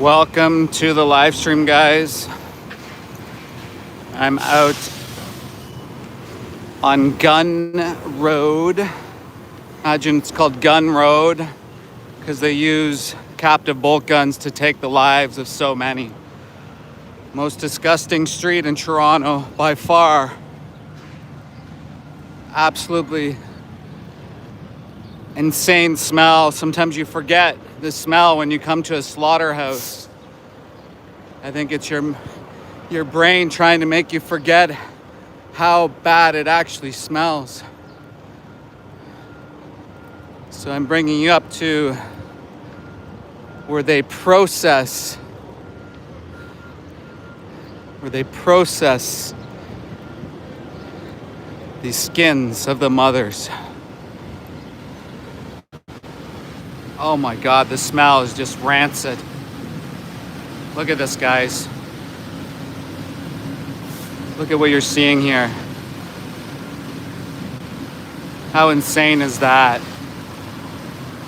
Welcome to the live stream, guys. I'm out on Gun Road. Imagine it's called Gun Road because they use captive bolt guns to take the lives of so many. Most disgusting street in Toronto by far. Absolutely insane smell. Sometimes you forget the smell when you come to a slaughterhouse. I think it's your brain trying to make you forget how bad it actually smells. So I'm bringing you up to where they process the skins of the mothers. Oh my God, the smell is just rancid. Look at this, guys. Look at what you're seeing here. How insane is that?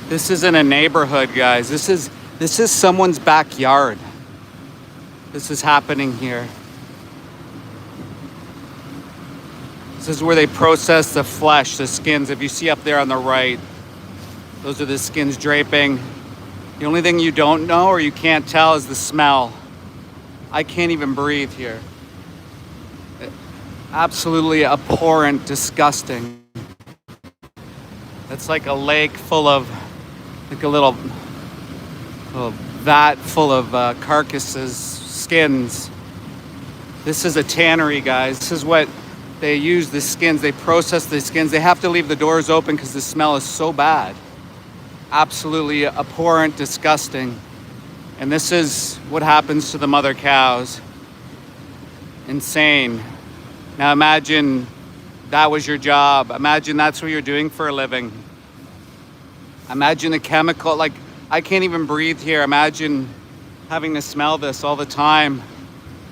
This isn't a neighborhood, guys. This is someone's backyard. This is happening here. This is where they process the flesh, the skins. If you see up there on the right, those are the skins draping. The only thing you don't know or you can't tell is the smell. I can't even breathe here. Absolutely abhorrent, disgusting. It's like a lake full of, like a little vat full of carcasses, skins. This is a tannery, guys. This is what they use, the skins. They process the skins. They have to leave the doors open because the smell is so bad. Absolutely abhorrent, disgusting. And this is what happens to the mother cows. Insane. Now imagine that was your job. Imagine that's what you're doing for a living. Imagine the chemical, like I can't even breathe here. Imagine having to smell this all the time,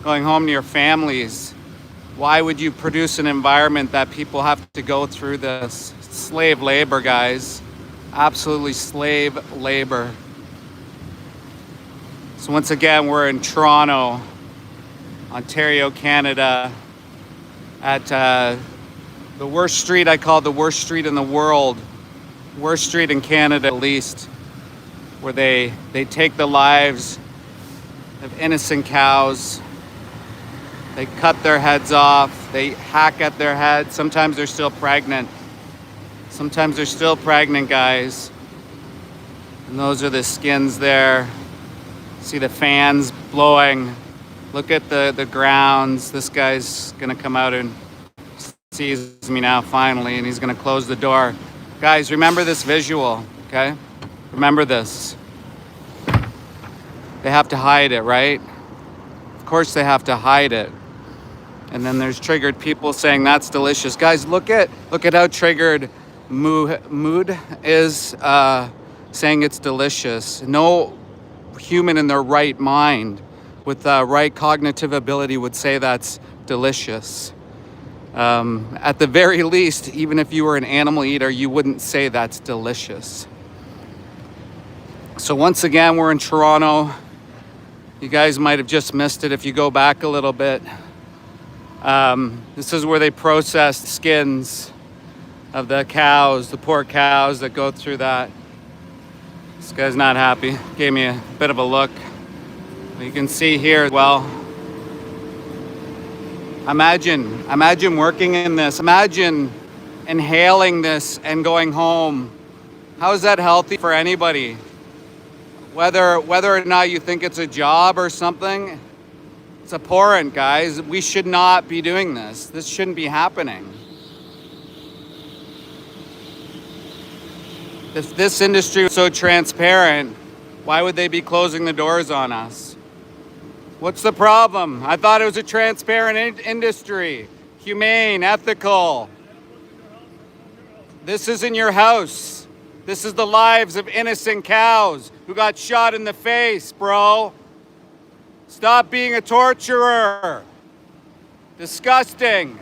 going home to your families. Why would you produce an environment that people have to go through this? Slave labor, guys. Absolutely slave labor. So once again, we're in Toronto, Ontario, Canada, at the worst street. I call the worst street in the world. Worst street in Canada, at least, where they take the lives of innocent cows. They cut their heads off. They hack at their heads. Sometimes they're still pregnant. Sometimes they're still pregnant, guys. And those are the skins there. See the fans blowing. Look at the grounds. This guy's gonna come out and sees me now finally, and he's gonna close the door. Guys, remember this visual, okay? Remember this. They have to hide it, right? Of course they have to hide it. And then there's triggered people saying that's delicious. Guys, look at how triggered Mood is saying it's delicious. No human in their right mind with right cognitive ability would say that's delicious. At the very least, even if you were an animal eater, you wouldn't say that's delicious. So once again, we're in Toronto. You guys might have just missed it if you go back a little bit. This is where they process skins of the cows, the poor cows that go through that. This guy's not happy. Gave me a bit of a look. You can see here as well. Imagine working in this. Imagine inhaling this and going home. How is that healthy for anybody? Whether or not you think it's a job or something, it's abhorrent, guys. We should not be doing this. This shouldn't be happening. If this industry was so transparent, why would they be closing the doors on us? What's the problem? I thought it was a transparent industry, humane, ethical. This isn't your house. This is the lives of innocent cows who got shot in the face, bro. Stop being a torturer. Disgusting.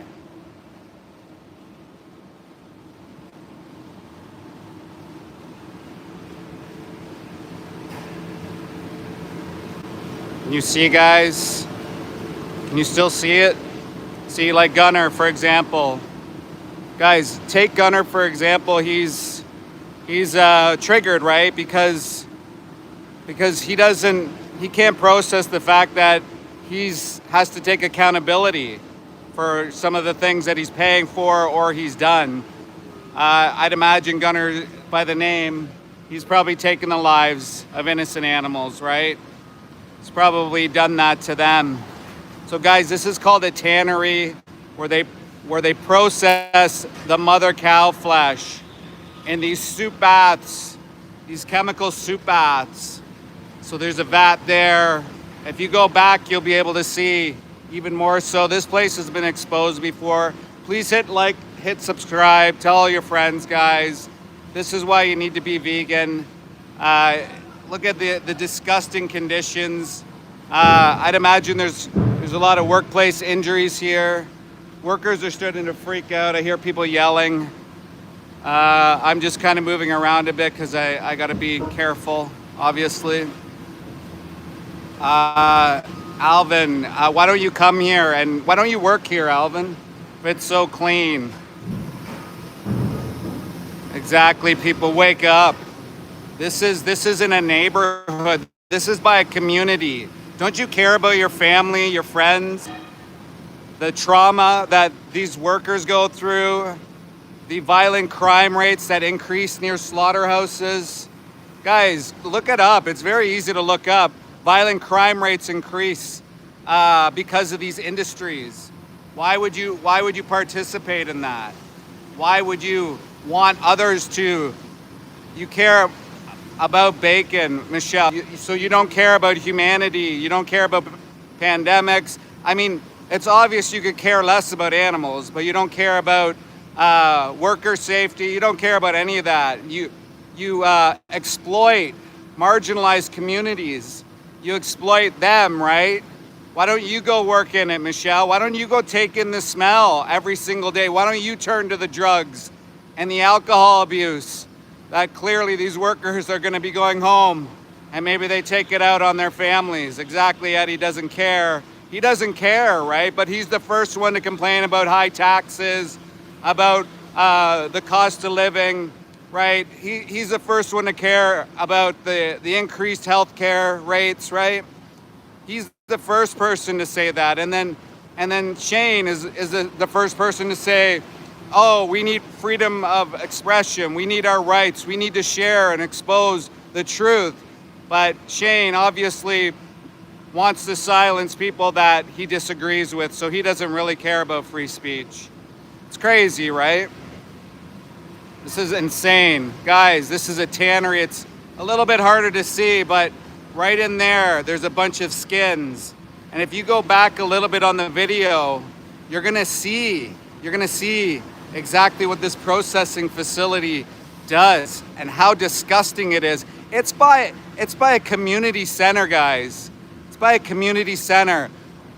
Can you see, guys? Can you still see it? See, like Gunner, for example. Guys, take Gunner, for example. He's triggered, right? Because he can't process the fact that has to take accountability for some of the things that he's paying for or he's done. I'd imagine Gunner, by the name, he's probably taken the lives of innocent animals, right? He's probably done that to them. So guys, this is called a tannery, where they process the mother cow flesh in these soup baths, these chemical soup baths. So there's a vat there. If you go back, you'll be able to see even more so. This place has been exposed before. Please hit like, hit subscribe, tell all your friends, guys. This is why you need to be vegan. Look at the disgusting conditions. I'd imagine there's a lot of workplace injuries here. Workers are starting to freak out. I hear people yelling. I'm just kind of moving around a bit because I got to be careful, obviously. Alvin, why don't you come here and why don't you work here, Alvin? If it's so clean. Exactly, people, wake up. This isn't a neighborhood. This is by a community. Don't you care about your family, your friends? The trauma that these workers go through, the violent crime rates that increase near slaughterhouses. Guys, look it up. It's very easy to look up. Violent crime rates increase because of these industries. Why would you participate in that? Why would you want others to? You care about bacon, Michelle, so you don't care about humanity. You don't care about pandemics. I mean, it's obvious you could care less about animals, but you don't care about worker safety. You don't care about any of that. You exploit marginalized communities. You exploit them, right? Why don't you go work in it, Michelle? Why don't you go take in the smell every single day? Why don't you turn to the drugs and the alcohol abuse that clearly these workers are going to be going home and maybe they take it out on their families? Exactly, Eddie doesn't care. He doesn't care, right? But he's the first one to complain about high taxes, about the cost of living, right? He's the first one to care about the increased healthcare rates, right? He's the first person to say that. And then Shane is the first person to say, oh, we need freedom of expression. We need our rights. We need to share and expose the truth. But Shane obviously wants to silence people that he disagrees with, so he doesn't really care about free speech. It's crazy, right? This is insane. Guys, this is a tannery. It's a little bit harder to see, but right in there's a bunch of skins. And if you go back a little bit on the video, you're gonna see exactly what this processing facility does and how disgusting it is. It's by a community center, guys. It's by a community center.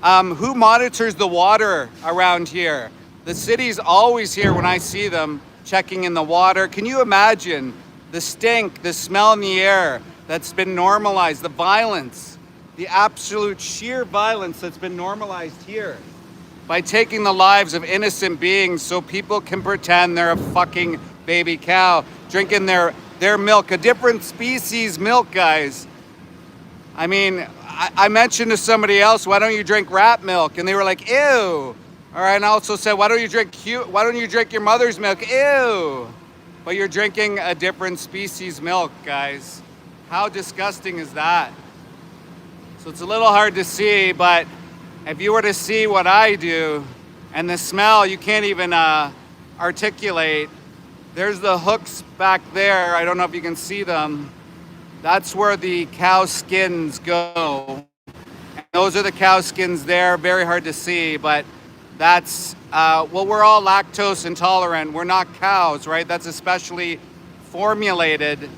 Who monitors the water around here? The city's always here when I see them, checking in the water. Can you imagine the stink, the smell in the air that's been normalized, the violence, the absolute sheer violence that's been normalized here by taking the lives of innocent beings so people can pretend they're a fucking baby cow, drinking their milk, a different species milk, guys. I mean, I mentioned to somebody else, why don't you drink rat milk? And they were like, ew. All right, and I also said, why don't you drink your mother's milk? Ew. But you're drinking a different species milk, guys. How disgusting is that? So it's a little hard to see, but if you were to see what I do and the smell, you can't even articulate. There's the hooks back there. I don't know if you can see them. That's where the cow skins go. And those are the cow skins there. Very hard to see, but that's, well, we're all lactose intolerant. We're not cows, right? That's especially formulated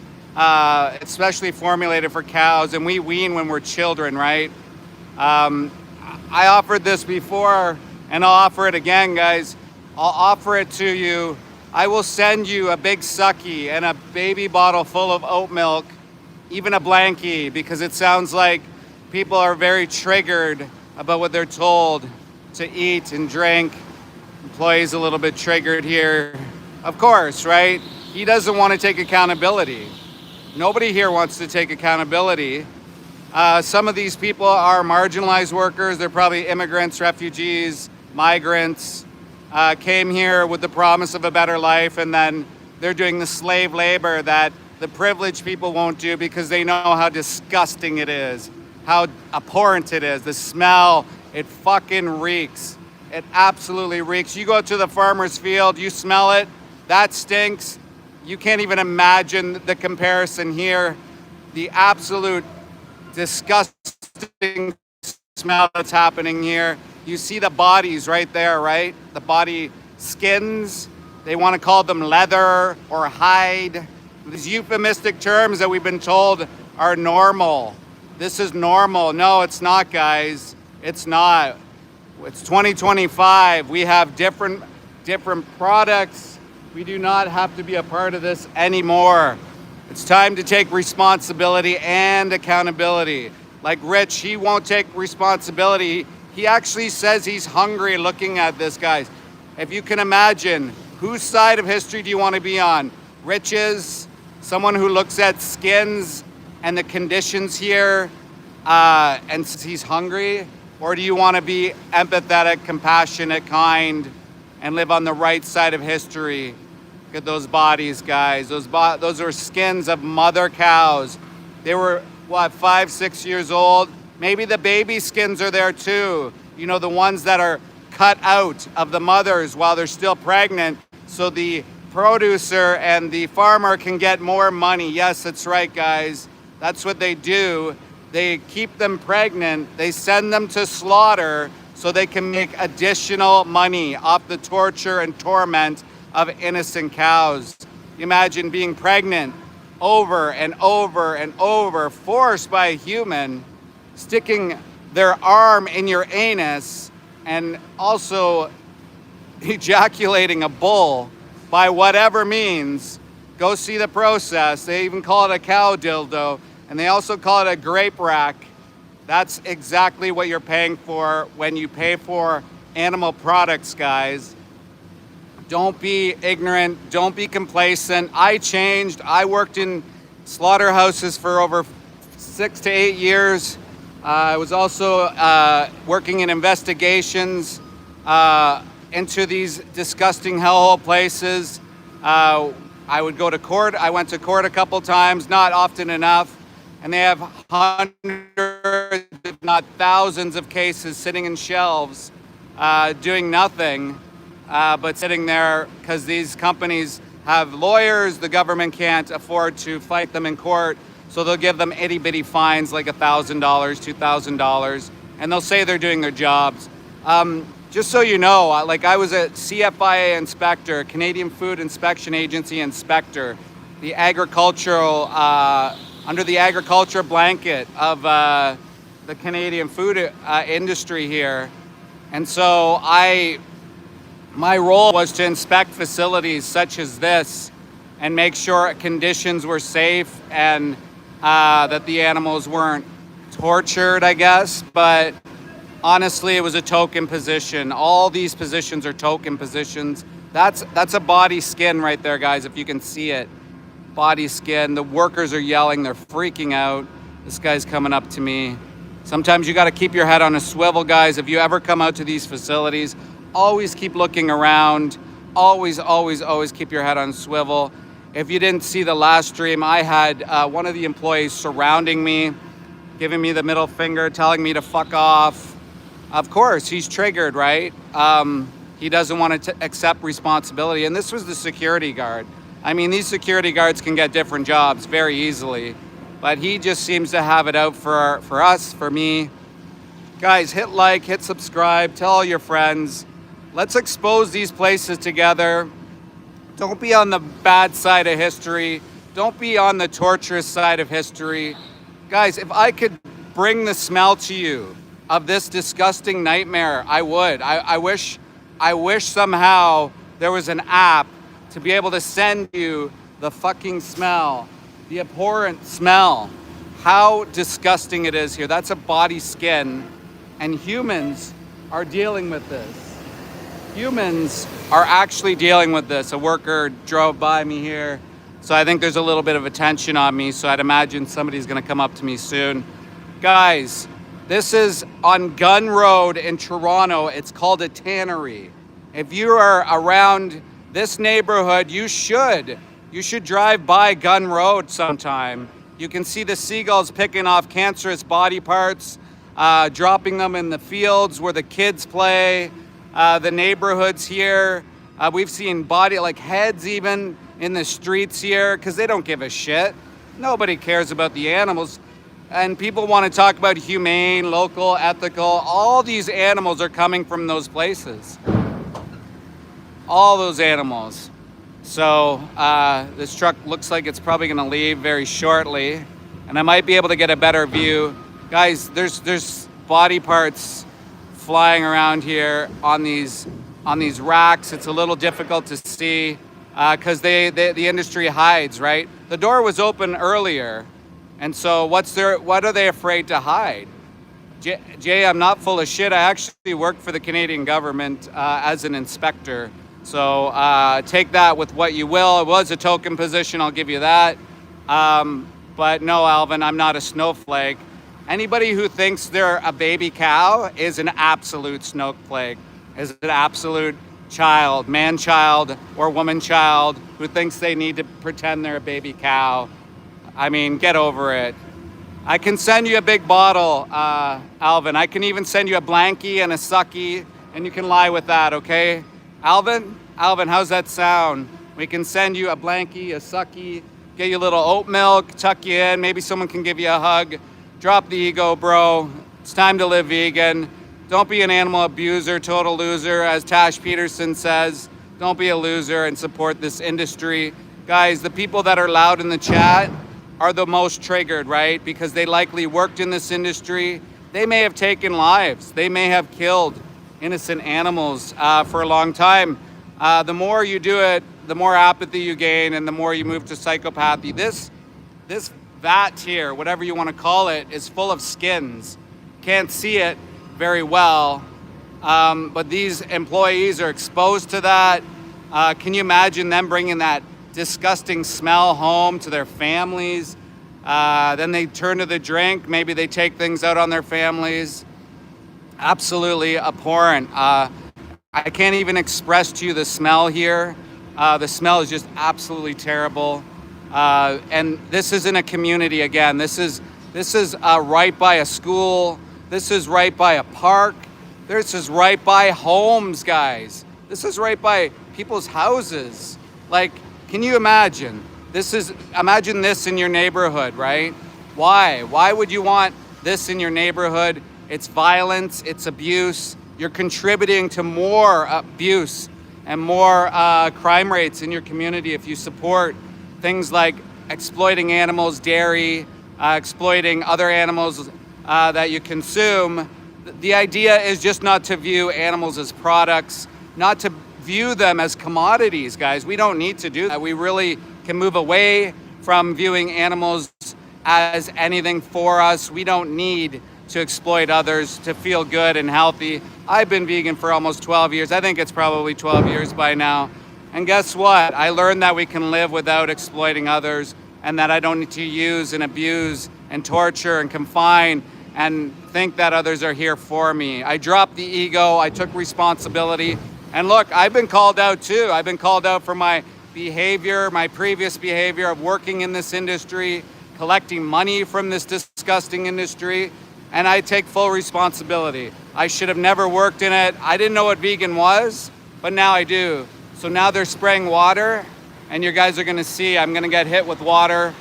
for cows, and we wean when we're children, right? I offered this before, and I'll offer it again, guys. I'll offer it to you. I will send you a big sucky and a baby bottle full of oat milk, even a blankie, because it sounds like people are very triggered about what they're told to eat and drink. Employees a little bit triggered here. Of course, right? He doesn't want to take accountability. Nobody here wants to take accountability. Some of these people are marginalized workers. They're probably immigrants, refugees, migrants, came here with the promise of a better life, and then they're doing the slave labor that the privileged people won't do because they know how disgusting it is, how abhorrent it is. The smell, it fucking reeks. It absolutely reeks. You go to the farmer's field, you smell it, that stinks. You can't even imagine the comparison here. The absolute disgusting smell that's happening here. You see the bodies right there, right? The body skins. They want to call them leather or hide. These euphemistic terms that we've been told are normal. This is normal. No, it's not, guys. It's not. It's 2025. We have different products. We do not have to be a part of this anymore. It's time to take responsibility and accountability. Like Rich, he won't take responsibility. He actually says he's hungry looking at this, guys. If you can imagine, whose side of history do you want to be on? Rich's, someone who looks at skins and the conditions here and says he's hungry? Or do you want to be empathetic, compassionate, kind, and live on the right side of history? Look at those bodies, guys. Those are skins of mother cows. They were, what, 5, 6 years old? Maybe the baby skins are there too. You know, the ones that are cut out of the mothers while they're still pregnant, so the producer and the farmer can get more money. Yes, that's right, guys. That's what they do. They keep them pregnant. They send them to slaughter so they can make additional money off the torture and torment of innocent cows. Imagine being pregnant over and over and over, forced by a human, sticking their arm in your anus and also ejaculating a bull by whatever means. Go see the process. They even call it a cow dildo, and they also call it a grape rack. That's exactly what you're paying for when you pay for animal products, guys. Don't be ignorant. Don't be complacent. I changed. I worked in slaughterhouses for over 6 to 8 years. I was also working in investigations into these disgusting hellhole places. I would go to court. I went to court a couple times, not often enough. And they have hundreds, if not thousands of cases sitting in shelves, doing nothing, but sitting there because these companies have lawyers. The government can't afford to fight them in court. So they'll give them itty bitty fines like $1,000, $2,000, and they'll say they're doing their jobs. Just so you know, like I was a CFIA inspector, Canadian Food Inspection Agency inspector, the agricultural, under the agriculture blanket of the Canadian food industry here. And so my role was to inspect facilities such as this and make sure conditions were safe and that the animals weren't tortured, I guess. But honestly, it was a token position. All these positions are token positions. That's a body skin right there, guys, if you can see it. Body skin. The workers are yelling. They're freaking out. This guy's coming up to me. Sometimes you got to keep your head on a swivel, guys. If you ever come out to these facilities, always keep looking around. Always, always, always keep your head on a swivel. If you didn't see the last stream, I had one of the employees surrounding me, giving me the middle finger, telling me to fuck off. Of course, he's triggered, right? He doesn't want to accept responsibility. And this was the security guard. I mean, these security guards can get different jobs very easily, but he just seems to have it out for us, for me. Guys, hit like, hit subscribe, tell all your friends. Let's expose these places together. Don't be on the bad side of history. Don't be on the torturous side of history. Guys, if I could bring the smell to you of this disgusting nightmare, I would. I wish somehow there was an app to be able to send you the fucking smell, the abhorrent smell. how disgusting it is here. That's a body skin, and humans are dealing with this. Humans are actually dealing with this. A worker drove by me here, so I think there's a little bit of attention on me, so I'd imagine somebody's gonna come up to me soon. Guys, this is on Gun Road in Toronto. It's called a tannery. If you are around this neighborhood, you should drive by Gun Road sometime. You can see the seagulls picking off cancerous body parts, dropping them in the fields where the kids play, the neighborhoods here. We've seen heads even in the streets here because they don't give a shit. Nobody cares about the animals. And people want to talk about humane, local, ethical. All these animals are coming from those places. All those animals. So this truck looks like it's probably going to leave very shortly, and I might be able to get a better view. Guys, there's body parts flying around here on these racks. It's a little difficult to see because the industry hides, right? The door was open earlier, and so what are they afraid to hide? Jay, I'm not full of shit. I actually worked for the Canadian government as an inspector. So take that with what you will. It was a token position, I'll give you that. But no, Alvin, I'm not a snowflake. Anybody who thinks they're a baby cow is an absolute snowflake, is an absolute child, man-child or woman-child who thinks they need to pretend they're a baby cow. I mean, get over it. I can send you a big bottle, Alvin. I can even send you a blankie and a sucky, and you can lie with that, okay? Alvin, how's that sound? We can send you a blankie, a sucky, get you a little oat milk, tuck you in, maybe someone can give you a hug. Drop the ego, bro. It's time to live vegan. Don't be an animal abuser, total loser, as Tash Peterson says. Don't be a loser and support this industry. Guys, the people that are loud in the chat are the most triggered, right? Because they likely worked in this industry. They may have taken lives. They may have killed innocent animals for a long time. The more you do it, the more apathy you gain and the more you move to psychopathy. This vat here, whatever you want to call it, is full of skins. Can't see it very well, but these employees are exposed to that. Can you imagine them bringing that disgusting smell home to their families? Then they turn to the drink. Maybe they take things out on their families. Absolutely abhorrent. I can't even express to you the smell here. The smell is just absolutely terrible. And this isn't a community again. This is right by a school. This is right by a park. This is right by homes, guys. This is right by people's houses. Like, can you imagine? Imagine this in your neighborhood, right? Why? Why would you want this in your neighborhood? It's violence, it's abuse. You're contributing to more abuse and more crime rates in your community if you support things like exploiting animals, dairy, exploiting other animals that you consume. The idea is just not to view animals as products, not to view them as commodities, guys. We don't need to do that. We really can move away from viewing animals as anything for us. We don't need to exploit others to feel good and healthy. I've been vegan for almost 12 years. I think it's probably 12 years by now. And guess what? I learned that we can live without exploiting others and that I don't need to use and abuse and torture and confine and think that others are here for me. I dropped the ego, I took responsibility. And look, I've been called out too. I've been called out for my behavior, my previous behavior of working in this industry, collecting money from this disgusting industry, and I take full responsibility. I should have never worked in it. I didn't know what vegan was, but now I do. So now they're spraying water, and you guys are gonna see I'm gonna get hit with water.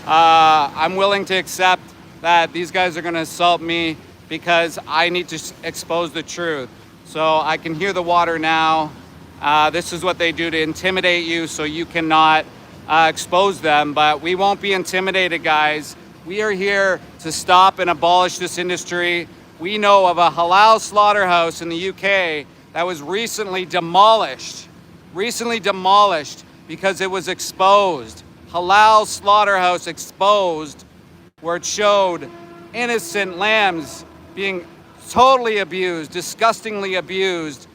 I'm willing to accept that these guys are gonna assault me because I need to expose the truth. So I can hear the water now. This is what they do to intimidate you so you cannot expose them, but we won't be intimidated, guys. We are here to stop and abolish this industry. We know of a halal slaughterhouse in the UK that was recently demolished because it was exposed. Halal slaughterhouse exposed where it showed innocent lambs being totally abused, disgustingly abused,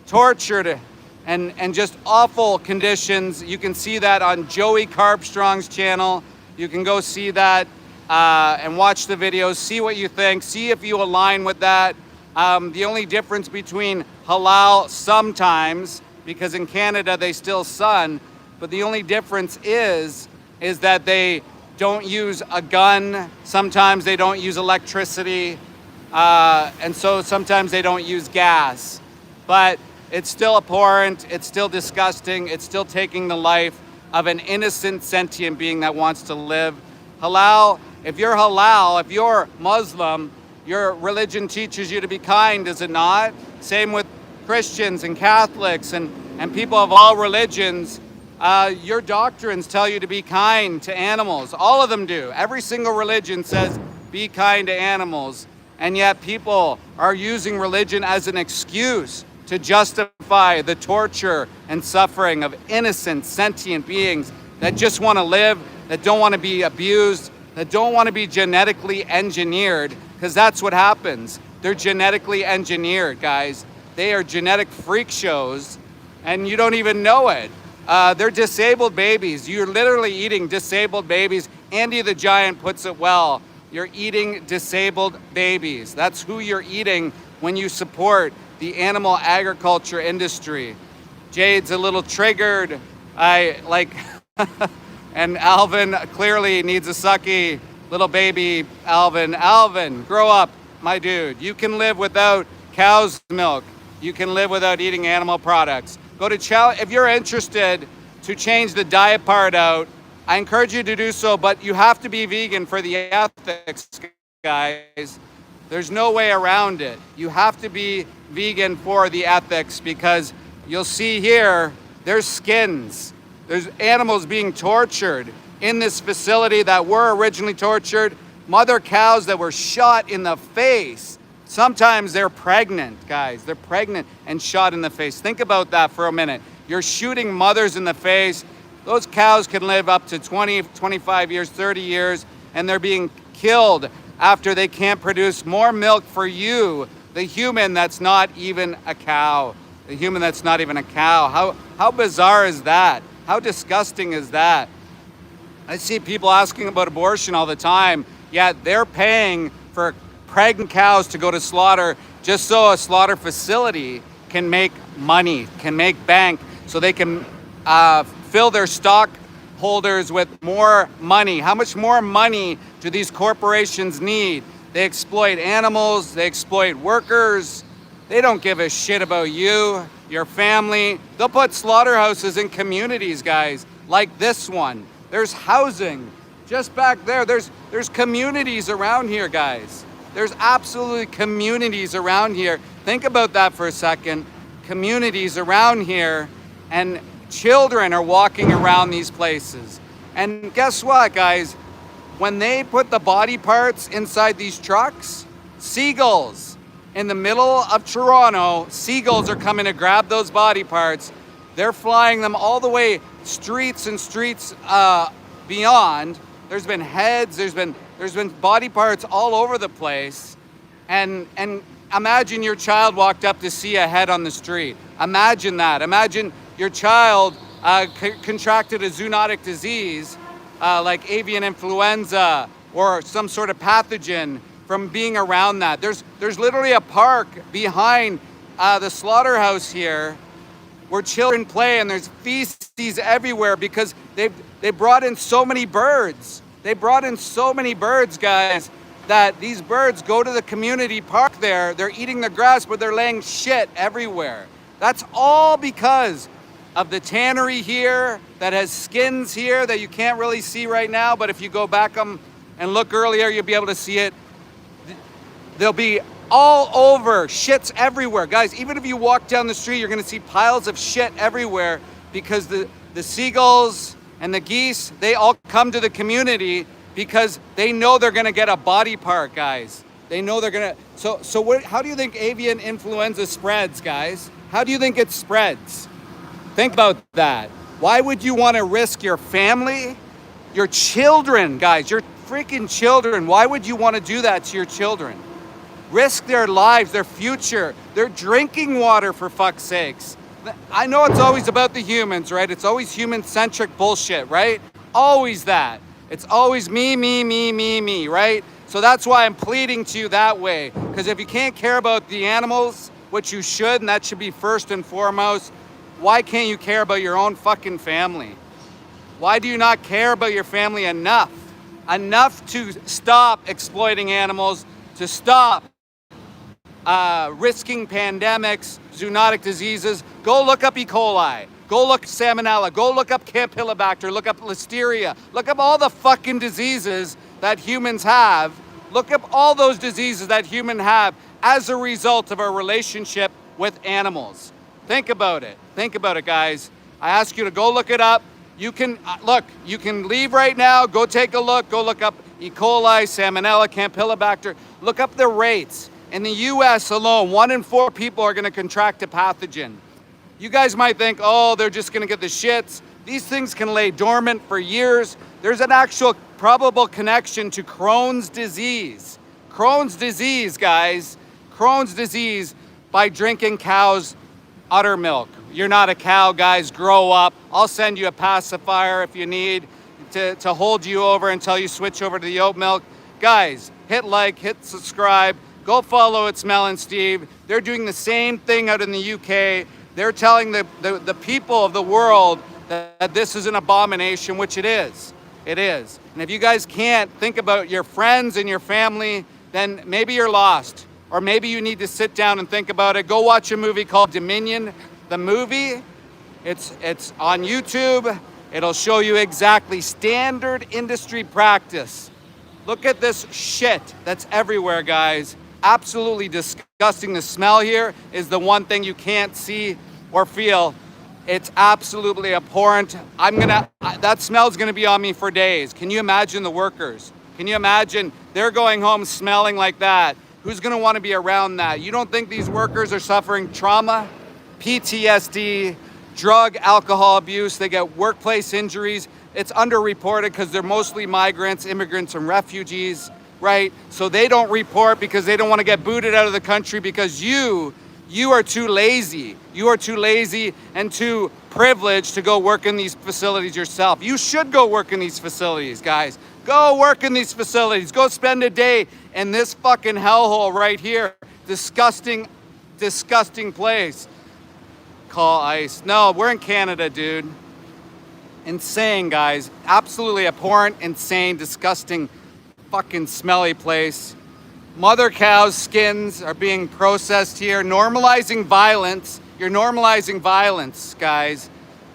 tortured, and just awful conditions. You can see that on Joey Carbstrong's channel. You can go see that and watch the videos, see what you think, see if you align with that. The only difference between halal sometimes, because in Canada they still sun, but the only difference is that they don't use a gun, sometimes they don't use electricity, and so sometimes they don't use gas. But it's still abhorrent, it's still disgusting, it's still taking the life of an innocent sentient being that wants to live. Halal, if you're Muslim, your religion teaches you to be kind, does it not? Same with Christians and Catholics and people of all religions. Your doctrines tell you to be kind to animals. All of them do. Every single religion says be kind to animals. And yet people are using religion as an excuse to justify the torture and suffering of innocent, sentient beings that just want to live, that don't want to be abused, that don't want to be genetically engineered, because that's what happens. They're genetically engineered, guys. They are genetic freak shows, and you don't even know it. They're disabled babies. You're literally eating disabled babies. Andy the Giant puts it well. You're eating disabled babies. That's who you're eating when you support the animal agriculture industry. Jade's a little triggered. And Alvin clearly needs a sucky. Little baby Alvin. Alvin, grow up, my dude. You can live without cow's milk. You can live without eating animal products. Go to if you're interested to change the diet part out, I encourage you to do so, but you have to be vegan for the ethics, guys. There's no way around it. You have to be vegan for the ethics, because you'll see here, there's skins. There's animals being tortured in this facility that were originally tortured. Mother cows that were shot in the face. Sometimes they're pregnant, guys. They're pregnant and shot in the face. Think about that for a minute. You're shooting mothers in the face. Those cows can live up to 20, 25 years, 30 years, and they're being killed after they can't produce more milk for you, the human that's not even a cow. The human that's not even a cow. How bizarre is that? How disgusting is that? I see people asking about abortion all the time, yet they're paying for pregnant cows to go to slaughter just so a slaughter facility can make money, can make bank, so they can fill their stockholders with more money. How much more money do these corporations need? They exploit animals, they exploit workers. They don't give a shit about you, your family. They'll put slaughterhouses in communities, guys, like this one. There's housing just back there. There's communities around here, guys. There's absolutely communities around here. Think about that for a second. Communities around here, and children are walking around these places. And guess what, guys? When they put the body parts inside these trucks, seagulls in the middle of Toronto, seagulls are coming to grab those body parts. They're flying them all the way streets and streets beyond. There's been heads, there's been body parts all over the place. And imagine your child walked up to see a head on the street. Imagine that. Imagine your child contracted a zoonotic disease like avian influenza or some sort of pathogen from being around that. There's literally a park behind the slaughterhouse here where children play, and there's feces everywhere because they brought in so many birds. They brought in so many birds, guys, that these birds go to the community park there. They're eating the grass, but they're laying shit everywhere. That's all because of the tannery here that has skins here that you can't really see right now, but if you go back and look earlier, you'll be able to see it. They'll be all over, shit's everywhere. Guys, even if you walk down the street, you're gonna see piles of shit everywhere because the seagulls and the geese, they all come to the community because they know they're gonna get a body part, guys. They know they're gonna, how do you think avian influenza spreads, guys? How do you think it spreads? Think about that. Why would you wanna risk your family, your children, guys, your freaking children. Why would you want to do that to your children? Risk their lives, their future, their drinking water, for fuck's sakes. I know it's always about the humans, right? It's always human-centric bullshit, right? Always that. It's always me, right? So that's why I'm pleading to you that way. Because if you can't care about the animals, which you should, and that should be first and foremost, why can't you care about your own fucking family? Why do you not care about your family enough? Enough to stop exploiting animals, to stop risking pandemics, zoonotic diseases. Go look up E. coli. Go look Salmonella. Go look up Campylobacter. Look up Listeria. Look up all the fucking diseases that humans have. Look up all those diseases that humans have as a result of our relationship with animals. Think about it. Think about it, guys. I ask you to go look it up. You can, look, you can leave right now. Go take a look. Go look up E. coli, Salmonella, Campylobacter. Look up the rates. In the US alone, 1 in 4 people are going to contract a pathogen. You guys might think, oh, they're just going to get the shits. These things can lay dormant for years. There's an actual probable connection to Crohn's disease. Crohn's disease, guys. Crohn's disease by drinking cow's udder milk. You're not a cow, guys. Grow up. I'll send you a pacifier if you need to hold you over until you switch over to the oat milk. Guys, hit like, hit subscribe. Go follow It's Mel and Steve. They're doing the same thing out in the UK. They're telling the people of the world that this is an abomination, which it is. It is. And if you guys can't think about your friends and your family, then maybe you're lost. Or maybe you need to sit down and think about it. Go watch a movie called Dominion, the movie. It's on YouTube. It'll show you exactly standard industry practice. Look at this shit that's everywhere, guys. Absolutely disgusting. The smell here is the one thing you can't see or feel. It's absolutely abhorrent. That smell's gonna be on me for days. Can you imagine the workers? Can you imagine they're going home smelling like that? Who's gonna wanna be around that? You don't think these workers are suffering trauma, PTSD, drug, alcohol abuse? They get workplace injuries. It's underreported because they're mostly migrants, immigrants, and refugees, right? So they don't report because they don't want to get booted out of the country because you are too lazy. You are too lazy and too privileged to go work in these facilities yourself. You should go work in these facilities, guys. Go work in these facilities. Go spend a day in this fucking hellhole right here. Disgusting, disgusting place. Call ICE. No, we're in Canada, dude. Insane, guys. Absolutely abhorrent, insane, disgusting, fucking smelly place. Mother cows' skins are being processed here. Normalizing violence. You're normalizing violence, guys.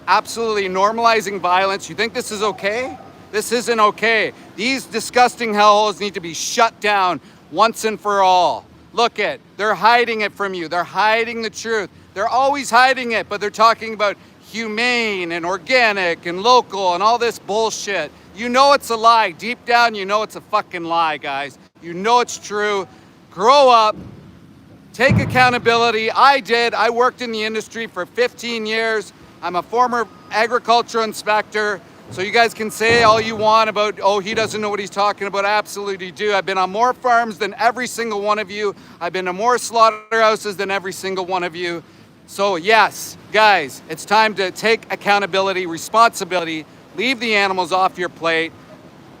Absolutely normalizing violence. You think this is okay? This isn't okay. These disgusting hellholes need to be shut down once and for all. Look it. They're hiding it from you. They're hiding the truth. They're always hiding it, but they're talking about humane and organic and local and all this bullshit. You know it's a lie. Deep down, you know it's a fucking lie, guys. You know it's true. Grow up. Take accountability. I did. I worked in the industry for 15 years. I'm a former agriculture inspector. So you guys can say all you want about, oh, he doesn't know what he's talking about. I absolutely do. I've been on more farms than every single one of you. I've been to more slaughterhouses than every single one of you. So yes, guys, it's time to take accountability, responsibility, leave the animals off your plate.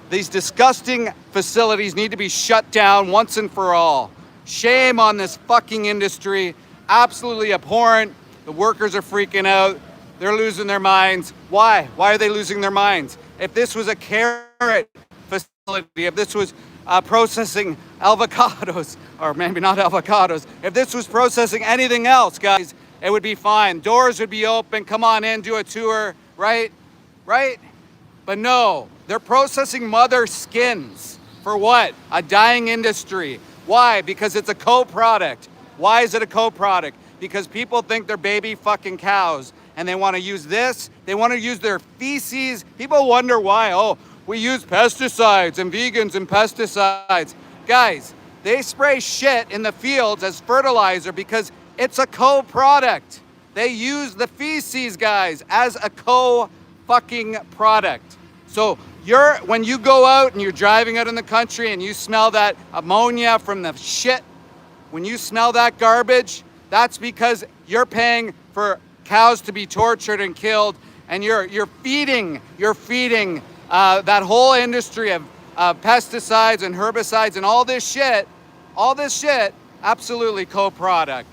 These disgusting facilities need to be shut down once and for all. Shame on this fucking industry. Absolutely abhorrent. The workers are freaking out. They're losing their minds. Why? Why are they losing their minds? If this was a carrot facility, if this was processing avocados, or maybe not avocados, if this was processing anything else, guys, it would be fine. Doors would be open. Come on in, do a tour, right? Right? But no, they're processing mother skins. For what? A dying industry. Why? Because it's a co-product. Why is it a co-product? Because people think they're baby fucking cows and they want to use this. They want to use their feces. People wonder why. Oh, we use pesticides and vegans and pesticides. Guys, they spray shit in the fields as fertilizer because it's a co-product. They use the feces, guys, as a co-fucking product. So When you go out and you're driving out in the country and you smell that ammonia from the shit, when you smell that garbage, that's because you're paying for cows to be tortured and killed, and you're feeding that whole industry of pesticides and herbicides and all this shit, absolutely co-product.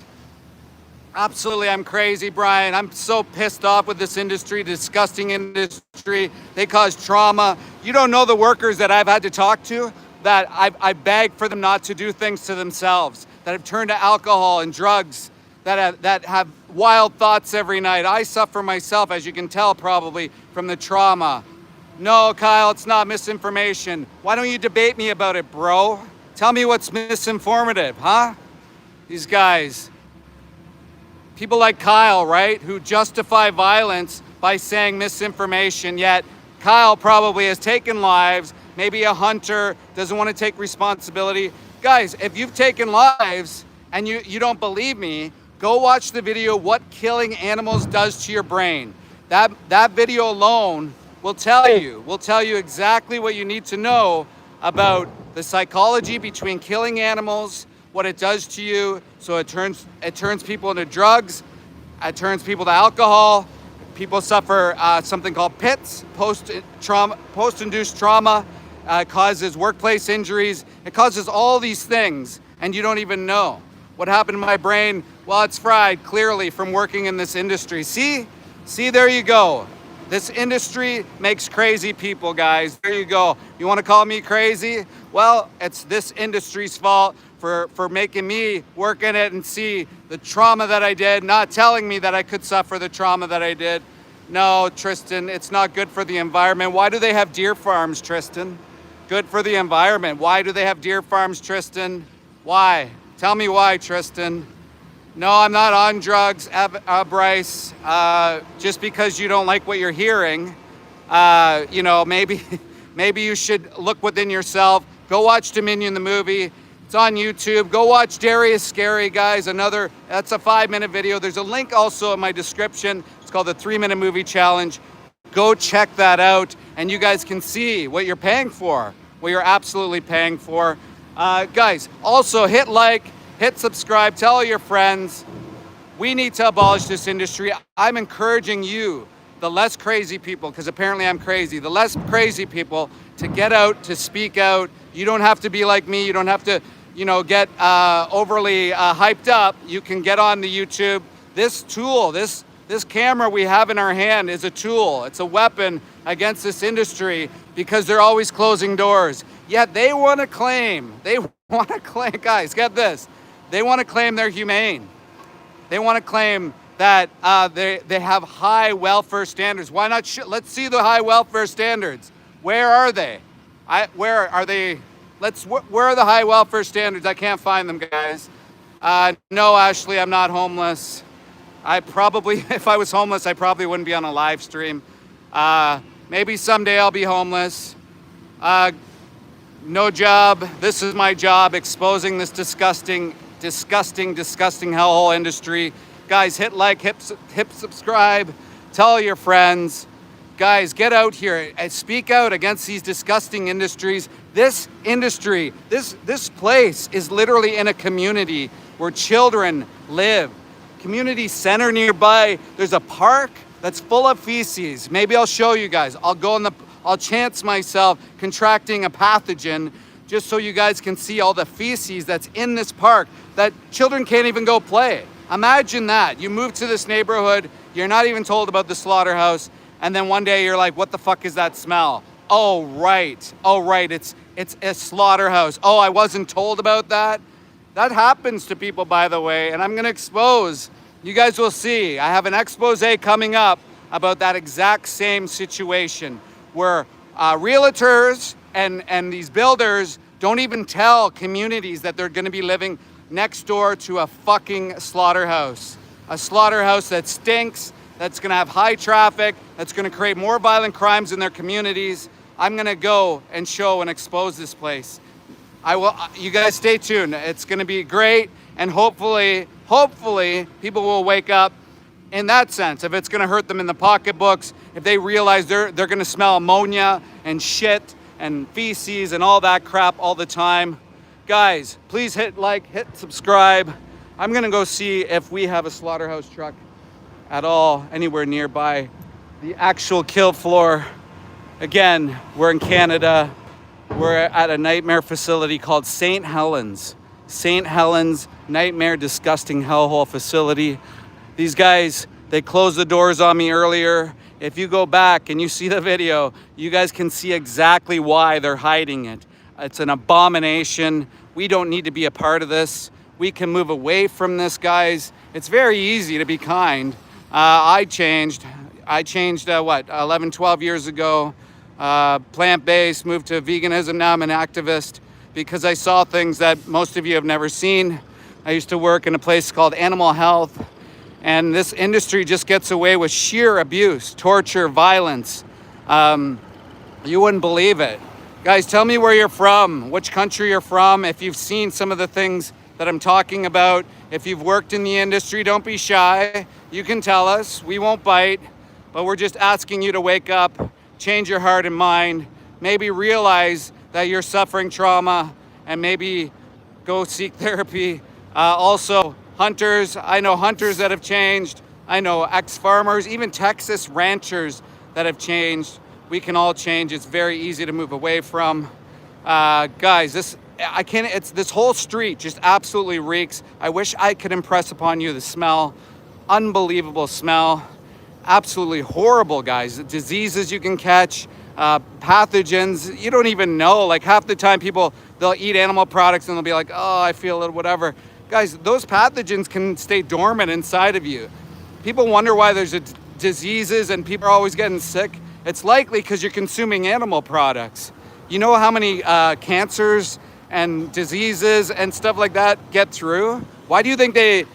Absolutely, I'm crazy, Brian. I'm so pissed off with this industry, disgusting industry. They cause trauma. You don't know the workers that I've had to talk to, that I beg for them not to do things to themselves, that have turned to alcohol and drugs, that have wild thoughts every night. I suffer myself, as you can tell probably, from the trauma. No, Kyle, it's not misinformation. Why don't you debate me about it, bro? Tell me what's misinformative, huh? These guys. People like Kyle, right, who justify violence by saying misinformation, yet Kyle probably has taken lives, maybe a hunter, doesn't want to take responsibility. Guys, if you've taken lives and you don't believe me, go watch the video, What Killing Animals Does to Your Brain. That video alone will tell you exactly what you need to know about the psychology between killing animals, what it does to you. So it turns people into drugs, it turns people to alcohol. People suffer something called PITS, post-induced trauma. It causes workplace injuries. It causes all these things, and you don't even know. What happened to my brain? Well, it's fried, clearly, from working in this industry. See, there you go. This industry makes crazy people, guys. There you go. You want to call me crazy? Well, it's this industry's fault for making me work in it and see the trauma that I did, not telling me that I could suffer the trauma that I did. No, Tristan, it's not good for the environment. Why do they have deer farms, Tristan? Good for the environment. Why do they have deer farms, Tristan? Why? Tell me why, Tristan. No, I'm not on drugs, Bryce. Just because you don't like what you're hearing, maybe you should look within yourself. Go watch Dominion the movie. It's on YouTube. Go watch Darius Scary, guys. That's a 5-minute video. There's a link also in my description. It's called the 3-Minute Movie Challenge. Go check that out, and you guys can see what you're paying for, what you're absolutely paying for. Guys, also hit like, hit subscribe, tell all your friends. We need to abolish this industry. I'm encouraging you, the less crazy people, because apparently I'm crazy, the less crazy people, to get out, to speak out. You don't have to be like me. You don't have to, get overly hyped up. You can get on the YouTube. This tool, this camera we have in our hand is a tool. It's a weapon against this industry because they're always closing doors. Yet they want to claim, guys, get this. They want to claim they're humane. They want to claim that they have high welfare standards. Why not? Let's see the high welfare standards. Where are they? Where are they? Where are the high welfare standards? I can't find them, guys. No, Ashley, I'm not homeless. If I was homeless, I probably wouldn't be on a live stream. Maybe someday I'll be homeless. No job. This is my job, exposing this disgusting hellhole industry. Guys, hit like, hit subscribe, tell your friends. Guys, get out here and speak out against these disgusting industries. This industry, this place is literally in a community where children live. Community center nearby. There's a park that's full of feces. Maybe I'll show you guys. I'll chance myself contracting a pathogen just so you guys can see all the feces that's in this park that children can't even go play. Imagine that. You move to this neighborhood, you're not even told about the slaughterhouse, and then one day you're like, what the fuck is that smell? Oh, right, it's a slaughterhouse. Oh, I wasn't told about that? That happens to people, by the way, and I'm gonna expose. You guys will see. I have an expose coming up about that exact same situation where realtors and these builders don't even tell communities that they're gonna be living next door to a fucking slaughterhouse. A slaughterhouse that stinks, that's gonna have high traffic, that's gonna create more violent crimes in their communities. I'm gonna go and show and expose this place. You guys stay tuned. It's gonna be great, and hopefully people will wake up in that sense, if it's going to hurt them in the pocketbooks, if they realize they're going to smell ammonia and shit and feces and all that crap all the time. Guys, please hit like, hit subscribe. I'm going to go see if we have a slaughterhouse truck at all anywhere nearby the actual kill floor. Again, we're in Canada. We're at a nightmare facility called St. Helens. St. Helens, nightmare, disgusting hellhole facility. These guys, they closed the doors on me earlier. If you go back and you see the video, you guys can see exactly why they're hiding it. It's an abomination. We don't need to be a part of this. We can move away from this, guys. It's very easy to be kind. I changed, 11, 12 years ago. Plant-based, moved to veganism. Now I'm an activist because I saw things that most of you have never seen. I used to work in a place called Animal Health, and this industry just gets away with sheer abuse, torture, violence. You wouldn't believe it. Guys, tell me where you're from, which country you're from, if you've seen some of the things that I'm talking about. If you've worked in the industry, don't be shy. You can tell us, we won't bite, but we're just asking you to wake up, change your heart and mind, maybe realize that you're suffering trauma, and maybe go seek therapy. Also, hunters, I know hunters that have changed. I know ex-farmers, even Texas ranchers that have changed. We can all change. It's very easy to move away from. Guys, this whole street just absolutely reeks. I wish I could impress upon you the smell. Unbelievable smell. Absolutely horrible, guys. The diseases you can catch, pathogens, you don't even know. Like half the time they'll eat animal products and they'll be like, oh, I feel it, whatever. Guys, those pathogens can stay dormant inside of you. People wonder why there's diseases and people are always getting sick. It's likely because you're consuming animal products. You know how many cancers and diseases and stuff like that get through? Why do you think they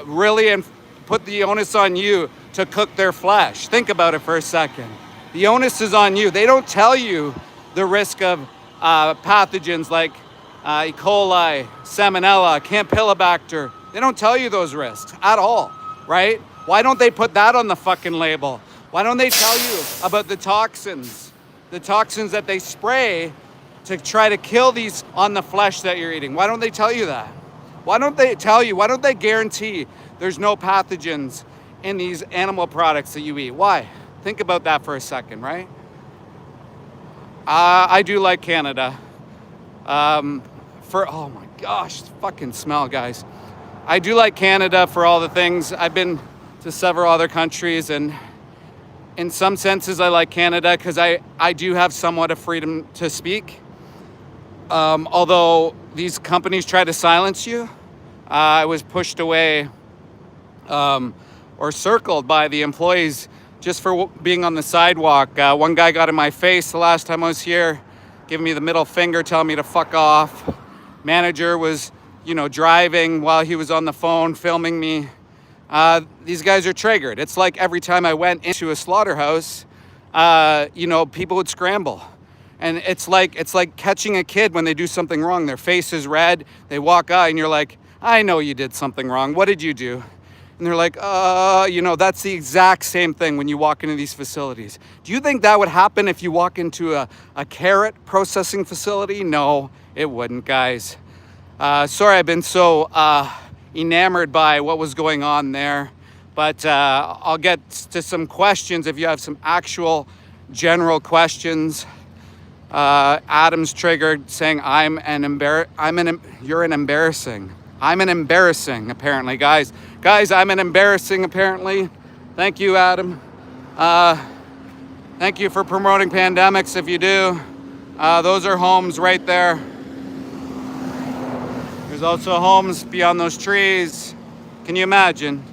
really put the onus on you to cook their flesh? Think about it for a second. The onus is on you. They don't tell you the risk of pathogens like E. coli, Salmonella, Campylobacter. They don't tell you those risks at all, right? Why don't they put that on the fucking label? Why don't they tell you about the toxins that they spray to try to kill these on the flesh that you're eating? Why don't they tell you that? Why don't they tell you? Why don't they guarantee there's no pathogens in these animal products that you eat? Why? Think about that for a second, right? I do like Canada. Oh my gosh, fucking smell, guys. I do like Canada for all the things. I've been to several other countries, and in some senses I like Canada because I do have somewhat of freedom to speak. Although these companies try to silence you, I was pushed away or circled by the employees just for being on the sidewalk. One guy got in my face the last time I was here, giving me the middle finger, telling me to fuck off. Manager was, driving while he was on the phone filming me. These guys are triggered. It's like every time I went into a slaughterhouse, people would scramble. And it's like catching a kid when they do something wrong. Their face is red, they walk out and you're like, I know you did something wrong. What did you do? And they're like, that's the exact same thing when you walk into these facilities. Do you think that would happen if you walk into a carrot processing facility? No, it wouldn't, guys. Sorry I've been so enamored by what was going on there. But I'll get to some questions if you have some actual general questions. Adam's triggered, saying I'm an embarrassing, apparently, guys. Guys, I'm an embarrassing, apparently. Thank you, Adam. Thank you for promoting pandemics, if you do. Those are homes right there. There's also homes beyond those trees. Can you imagine?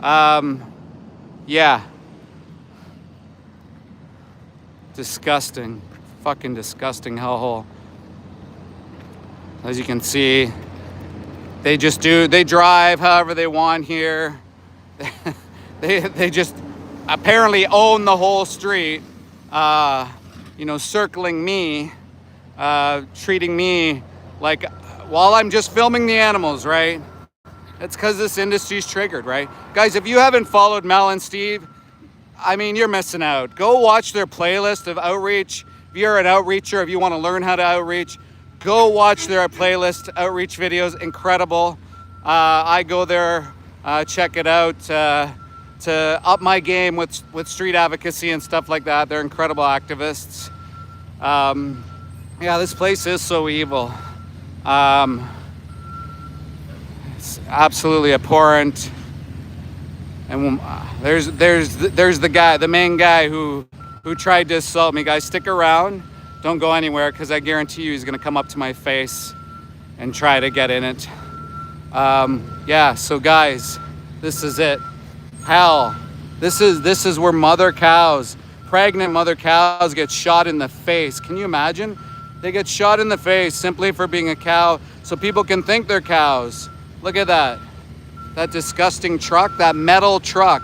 Yeah. Disgusting. Fucking disgusting hellhole. As you can see, they drive however they want here. They just apparently own the whole street, circling me, treating me like, while I'm just filming the animals, right? It's because this industry's triggered, right? Guys, if you haven't followed Mel and Steve, I mean, you're missing out. Go watch their playlist of outreach. If you're an outreacher, if you want to learn how to outreach, go watch their playlist, outreach videos, incredible. I go there, check it out to up my game with street advocacy and stuff like that. They're incredible activists. Yeah, this place is so evil. It's absolutely abhorrent. And there's the guy, the main guy who tried to assault me. Guys, stick around. Don't go anywhere, because I guarantee you he's gonna come up to my face and try to get in it. Yeah, so guys, this is it. Hell, this is where mother cows, pregnant mother cows, get shot in the face. Can you imagine? They get shot in the face simply for being a cow, so people can think they're cows. Look at that. That disgusting truck, that metal truck.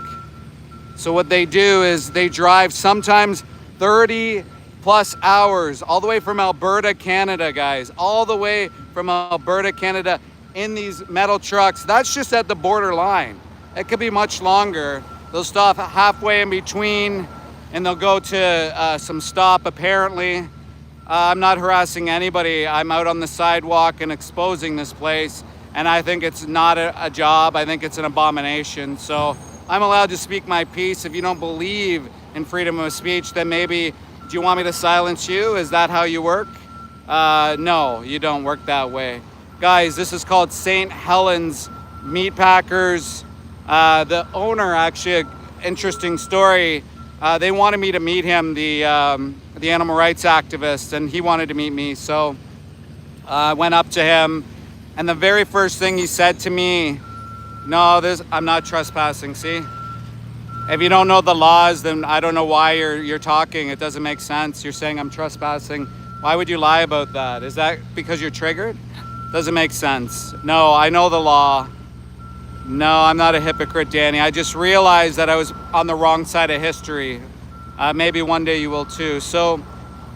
So what they do is they drive sometimes 30 plus hours all the way from Alberta, Canada, guys. All the way from Alberta, Canada in these metal trucks. That's just at the border line. It could be much longer. They'll stop halfway in between and they'll go to some stop apparently. I'm not harassing anybody. I'm out on the sidewalk and exposing this place. And I think it's not a job. I think it's an abomination. So I'm allowed to speak my piece. If you don't believe in freedom of speech, then maybe, do you want me to silence you? Is that how you work? No, you don't work that way. Guys, this is called St. Helens Meatpackers. The owner, actually, an interesting story. They wanted me to meet him, the animal rights activist, and he wanted to meet me. So I went up to him. And the very first thing he said to me, no, I'm not trespassing, see? If you don't know the laws, then I don't know why you're talking. It doesn't make sense. You're saying I'm trespassing. Why would you lie about that? Is that because you're triggered? Doesn't make sense. No, I know the law. No, I'm not a hypocrite, Danny. I just realized that I was on the wrong side of history. Maybe one day you will too. So,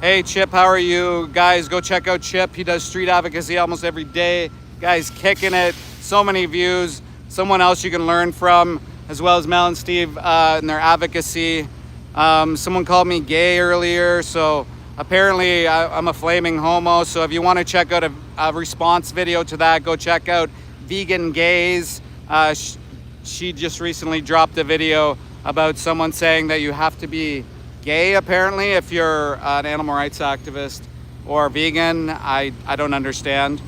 hey, Chip, how are you? Guys, go check out Chip. He does street advocacy almost every day. Guys, kicking it. So many views. Someone else you can learn from, as well as Mel and Steve and their advocacy. Someone called me gay earlier, so apparently I'm a flaming homo. So if you want to check out a response video to that, go check out Vegan Gays. She just recently dropped a video about someone saying that you have to be gay, apparently, if you're an animal rights activist or vegan. I don't understand.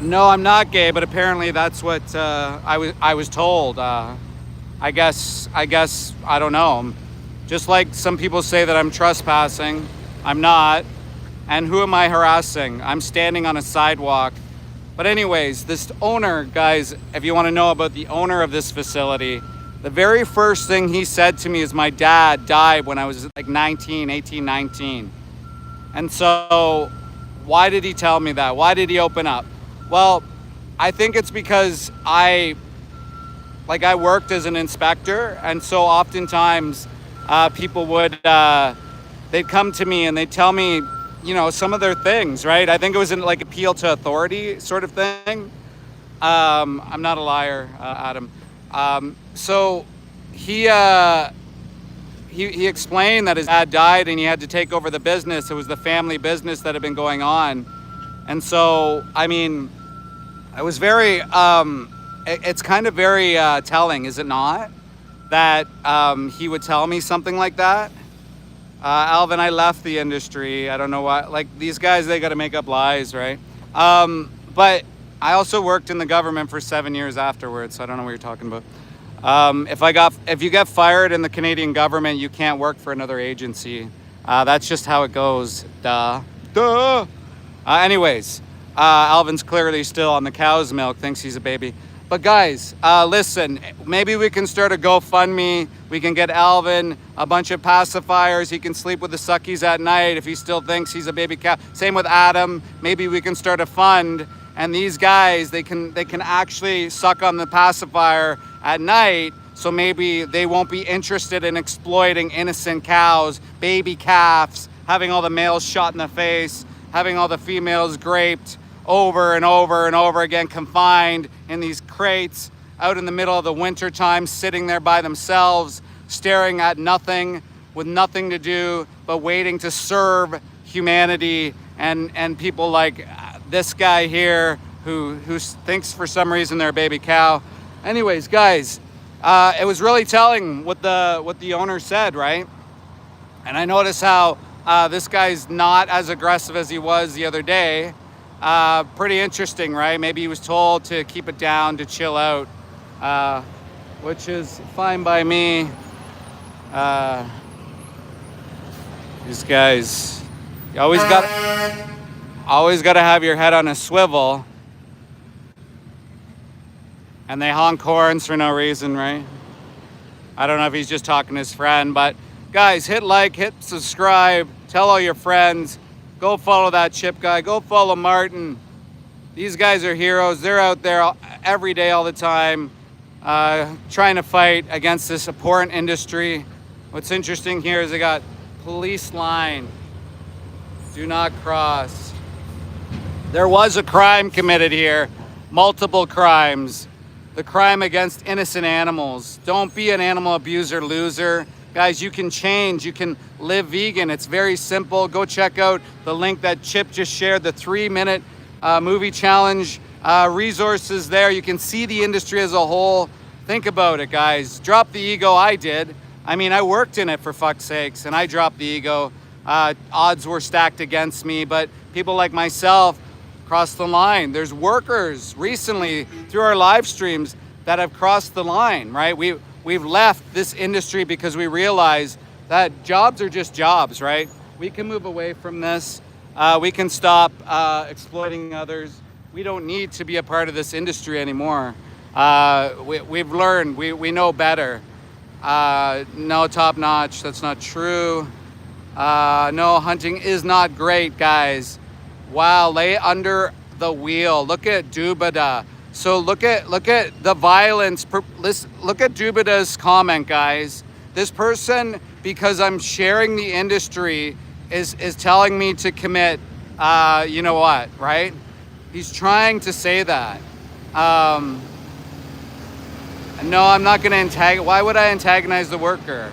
No, I'm not gay, but apparently that's what I was told. I guess I don't know. Just like some people say that I'm trespassing, I'm not. And who am I harassing? I'm standing on a sidewalk. But anyways, this owner, guys, if you want to know about the owner of this facility, the very first thing he said to me is my dad died when I was like 18, 19. And so why did he tell me that? Why did he open up? Well, I think it's because I worked as an inspector, and so oftentimes people would, they'd come to me and they'd tell me, you know, some of their things, right? I think it was an like appeal to authority sort of thing. I'm not a liar, Adam. So he explained that his dad died and he had to take over the business. It was the family business that had been going on. And so, I mean, it was very, it's kind of very telling, is it not? That he would tell me something like that. Alvin, I left the industry. I don't know why. Like, these guys, they got to make up lies, right? But I also worked in the government for 7 years afterwards, so I don't know what you're talking about. If you get fired in the Canadian government, you can't work for another agency. That's just how it goes. Duh. Anyways, Alvin's clearly still on the cow's milk, thinks he's a baby. But guys, listen, maybe we can start a GoFundMe. We can get Alvin a bunch of pacifiers. He can sleep with the suckies at night if he still thinks he's a baby cow. Same with Adam. Maybe we can start a fund, and these guys, they can actually suck on the pacifier at night, so maybe they won't be interested in exploiting innocent cows, baby calves, having all the males shot in the face, having all the females raped, over and over and over again, confined in these crates out in the middle of the winter time, sitting there by themselves, staring at nothing, with nothing to do but waiting to serve humanity and people like this guy here who thinks for some reason they're a baby cow. Anyways, guys, it was really telling what the owner said, right? And I noticed how this guy's not as aggressive as he was the other day. Pretty interesting, right? Maybe he was told to keep it down, to chill out, which is fine by me. These guys, you always got to have your head on a swivel. And they honk horns for no reason, right? I don't know if he's just talking to his friend, but guys, hit like, hit subscribe, tell all your friends, go follow that chip guy, go follow Martin. These guys are heroes. They're out there every day, all the time, trying to fight against this abhorrent industry. What's interesting here is they got police line, do not cross. There was a crime committed here, multiple crimes. The crime against innocent animals. Don't be an animal abuser, loser. Guys, you can change, you can live vegan. It's very simple. Go check out the link that Chip just shared, the 3-minute movie challenge resources there. You can see the industry as a whole. Think about it, guys. Drop the ego. I did. I mean, I worked in it, for fuck's sakes, and I dropped the ego. Odds were stacked against me, but people like myself crossed the line. There's workers recently through our live streams that have crossed the line, right? We've left this industry because we realize that jobs are just jobs, right? We can move away from this. We can stop exploiting others. We don't need to be a part of this industry anymore. We've learned, we know better. No, top notch, that's not true. No, hunting is not great, guys. Wow, lay under the wheel. Look at Dubada. So look at the violence. Look at Dubada's comment, guys. This person, because I'm sharing the industry, is telling me to commit, you know what, right? He's trying to say that. No, I'm not going to antagonize. Why would I antagonize the worker?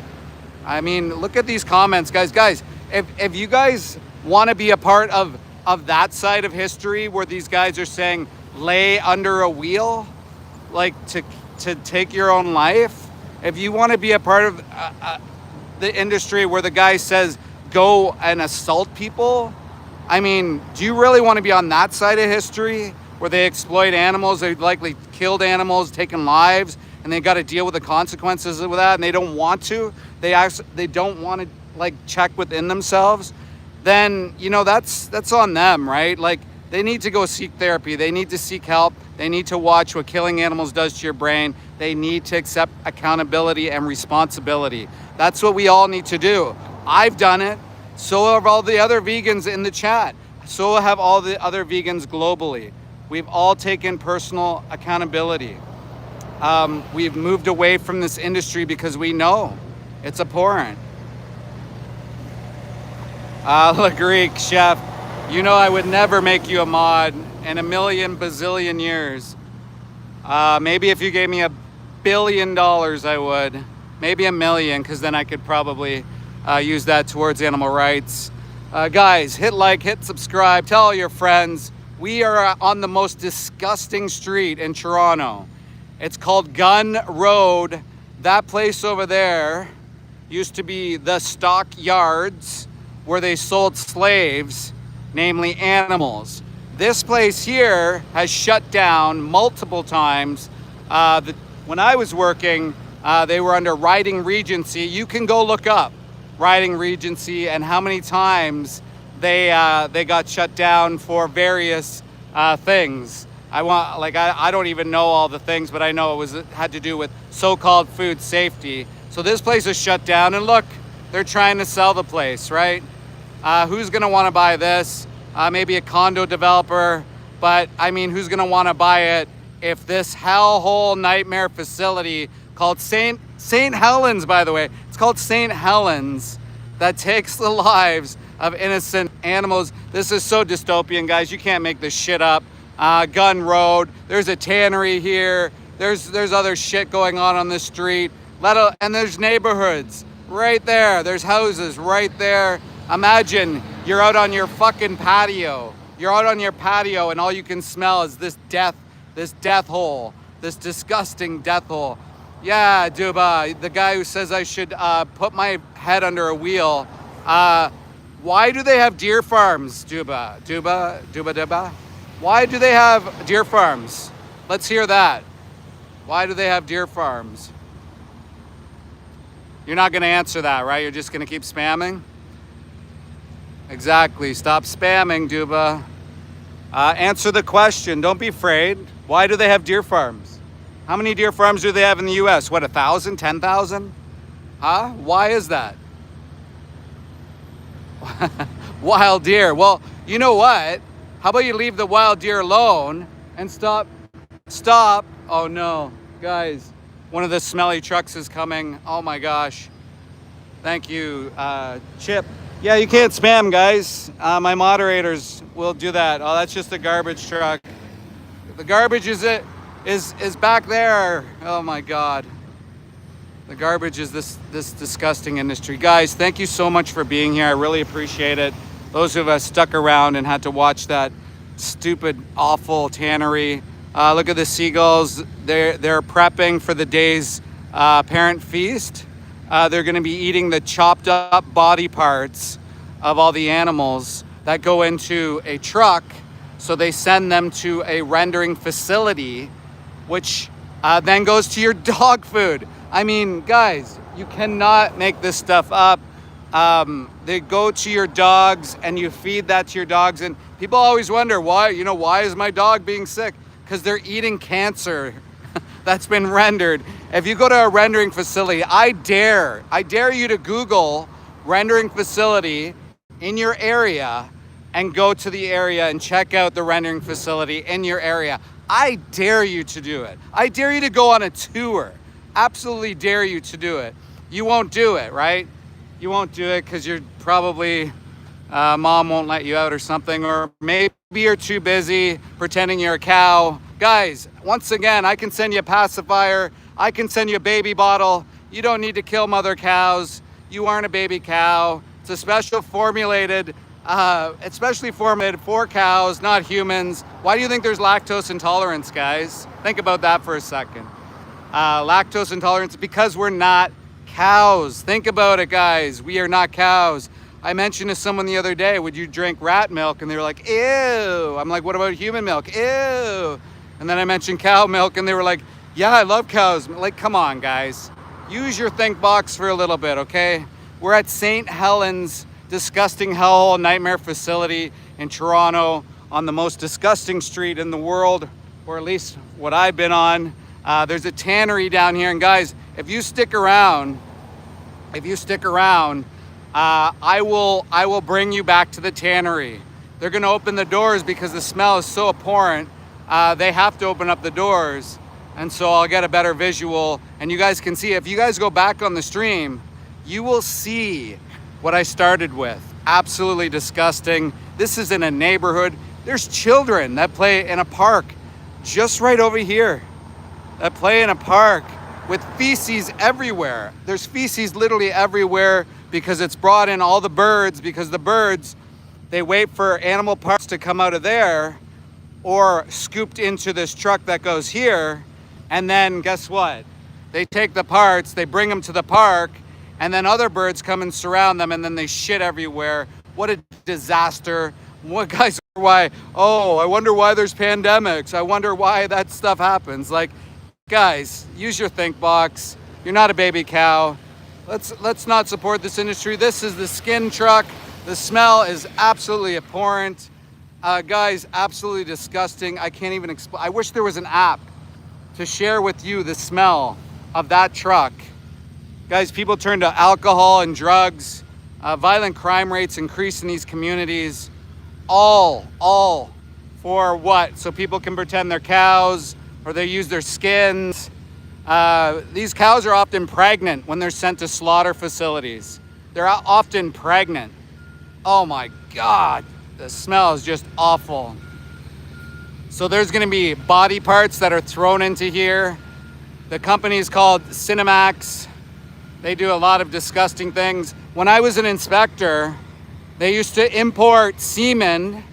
I mean, look at these comments, guys. Guys, if you guys want to be a part of that side of history where these guys are saying lay under a wheel, like to take your own life, if you want to be a part of the industry where the guy says go and assault people, I mean, do you really want to be on that side of history where they exploit animals? They likely killed animals, taken lives, and they got to deal with the consequences of that, and they don't want to. They don't want to like check within themselves. Then, you know, that's on them, right? Like, they need to go seek therapy. They need to seek help. They need to watch what killing animals does to your brain. They need to accept accountability and responsibility. That's what we all need to do. I've done it. So have all the other vegans in the chat. So have all the other vegans globally. We've all taken personal accountability. We've moved away from this industry because we know it's abhorrent. Le Greek, chef, you know I would never make you a mod in a million bazillion years. Maybe if you gave me $1 billion, I would. Maybe 1 million, because then I could probably use that towards animal rights. Guys, hit like, hit subscribe, tell all your friends. We are on the most disgusting street in Toronto. It's called Gun Road. That place over there used to be the stock yards where they sold slaves, namely animals. This place here has shut down multiple times. When I was working, they were under Riding Regency. You can go look up Riding Regency and how many times they got shut down for various things. I don't even know all the things, but I know it had to do with so-called food safety. So this place is shut down, and look, they're trying to sell the place, right? Who's gonna wanna buy this? Maybe a condo developer, but I mean, who's gonna wanna buy it if this hellhole nightmare facility called St. Helens, by the way, it's called St. Helens, that takes the lives of innocent animals. This is so dystopian, guys. You can't make this shit up. Gun Road. There's a tannery here. There's other shit going on this street. And there's neighborhoods right there. There's houses right there. Imagine you're out on your fucking patio. You're out on your patio and all you can smell is this death hole, this disgusting death hole. Yeah, Duba, the guy who says I should put my head under a wheel. Why do they have deer farms, Duba? Why do they have deer farms? Let's hear that. Why do they have deer farms? You're not going to answer that, right? You're just going to keep spamming? Exactly. Stop spamming, Duba. Answer the question. Don't be afraid. Why do they have deer farms? How many deer farms do they have in the U.S.? What, 1,000? 10,000? Huh? Why is that? Wild deer. Well, you know what? How about you leave the wild deer alone and stop. Oh no, guys, one of the smelly trucks is coming. Oh my gosh. Thank you, Chip. Yeah, you can't spam, guys. My moderators will do that. Oh, that's just a garbage truck. The garbage is back there. Oh my God. The garbage is this disgusting industry. Guys, thank you so much for being here. I really appreciate it. Those of us stuck around and had to watch that stupid, awful tannery. Look at the seagulls. They're prepping for the day's parent feast. They're going to be eating the chopped up body parts of all the animals that go into a truck. So they send them to a rendering facility, which then goes to your dog food. I mean, guys, you cannot make this stuff up. They go to your dogs and you feed that to your dogs. And people always wonder why is my dog being sick? Because they're eating cancer that's been rendered. If you go to a rendering facility, I dare you to Google rendering facility in your area and go to the area and check out the rendering facility in your area. I dare you to do it. I dare you to go on a tour. Absolutely dare you to do it. You won't do it, right? You won't do it because you're probably, mom won't let you out or something, or maybe you're too busy pretending you're a cow. Guys, once again, I can send you a pacifier. I can send you a baby bottle. You don't need to kill mother cows. You aren't a baby cow. It's a especially formulated for cows, not humans. Why do you think there's lactose intolerance, guys? Think about that for a second. Lactose intolerance, because we're not cows. Think about it, guys. We are not cows. I mentioned to someone the other day, would you drink rat milk? And they were like, ew. I'm like, what about human milk? Ew. And then I mentioned cow milk and they were like, yeah, I love cows. Like, come on, guys. Use your think box for a little bit, okay? We're at St. Helens disgusting hellhole nightmare facility in Toronto on the most disgusting street in the world, or at least what I've been on. There's a tannery down here, and guys, if you stick around, I will bring you back to the tannery. They're gonna open the doors because the smell is so abhorrent. They have to open up the doors, and so I'll get a better visual, and you guys can see. If you guys go back on the stream, you will see what I started with. Absolutely disgusting. This is in a neighborhood. There's children that play in a park just right over here, that play in a park with feces everywhere. There's feces literally everywhere because it's brought in all the birds, because the birds, they wait for animal parts to come out of there or scooped into this truck that goes here. And then guess what? They take the parts, they bring them to the park, and then other birds come and surround them, and then they shit everywhere. What a disaster. What, guys, why? Oh, I wonder why there's pandemics. I wonder why that stuff happens. Like, guys, use your think box. You're not a baby cow. Let's not support this industry. This is the skin truck. The smell is absolutely abhorrent. Guys, absolutely disgusting. I can't even explain. I wish there was an app to share with you the smell of that truck. Guys, people turn to alcohol and drugs. Violent crime rates increase in these communities. All for what? So people can pretend they're cows, or they use their skins. These cows are often pregnant when they're sent to slaughter facilities. They're often pregnant. Oh my God, the smell is just awful. So there's gonna be body parts that are thrown into here. The company is called Cinemax. They do a lot of disgusting things. When I was an inspector, they used to import semen.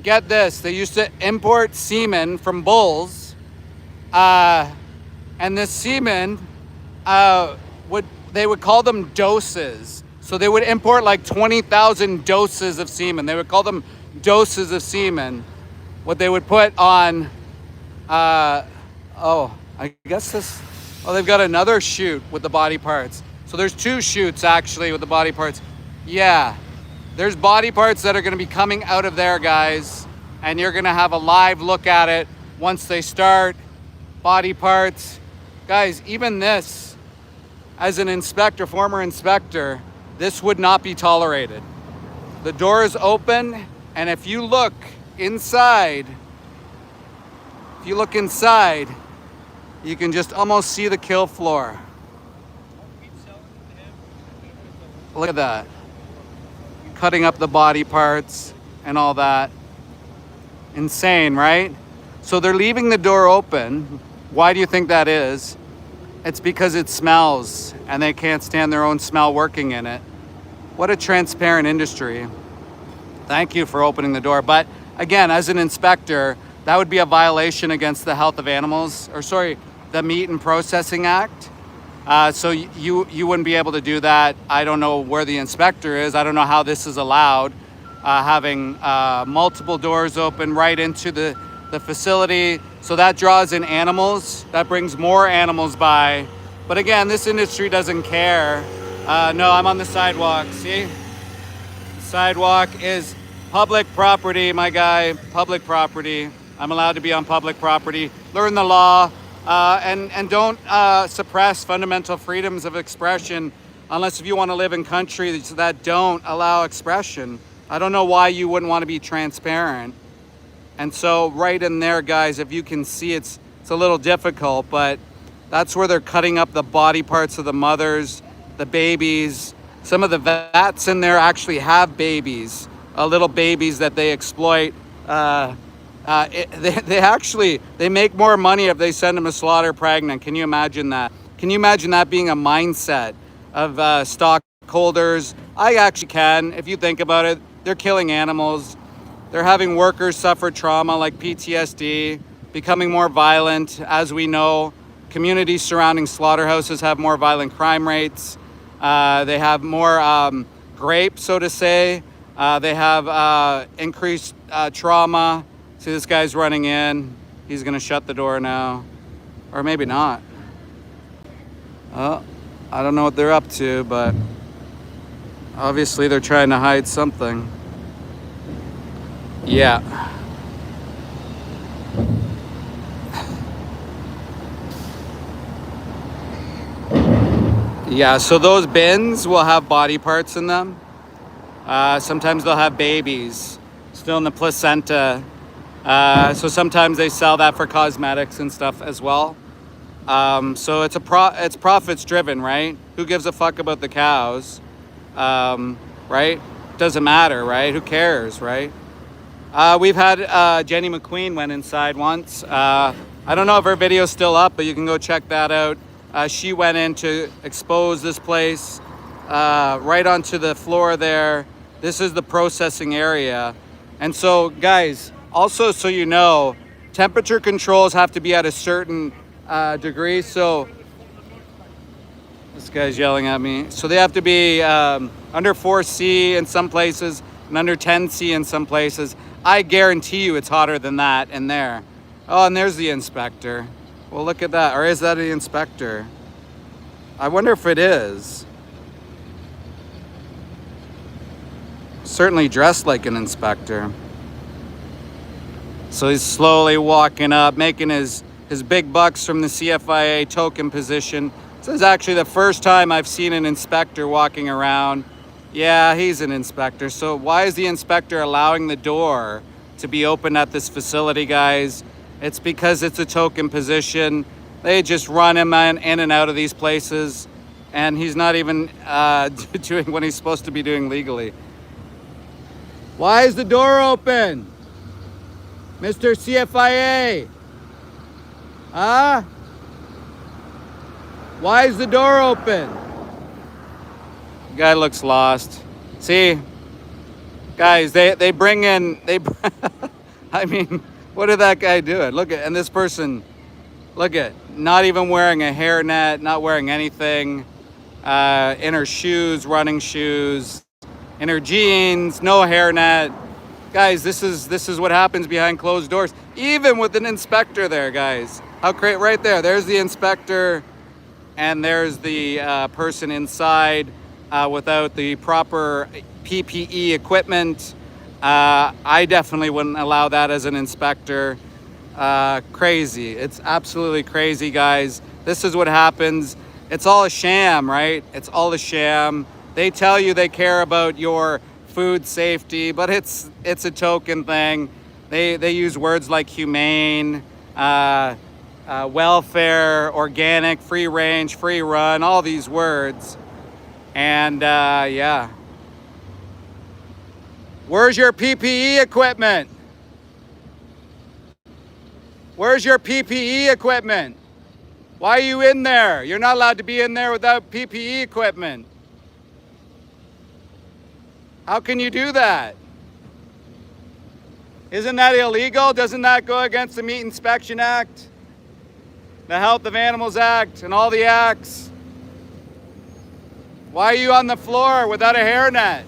Get this, they used to import semen from bulls. And this semen, they would call them doses. So they would import like 20,000 doses of semen. They would call them doses of semen. What they would put on, I guess this, they've got another chute with the body parts. So there's two chutes actually with the body parts. Yeah, there's body parts that are gonna be coming out of there, guys. And you're gonna have a live look at it once they start. Body parts. Guys, even this, as an inspector, former inspector, this would not be tolerated. The door is open, and if you look inside, you can just almost see the kill floor. Look at that. Cutting up the body parts and all that. Insane, right? So they're leaving the door open. Why do you think that is? It's because it smells and they can't stand their own smell working in it. What a transparent industry. Thank you for opening the door. But again, as an inspector, that would be a violation against the health of animals, the Meat and Processing Act. So you wouldn't be able to do that. I don't know where the inspector is. I don't know how this is allowed. Having multiple doors open right into the facility. So that draws in animals. That brings more animals by. But again, this industry doesn't care. No, I'm on the sidewalk, see? The sidewalk is public property, my guy, public property. I'm allowed to be on public property. Learn the law and don't suppress fundamental freedoms of expression unless if you want to live in countries that don't allow expression. I don't know why you wouldn't want to be transparent. And so right in there, guys, if you can see, it's a little difficult, but that's where they're cutting up the body parts of the mothers, the babies. Some of the vats in there actually have babies, little babies that they exploit. They make more money if they send them to slaughter pregnant. Can you imagine that? Can you imagine that being a mindset of stockholders? I actually can, if you think about it. They're killing animals. They're having workers suffer trauma like PTSD, becoming more violent. As we know, communities surrounding slaughterhouses have more violent crime rates. They have more grape, so to say. They have increased trauma. See, this guy's running in. He's gonna shut the door now. Or maybe not. Oh, I don't know what they're up to, but obviously they're trying to hide something. Yeah. Yeah, so those bins will have body parts in them. Sometimes they'll have babies still in the placenta. So sometimes they sell that for cosmetics and stuff as well. So it's profits driven, right? Who gives a fuck about the cows, right? Doesn't matter, right? Who cares, right? We've had Jenny McQueen went inside once. I don't know if her video's still up, but you can go check that out. She went in to expose this place right onto the floor there. This is the processing area. And so, guys, also so you know, temperature controls have to be at a certain degree. So this guy's yelling at me. So they have to be under 4C in some places and under 10C in some places. I guarantee you it's hotter than that in there. Oh, and there's the inspector. Well, look at that. Or is that the inspector? I wonder if it is. Certainly dressed like an inspector. So he's slowly walking up, making his big bucks from the CFIA token position. This is actually the first time I've seen an inspector walking around. Yeah, he's an inspector. So why is the inspector allowing the door to be open at this facility, guys? It's because it's a token position. They just run him in and out of these places, and he's not even doing what he's supposed to be doing legally. Why is the door open? Mr. CFIA? Huh? Why is the door open? The guy looks lost. See, guys, they bring in, I mean, what did that guy do? Look at, and this person, look at, not even wearing a hairnet, not wearing anything, in her shoes, running shoes, in her jeans, no hairnet. Guys, this is what happens behind closed doors, even with an inspector there, guys. How great, right there. There's the inspector, and there's the person inside without the proper PPE equipment. I definitely wouldn't allow that as an inspector. Crazy. It's absolutely crazy, guys. This is what happens. It's all a sham, right? It's all a sham. They tell you they care about your food safety, but it's a token thing. They use words like humane, welfare, organic, free range, free run, all these words. And yeah. Where's your PPE equipment? Where's your PPE equipment? Why are you in there? You're not allowed to be in there without PPE equipment. How can you do that? Isn't that illegal? Doesn't that go against the Meat Inspection Act, the Health of Animals Act, and all the acts? Why are you on the floor without a hairnet?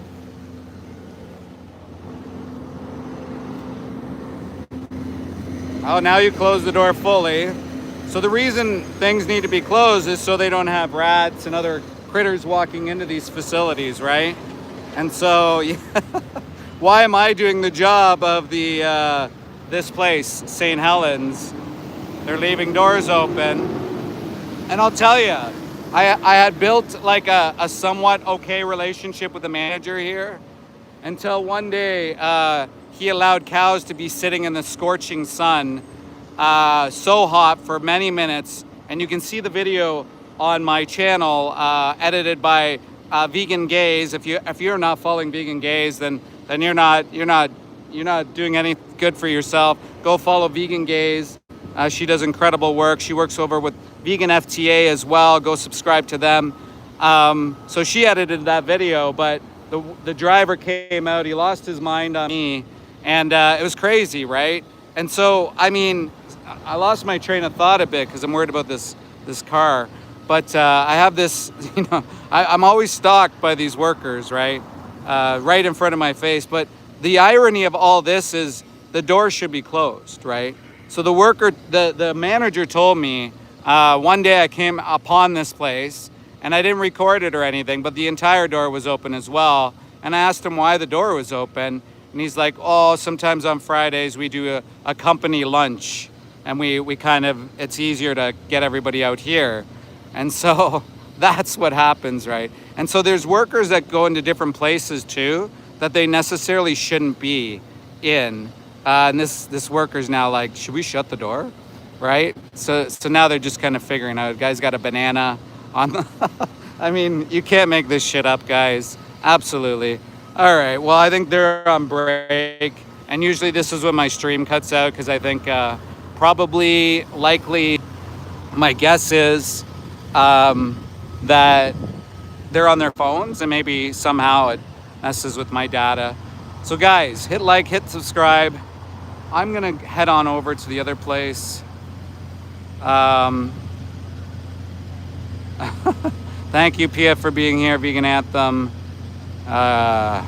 Oh, now you close the door fully. So the reason things need to be closed is so they don't have rats and other critters walking into these facilities, right? And so, yeah, why am I doing the job of the this place, St. Helens? They're leaving doors open. And I'll tell you, I had built like a somewhat okay relationship with the manager here until one day he allowed cows to be sitting in the scorching sun, so hot for many minutes. And you can see the video on my channel, edited by Vegan Gays. If you're not following Vegan Gays, then you're not doing any good for yourself. Go follow Vegan Gays. She does incredible work. She works over with Vegan FTA as well. Go subscribe to them. So she edited that video, but the driver came out. He lost his mind on me, and it was crazy, right? And so, I mean, I lost my train of thought a bit because I'm worried about this car. But I have this, you know, I'm always stalked by these workers, right? Right in front of my face. But the irony of all this is the door should be closed, right? So the worker, the manager told me, one day I came upon this place and I didn't record it or anything, but the entire door was open as well. And I asked him why the door was open. And he's like, oh, sometimes on Fridays we do a company lunch, and we kind of, it's easier to get everybody out here. And so that's what happens, right? And so there's workers that go into different places too that they necessarily shouldn't be in. And this worker's now like, should we shut the door? Right? So now they're just kind of figuring out. Guy's got a banana on the I mean, you can't make this shit up, guys. Absolutely. All right, well, I think they're on break. And usually this is when my stream cuts out because I think likely, my guess is that they're on their phones and maybe somehow it messes with my data. So guys, hit like, hit subscribe. I'm gonna head on over to the other place. Thank you, PF, for being here, Vegan Anthem. I'm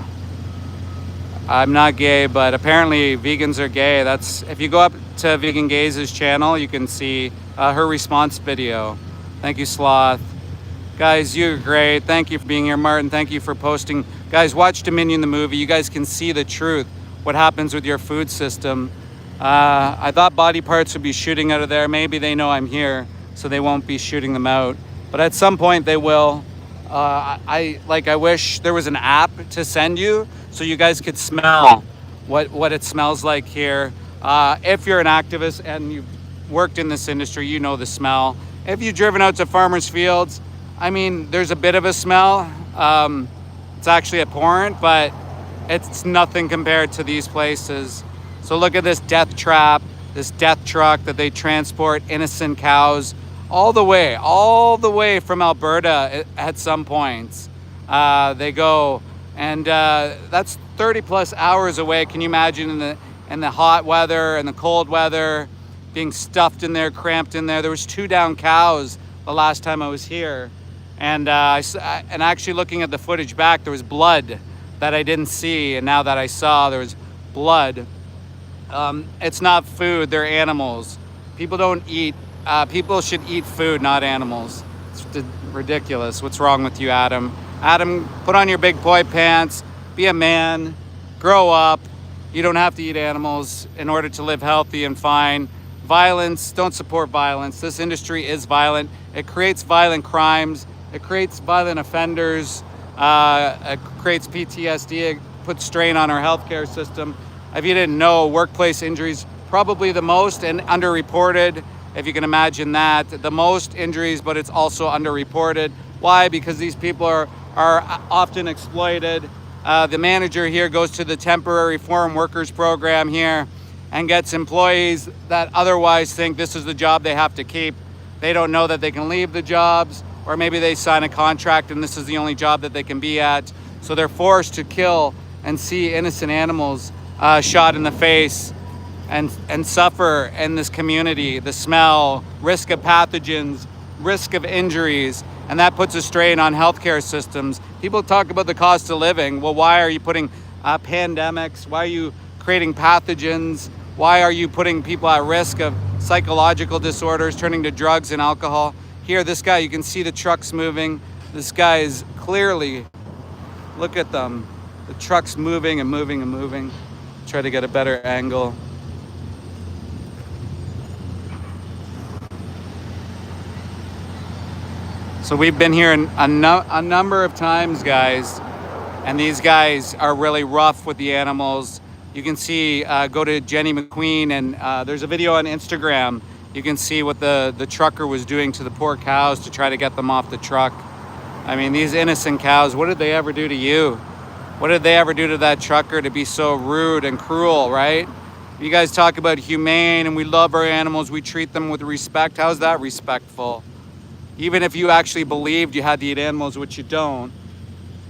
not gay, but apparently vegans are gay. That's, if you go up to Vegan Gays' channel, you can see her response video. Thank you, Sloth. Guys, you're great. Thank you for being here, Martin. Thank you for posting. Guys, watch Dominion the movie. You guys can see the truth, what happens with your food system. I thought body parts would be shooting out of there. Maybe they know I'm here, so they won't be shooting them out. But at some point they will. I wish there was an app to send you so you guys could smell what it smells like here. If you're an activist and you've worked in this industry, you know the smell. If you've driven out to farmers' fields, I mean, there's a bit of a smell. It's actually abhorrent, but It's nothing compared to these places. So look at this death trap, this death truck that they transport innocent cows all the way from Alberta at some points. They go, and that's 30 plus hours away. Can you imagine in the hot weather and the cold weather, being stuffed in there, cramped in there? There was 2 down cows the last time I was here, and actually looking at the footage back, there was blood that I didn't see, and now that I saw, there was blood. It's not food, they're animals. People don't eat, people should eat food, not animals. It's ridiculous. What's wrong with you, Adam? Adam, put on your big boy pants, be a man, grow up. You don't have to eat animals in order to live healthy and fine. Violence, don't support violence. This industry is violent. It creates violent crimes. It creates violent offenders. It creates PTSD. It puts strain on our healthcare system. If you didn't know, workplace injuries, probably the most and underreported, if you can imagine that. The most injuries, but it's also underreported. Why? Because these people are often exploited. The manager here goes to the temporary foreign workers program here and gets employees that otherwise think this is the job they have to keep. They don't know that they can leave the jobs, or maybe they sign a contract and this is the only job that they can be at. So they're forced to kill and see innocent animals shot in the face and suffer in this community. The smell, risk of pathogens, risk of injuries, and that puts a strain on healthcare systems. People talk about the cost of living. Well, why are you putting pandemics? Why are you creating pathogens? Why are you putting people at risk of psychological disorders, turning to drugs and alcohol? Here, this guy, you can see the trucks moving. This guy is clearly, look at them. The truck's moving and moving and moving. Try to get a better angle. So we've been here a number of times, guys, and these guys are really rough with the animals. You can see, go to Jenny McQueen, and there's a video on Instagram. You can see what the trucker was doing to the poor cows to try to get them off the truck. I mean, these innocent cows, what did they ever do to you? What did they ever do to that trucker to be so rude and cruel, right? You guys talk about humane and we love our animals, we treat them with respect. How's that respectful? Even if you actually believed you had to eat animals, which you don't,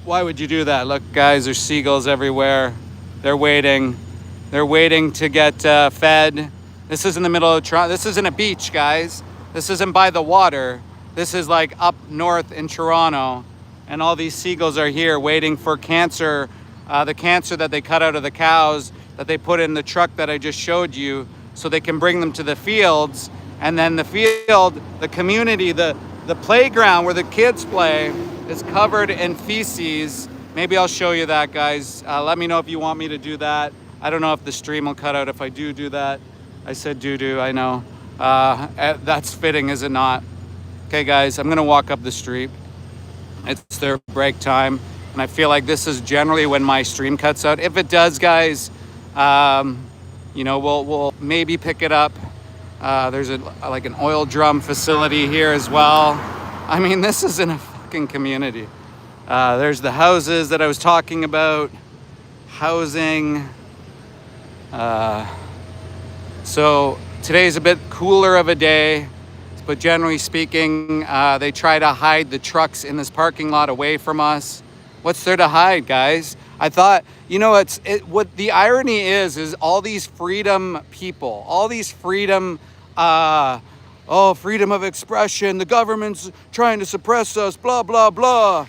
why would you do that? Look, guys, there's seagulls everywhere. They're waiting. They're waiting to get fed. This is in the middle of Toronto. This isn't a beach, guys. This isn't by the water. This is like up north in Toronto. And all these seagulls are here waiting for cancer, the cancer that they cut out of the cows, that they put in the truck that I just showed you, so they can bring them to the fields. And then the field, the community, the playground where the kids play is covered in feces. Maybe I'll show you that, guys. Let me know if you want me to do that. I don't know if the stream will cut out if I do that. I said doo-doo, I know. That's fitting, is it not? Okay, guys, I'm gonna walk up the street. It's their break time, and I feel like this is generally when my stream cuts out. If it does, guys, you know, we'll maybe pick it up. There's like an oil drum facility here as well. I mean, this is in a fucking community. There's the houses that I was talking about. Housing. So today's a bit cooler of a day, but generally speaking, they try to hide the trucks in this parking lot away from us. What's there to hide, guys? I thought, you know, what the irony is all these freedom people, all these freedom, freedom of expression, the government's trying to suppress us, blah, blah, blah.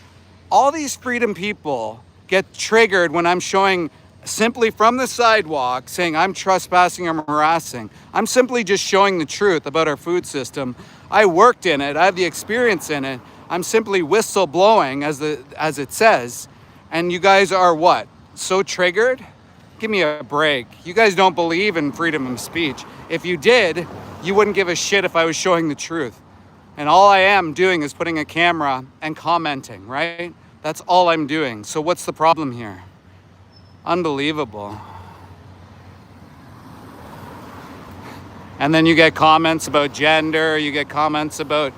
All these freedom people get triggered when I'm showing simply from the sidewalk saying I'm trespassing or harassing. I'm simply just showing the truth about our food system. I worked in it. I have the experience in it. I'm simply whistleblowing, as it says. And you guys are what? So triggered? Give me a break. You guys don't believe in freedom of speech. If you did, you wouldn't give a shit if I was showing the truth. And all I am doing is putting a camera and commenting, right? That's all I'm doing. So what's the problem here? Unbelievable. And then you get comments about gender, you get comments about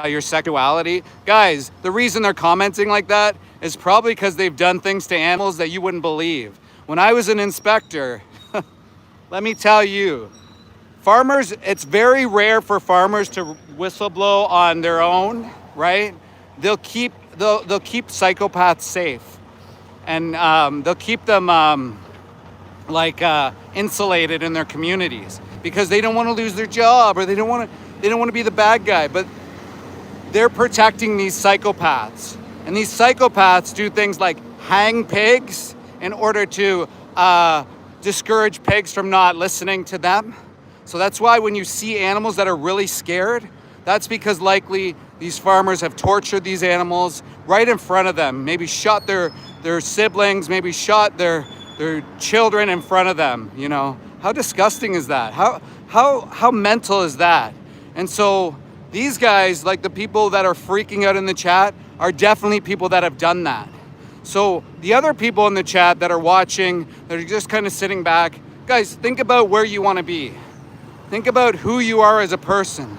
your sexuality. Guys, the reason they're commenting like that is probably because they've done things to animals that you wouldn't believe. When I was an inspector, let me tell you, farmers, it's very rare for farmers to whistleblow on their own, right? They'll keep psychopaths safe, and they'll keep them insulated in their communities because they don't want to lose their job, or they don't want to be the bad guy. But they're protecting these psychopaths, and these psychopaths do things like hang pigs in order to discourage pigs from not listening to them. So that's why when you see animals that are really scared, that's because likely these farmers have tortured these animals right in front of them, maybe shot their siblings, maybe shot their children in front of them. You know, how disgusting is that? How mental is that? And so these guys, like the people that are freaking out in the chat, are definitely people that have done that. So the other people in the chat that are watching, that are just kind of sitting back, guys, think about where you want to be. Think about who you are as a person.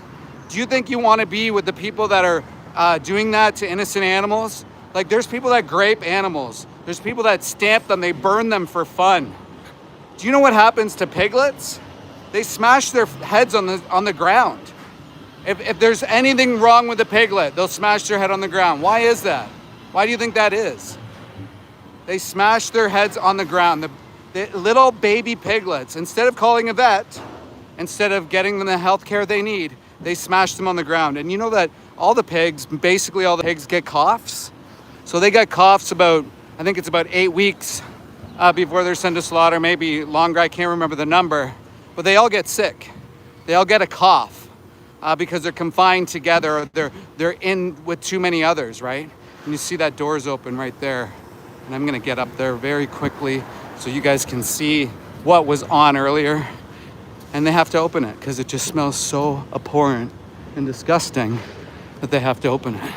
Do you think you want to be with the people that are doing that to innocent animals? Like, there's people that grape animals. There's people that stamp them, they burn them for fun. Do you know what happens to piglets? They smash their heads on the ground. If there's anything wrong with a piglet, they'll smash their head on the ground. Why is that? Why do you think that is? They smash their heads on the ground. The little baby piglets, instead of calling a vet, instead of getting them the health care they need, they smash them on the ground. And you know that basically all the pigs get coughs? So they get coughs I think it's about 8 weeks before they're sent to slaughter, maybe longer, I can't remember the number. But they all get sick. They all get a cough because they're confined together. They're in with too many others, right? And you see that door's open right there. And I'm gonna get up there very quickly so you guys can see what was on earlier. And they have to open it because it just smells so abhorrent and disgusting that they have to open it.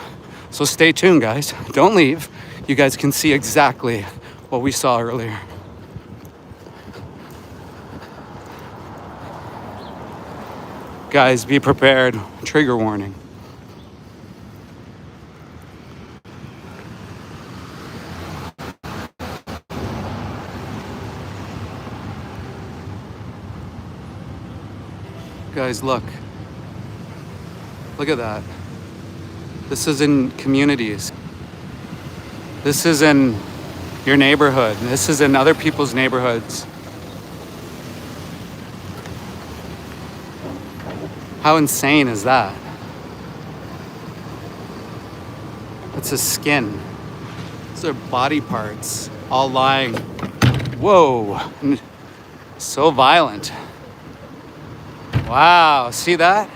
So stay tuned, guys. Don't leave. You guys can see exactly what we saw earlier. Guys, be prepared. Trigger warning. Guys, look. Look at that. This is in communities. This is in your neighborhood. This is in other people's neighborhoods. How insane is that? It's a skin. Those are body parts all lying. Whoa. So violent. Wow, see that?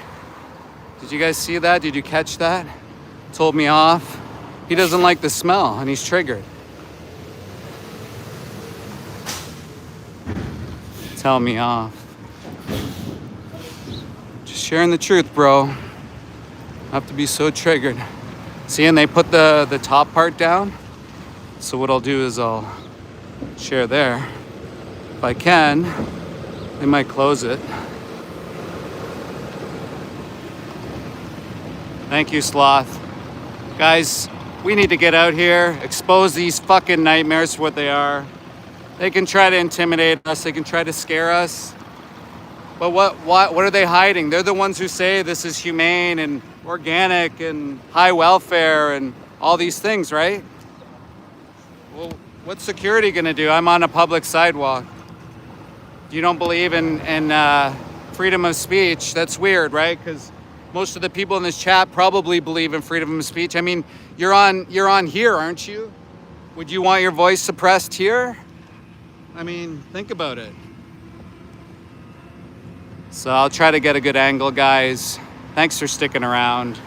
Did you guys see that? Did you catch that? Told me off. He doesn't like the smell and he's triggered. Tell me off. Just sharing the truth, bro. I have to be so triggered. See, and they put the top part down. So what I'll do is I'll share there. If I can, they might close it. Thank you, Sloth. Guys, we need to get out here, expose these fucking nightmares for what they are. They can try to intimidate us, they can try to scare us. But what are they hiding? They're the ones who say this is humane and organic and high welfare and all these things, right? Well, what's security gonna do? I'm on a public sidewalk. You don't believe in freedom of speech? That's weird, right? Because most of the people in this chat probably believe in freedom of speech. I mean, you're on here, aren't you? Would you want your voice suppressed here? I mean, think about it. So I'll try to get a good angle, guys. Thanks for sticking around.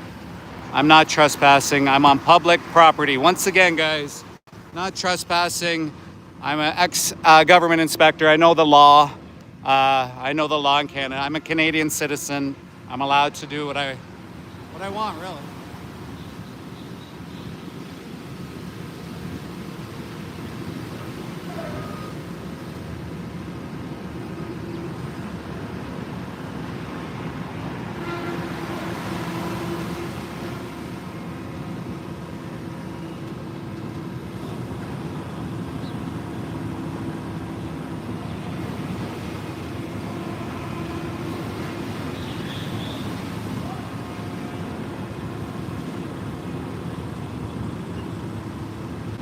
I'm not trespassing. I'm on public property. Once again, guys, not trespassing. I'm an ex-government inspector. I know the law. I know the law in Canada. I'm a Canadian citizen. I'm allowed to do what I want, really.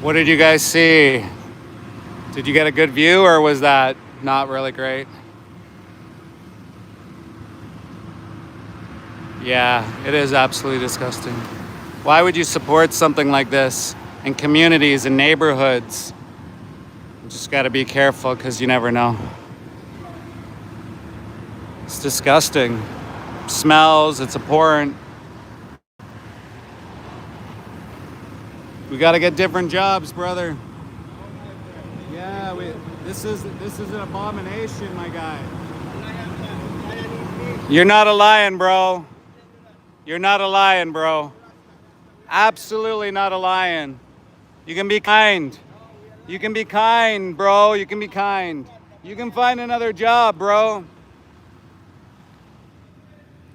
What did you guys see? Did you get a good view, or was that not really great? Yeah, it is absolutely disgusting. Why would you support something like this in communities and neighborhoods? You just got to be careful because you never know. It's disgusting. Smells, it's abhorrent. We got to get different jobs, brother. Yeah, this is an abomination, my guy. You're not a lion, bro. You're not a lion, bro. Absolutely not a lion. You can be kind. You can be kind, bro. You can be kind. You can find another job, bro.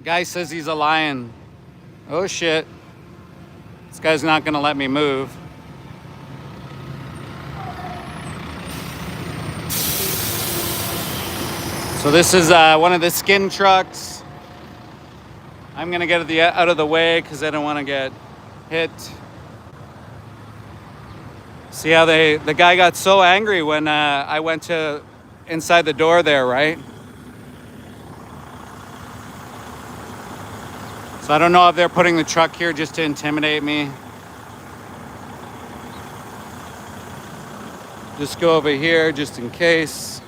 Guy says he's a lion. Oh shit. This guy's not gonna let me move. So this is one of the skin trucks. I'm gonna get out of the way because I don't want to get hit. See how the guy got so angry when I went to inside the door there, right? So I don't know if they're putting the truck here just to intimidate me. Just go over here just in case.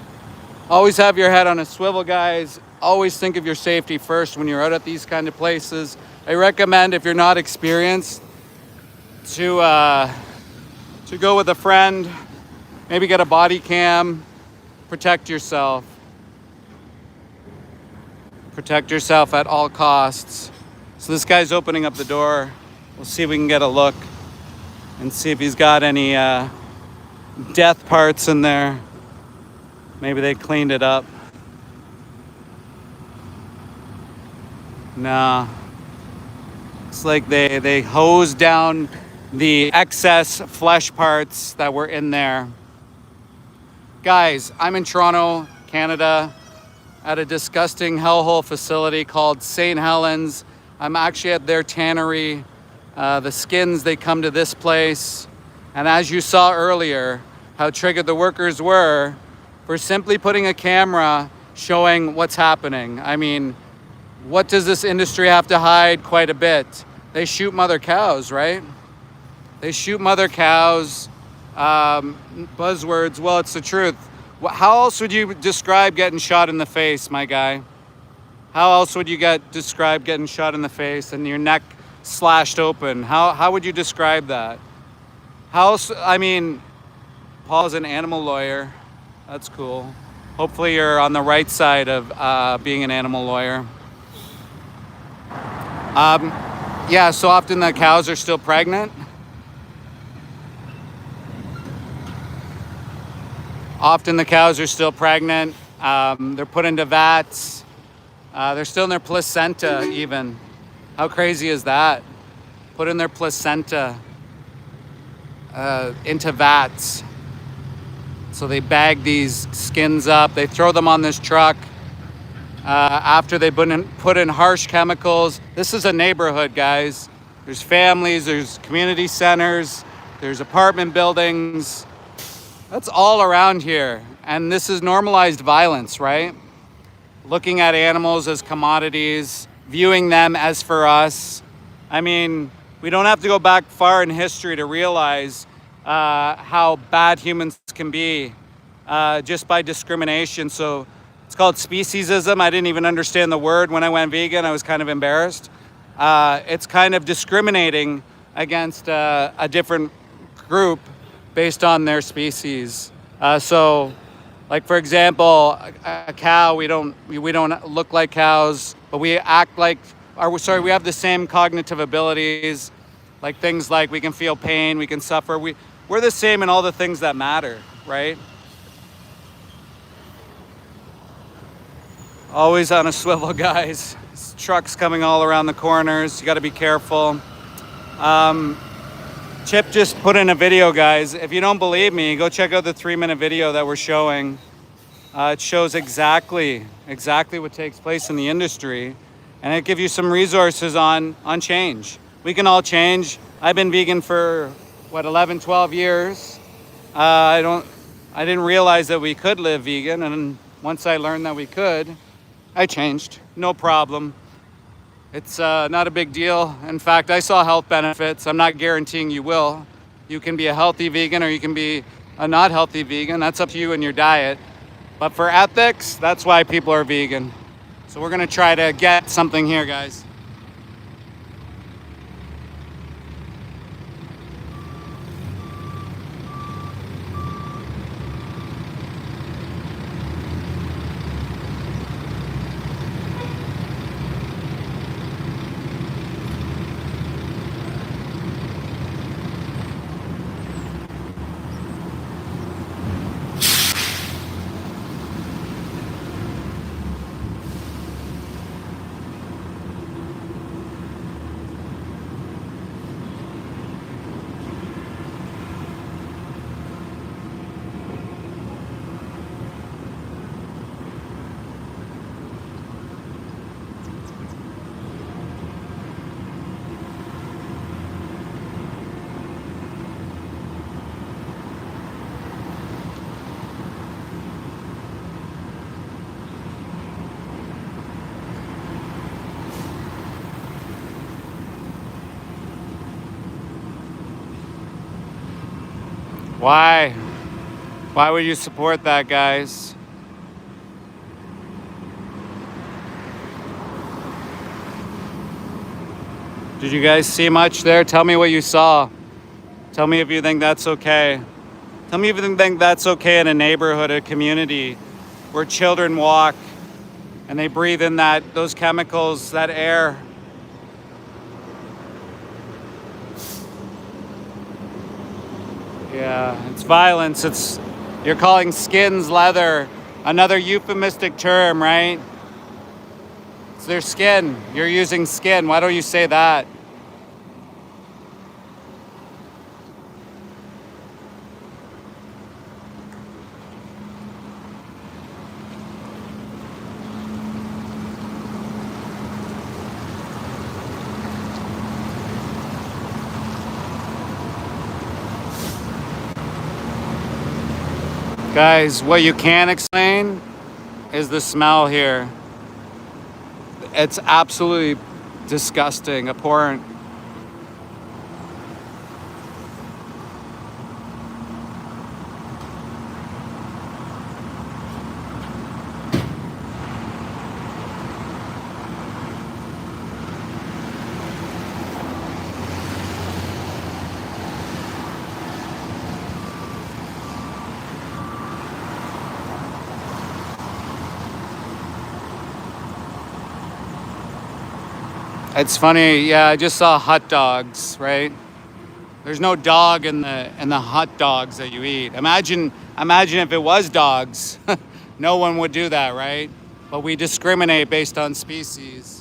Always have your head on a swivel, guys. Always think of your safety first when you're out at these kind of places. I recommend, if you're not experienced, to go with a friend, maybe get a body cam, protect yourself. Protect yourself at all costs. So this guy's opening up the door. We'll see if we can get a look and see if he's got any death parts in there. Maybe they cleaned it up. No. It's like they hosed down the excess flesh parts that were in there. Guys, I'm in Toronto, Canada, at a disgusting hellhole facility called St. Helens. I'm actually at their tannery. The skins, they come to this place. And as you saw earlier, how triggered the workers were for simply putting a camera showing what's happening. I mean, what does this industry have to hide? Quite a bit. They shoot mother cows, right? They shoot mother cows. Buzzwords, well, it's the truth. How else would you describe getting shot in the face, my guy? How else would you describe getting shot in the face and your neck slashed open? How would you describe that? How else, I mean, Paul's an animal lawyer. That's cool. Hopefully you're on the right side of being an animal lawyer. Yeah, so often the cows are still pregnant. Often the cows are still pregnant. They're put into vats. They're still in their placenta even. How crazy is that? Put in their placenta into vats. So they bag these skins up. They throw them on this truck after they've put in harsh chemicals. This is a neighborhood, guys. There's families, there's community centers, there's apartment buildings. That's all around here. And this is normalized violence, right? Looking at animals as commodities, viewing them as for us. I mean, we don't have to go back far in history to realize how bad humans can be just by discrimination. So it's called speciesism. I didn't even understand the word when I went vegan. I was kind of embarrassed. It's kind of discriminating against a different group based on their species. So, like for example, a cow, we don't look like cows, but we act like, we have the same cognitive abilities, like things like we can feel pain, we can suffer. We're the same in all the things that matter, right? Always on a swivel, guys. Trucks coming all around the corners. You got to be careful. Chip just put in a video, guys. If you don't believe me, go check out the 3-minute video that we're showing. It shows exactly what takes place in the industry, and it gives you some resources on change. We can all change. I've been vegan for 11, 12 years. I didn't realize that we could live vegan, and once I learned that we could, I changed. No problem. It's not a big deal. In fact, I saw health benefits. I'm not guaranteeing you will. You can be a healthy vegan or you can be a not healthy vegan. That's up to you and your diet. But for ethics, that's why people are vegan. So we're gonna try to get something here, guys. Why? Why would you support that, guys? Did you guys see much there? Tell me what you saw. Tell me if you think that's okay. Tell me if you think that's okay in a neighborhood, a community where children walk and they breathe in those chemicals, that air. Yeah, it's violence. You're calling skins leather, another euphemistic term, right? It's their skin. You're using skin. Why don't you say that? Guys, what you can't explain is the smell here. It's absolutely disgusting, abhorrent. It's funny, yeah, I just saw hot dogs, right? There's no dog in the hot dogs that you eat. Imagine if it was dogs. No one would do that, right? But we discriminate based on species.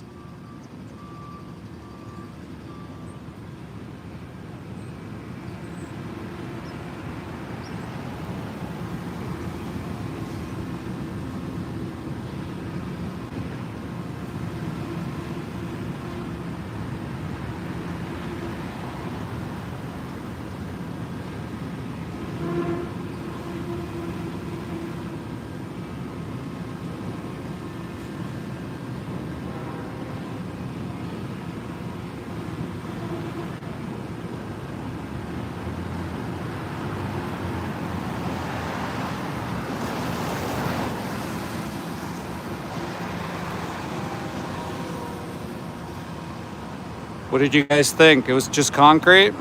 What did you guys think? It was just concrete?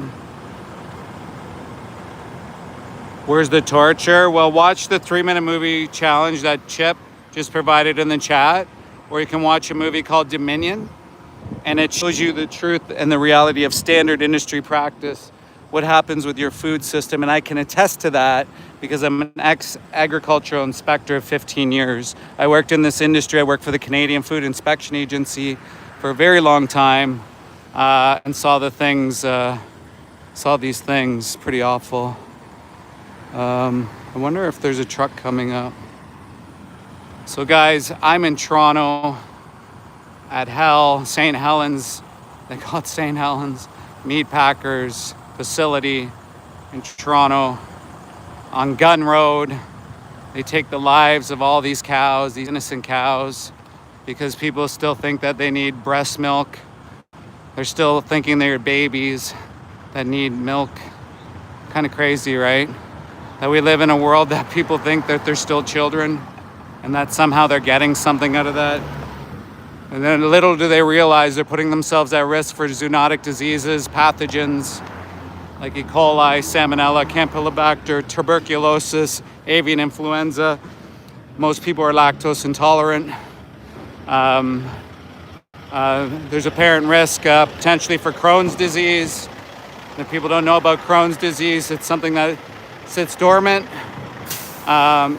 Where's the torture? Well, watch the 3-minute movie challenge that Chip just provided in the chat, or you can watch a movie called Dominion, and it shows you the truth and the reality of standard industry practice, what happens with your food system. And I can attest to that because I'm an ex-agricultural inspector of 15 years. I worked in this industry. I worked for the Canadian Food Inspection Agency for a very long time, and saw these things, pretty awful. I wonder if there's a truck coming up. So guys, I'm in Toronto at St. Helens. They call it St. Helens Meat Packers facility. in Toronto on Gun Road. They take the lives of all these cows, these innocent cows, because people still think that they need breast milk. They're still thinking they're babies that need milk. Kind of crazy, right? That we live in a world that people think that they're still children and that somehow they're getting something out of that. And then little do they realize they're putting themselves at risk for zoonotic diseases, pathogens like E. coli, Salmonella, Campylobacter, tuberculosis, avian influenza. Most people are lactose intolerant. There's apparent risk potentially for Crohn's disease. If people don't know about Crohn's disease, it's something that sits dormant.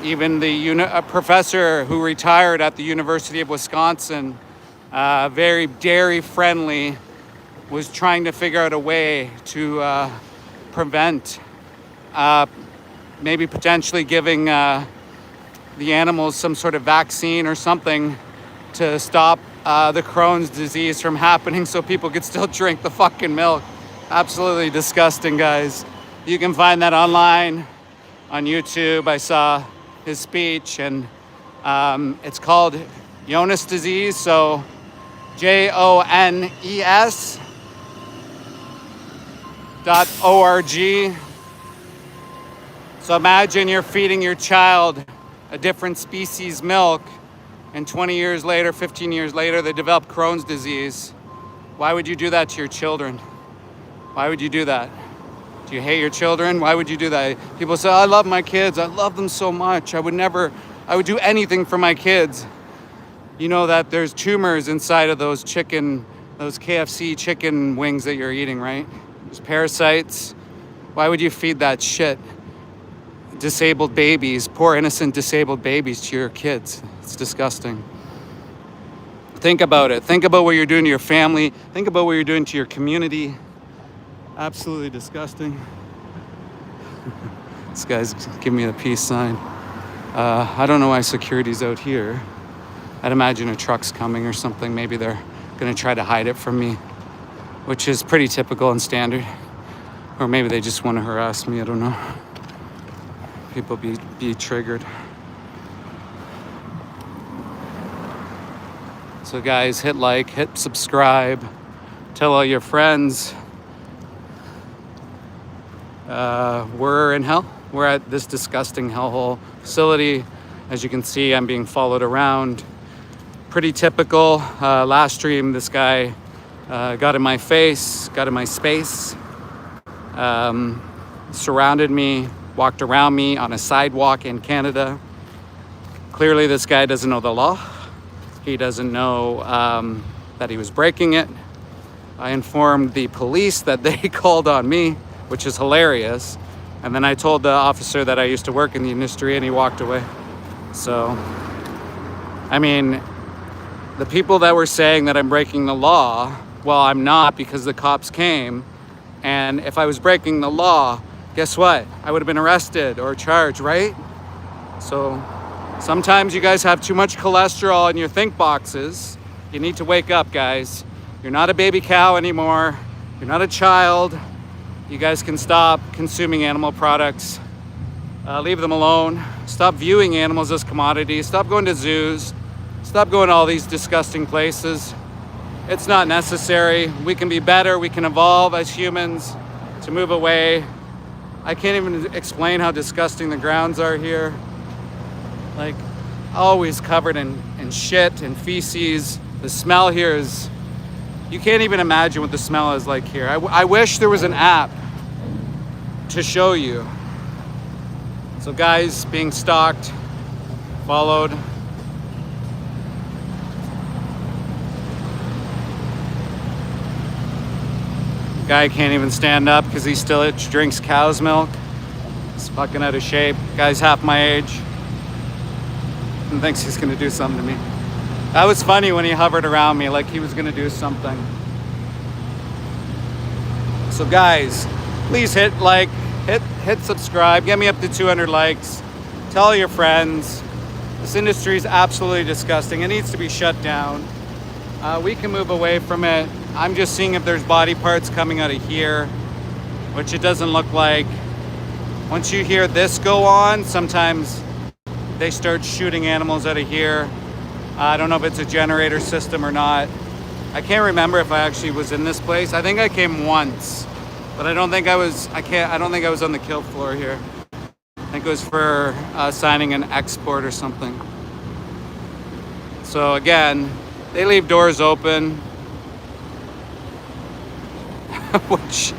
Even a professor who retired at the University of Wisconsin, very dairy friendly, was trying to figure out a way to prevent, maybe potentially giving the animals some sort of vaccine or something to stop the Crohn's disease from happening so people could still drink the fucking milk. Absolutely disgusting, guys. You can find that online on YouTube. I saw his speech, and it's called Jones disease, so JONES.org. So imagine you're feeding your child a different species milk, and 20 years later, 15 years later, they develop Crohn's disease. Why would you do that to your children? Why would you do that? Do you hate your children? Why would you do that? People say, I love my kids. I love them so much. I would do anything for my kids. You know that there's tumors inside of those KFC chicken wings that you're eating, right? There's parasites. Why would you feed that shit? Disabled babies, poor innocent disabled babies to your kids. It's disgusting. Think about it. Think about what you're doing to your family. Think about what you're doing to your community. Absolutely disgusting. This guy's giving me the peace sign. I don't know why security's out here. I'd imagine a truck's coming or something. Maybe they're gonna try to hide it from me, which is pretty typical and standard. Or maybe they just want to harass me, I don't know. People be triggered. So guys, hit like, hit subscribe, tell all your friends. We're in hell. We're at this disgusting hellhole facility. As you can see, I'm being followed around. Pretty typical. Last stream, this guy got in my face, got in my space, surrounded me, walked around me on a sidewalk in Canada. Clearly, this guy doesn't know the law. He doesn't know that he was breaking it. I informed the police that they called on me, which is hilarious. And then I told the officer that I used to work in the industry, and he walked away. So, I mean, the people that were saying that I'm breaking the law, well, I'm not, because the cops came. And if I was breaking the law, guess what? I would have been arrested or charged, right? So sometimes you guys have too much cholesterol in your think boxes. You need to wake up, guys. You're not a baby cow anymore. You're not a child. You guys can stop consuming animal products. Leave them alone. Stop viewing animals as commodities. Stop going to zoos. Stop going to all these disgusting places. It's not necessary. We can be better. We can evolve as humans to move away. I can't even explain how disgusting the grounds are here. Like, always covered in shit and feces. The smell here is, you can't even imagine what the smell is like here. I wish there was an app to show you. So guys, being stalked, followed. Guy can't even stand up because he still drinks cow's milk. He's fucking out of shape. Guy's half my age and thinks he's gonna do something to me. That was funny when he hovered around me like he was gonna do something. So guys, please hit like, hit subscribe, get me up to 200 likes, tell all your friends. This industry is absolutely disgusting. It needs to be shut down. We can move away from it. I'm just seeing if there's body parts coming out of here, which it doesn't look like. Once you hear this go on, sometimes they start shooting animals out of here. I don't know if it's a generator system or not. I can't remember if I actually was in this place. I think I came once, but I don't think I was on the kill floor here. I think it was for signing an export or something. So again, they leave doors open, which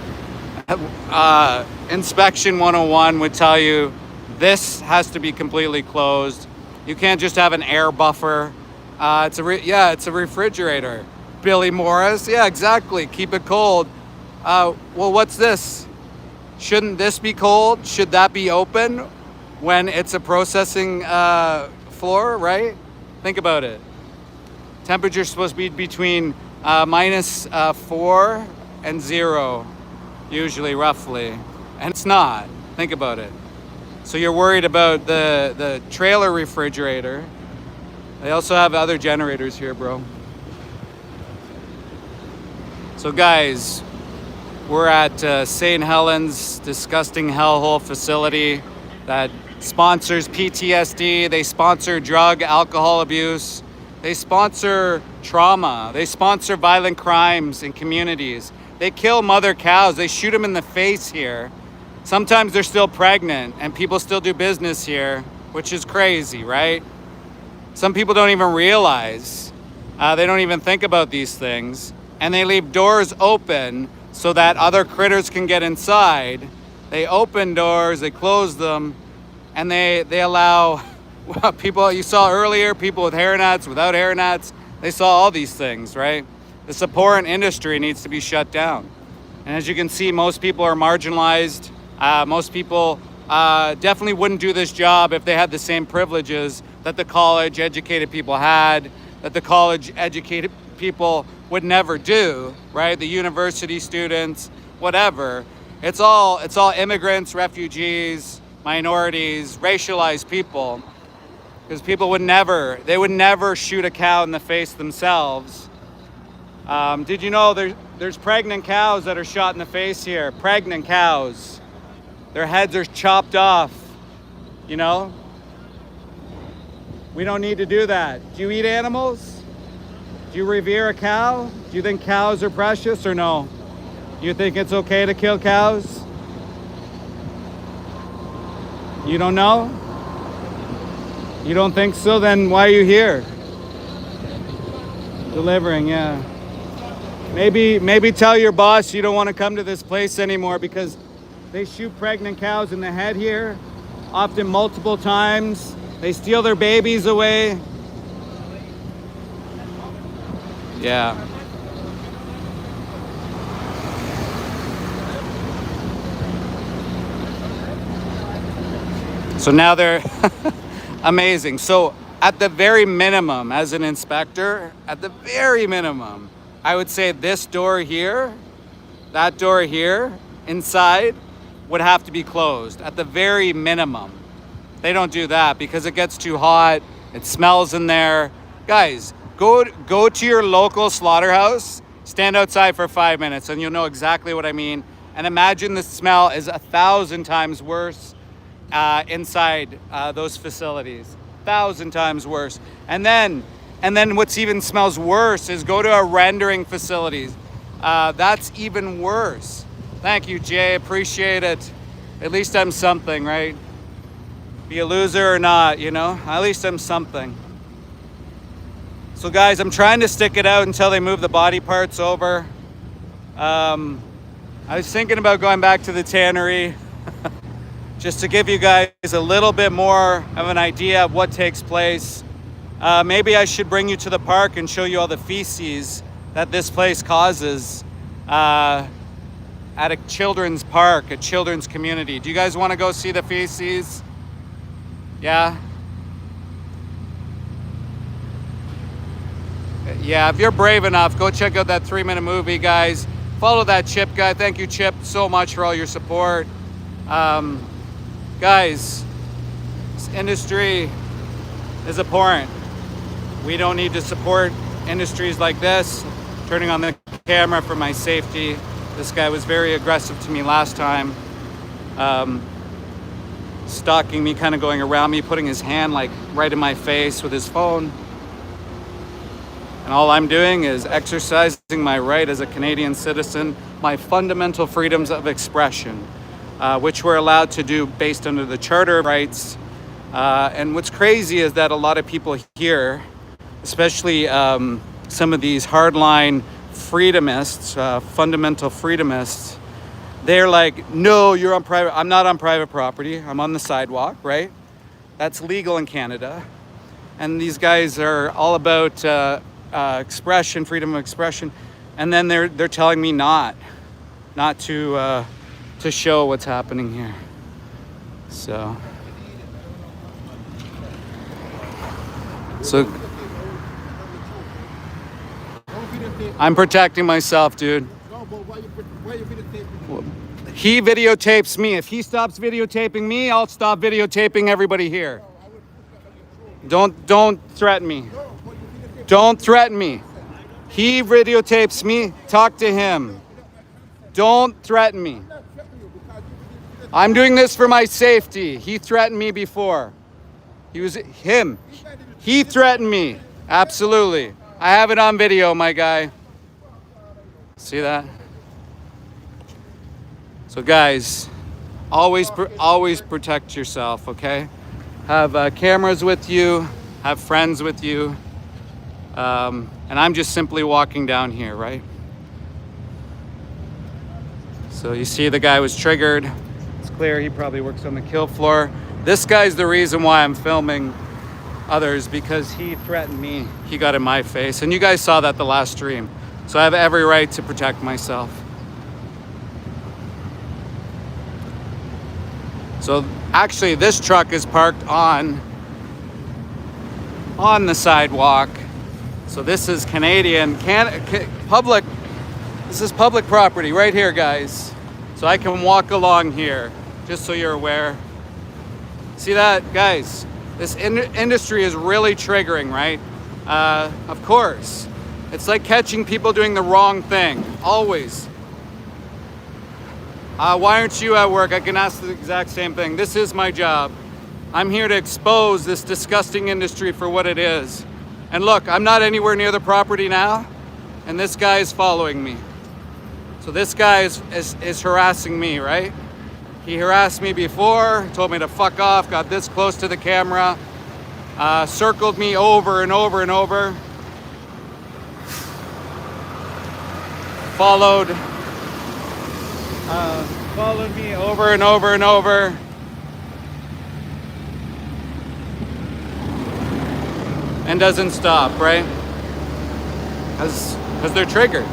Inspection 101 would tell you this has to be completely closed. You can't just have an air buffer. It's a refrigerator. Billy Morris, yeah, exactly. Keep it cold. Well, what's this? Shouldn't this be cold? Should that be open when it's a processing floor, right? Think about it. Temperature's supposed to be between -4 and 0, usually, roughly. And it's not. Think about it. So you're worried about the trailer refrigerator. They also have other generators here, bro. So guys, we're at St. Helens, disgusting hellhole facility that sponsors PTSD. They sponsor drug, alcohol abuse. They sponsor trauma. They sponsor violent crimes in communities. They kill mother cows. They shoot them in the face here. Sometimes they're still pregnant and people still do business here, which is crazy, right? Some people don't even realize. They don't even think about these things. And they leave doors open so that other critters can get inside. They open doors, they close them, and they allow people, you saw earlier, people with hairnets, without hairnets. They saw all these things, right? This abhorrent industry needs to be shut down. And as you can see, most people are marginalized. Most people definitely wouldn't do this job if they had the same privileges that the college-educated people had, that the college-educated people would never do, right? The university students, whatever. It's all immigrants, refugees, minorities, racialized people, because people would never shoot a cow in the face themselves. Did you know there's pregnant cows that are shot in the face here? Pregnant cows. Their heads are chopped off, you know? We don't need to do that. Do you eat animals? Do you revere a cow? Do you think cows are precious or no? You think it's okay to kill cows? You don't know? You don't think so? Then why are you here? Delivering, yeah. Maybe tell your boss you don't want to come to this place anymore because they shoot pregnant cows in the head here, often multiple times. They steal their babies away. Yeah. So now they're amazing. So at the very minimum, as an inspector, at the very minimum, I would say this door here, that door here, inside, would have to be closed at the very minimum. They don't do that because it gets too hot. It smells in there. Guys, go to your local slaughterhouse, stand outside for 5 minutes and you'll know exactly what I mean. And imagine the smell is 1,000 times worse inside those facilities. 1,000 times worse. And then what's even smells worse is go to a rendering facilities. That's even worse. Thank you, Jay. Appreciate it. At least I'm something, right? Be a loser or not, you know? At least I'm something. So guys, I'm trying to stick it out until they move the body parts over. I was thinking about going back to the tannery just to give you guys a little bit more of an idea of what takes place. Maybe I should bring you to the park and show you all the feces that this place causes at a children's park, a children's community. Do you guys want to go see the feces? Yeah? Yeah, if you're brave enough, go check out that 3-minute movie, guys. Follow that Chip guy. Thank you, Chip, so much for all your support. Guys, this industry is abhorrent. We don't need to support industries like this. Turning on the camera for my safety. This guy was very aggressive to me last time. stalking me, kind of going around me, putting his hand like right in my face with his phone. And all I'm doing is exercising my right as a Canadian citizen, my fundamental freedoms of expression, which we're allowed to do based under the Charter of Rights. And what's crazy is that a lot of people here, especially some of these hardline freedomists, fundamental freedomists, they're like, no, you're on private. I'm not on private property. I'm on the sidewalk, right? That's legal in Canada. And these guys are all about expression, freedom of expression. And then they're telling me not to show what's happening here. So I'm protecting myself, dude. He videotapes me. If he stops videotaping me, I'll stop videotaping everybody here. Don't threaten me. Don't threaten me. He videotapes me. Talk to him. Don't threaten me. I'm doing this for my safety. He threatened me before. He threatened me. Absolutely. I have it on video, my guy. See that? So guys, always protect yourself, okay? Have cameras with you, have friends with you. And I'm just simply walking down here, right? So you see the guy was triggered. It's clear he probably works on the kill floor. This guy's the reason why I'm filming others, because he threatened me. He got in my face. And you guys saw that the last stream. So I have every right to protect myself. So actually this truck is parked on the sidewalk. So this is Canadian, public, this is public property right here, guys. So I can walk along here, just so you're aware. See that, guys? This industry is really triggering, right? Of course. It's like catching people doing the wrong thing, always. Why aren't you at work? I can ask the exact same thing. This is my job. I'm here to expose this disgusting industry for what it is. And look, I'm not anywhere near the property now, and this guy is following me. So this guy is harassing me, right? He harassed me before, told me to fuck off, got this close to the camera, circled me over and over and over. Followed me over and over and over. And doesn't stop, right? Because they're triggered.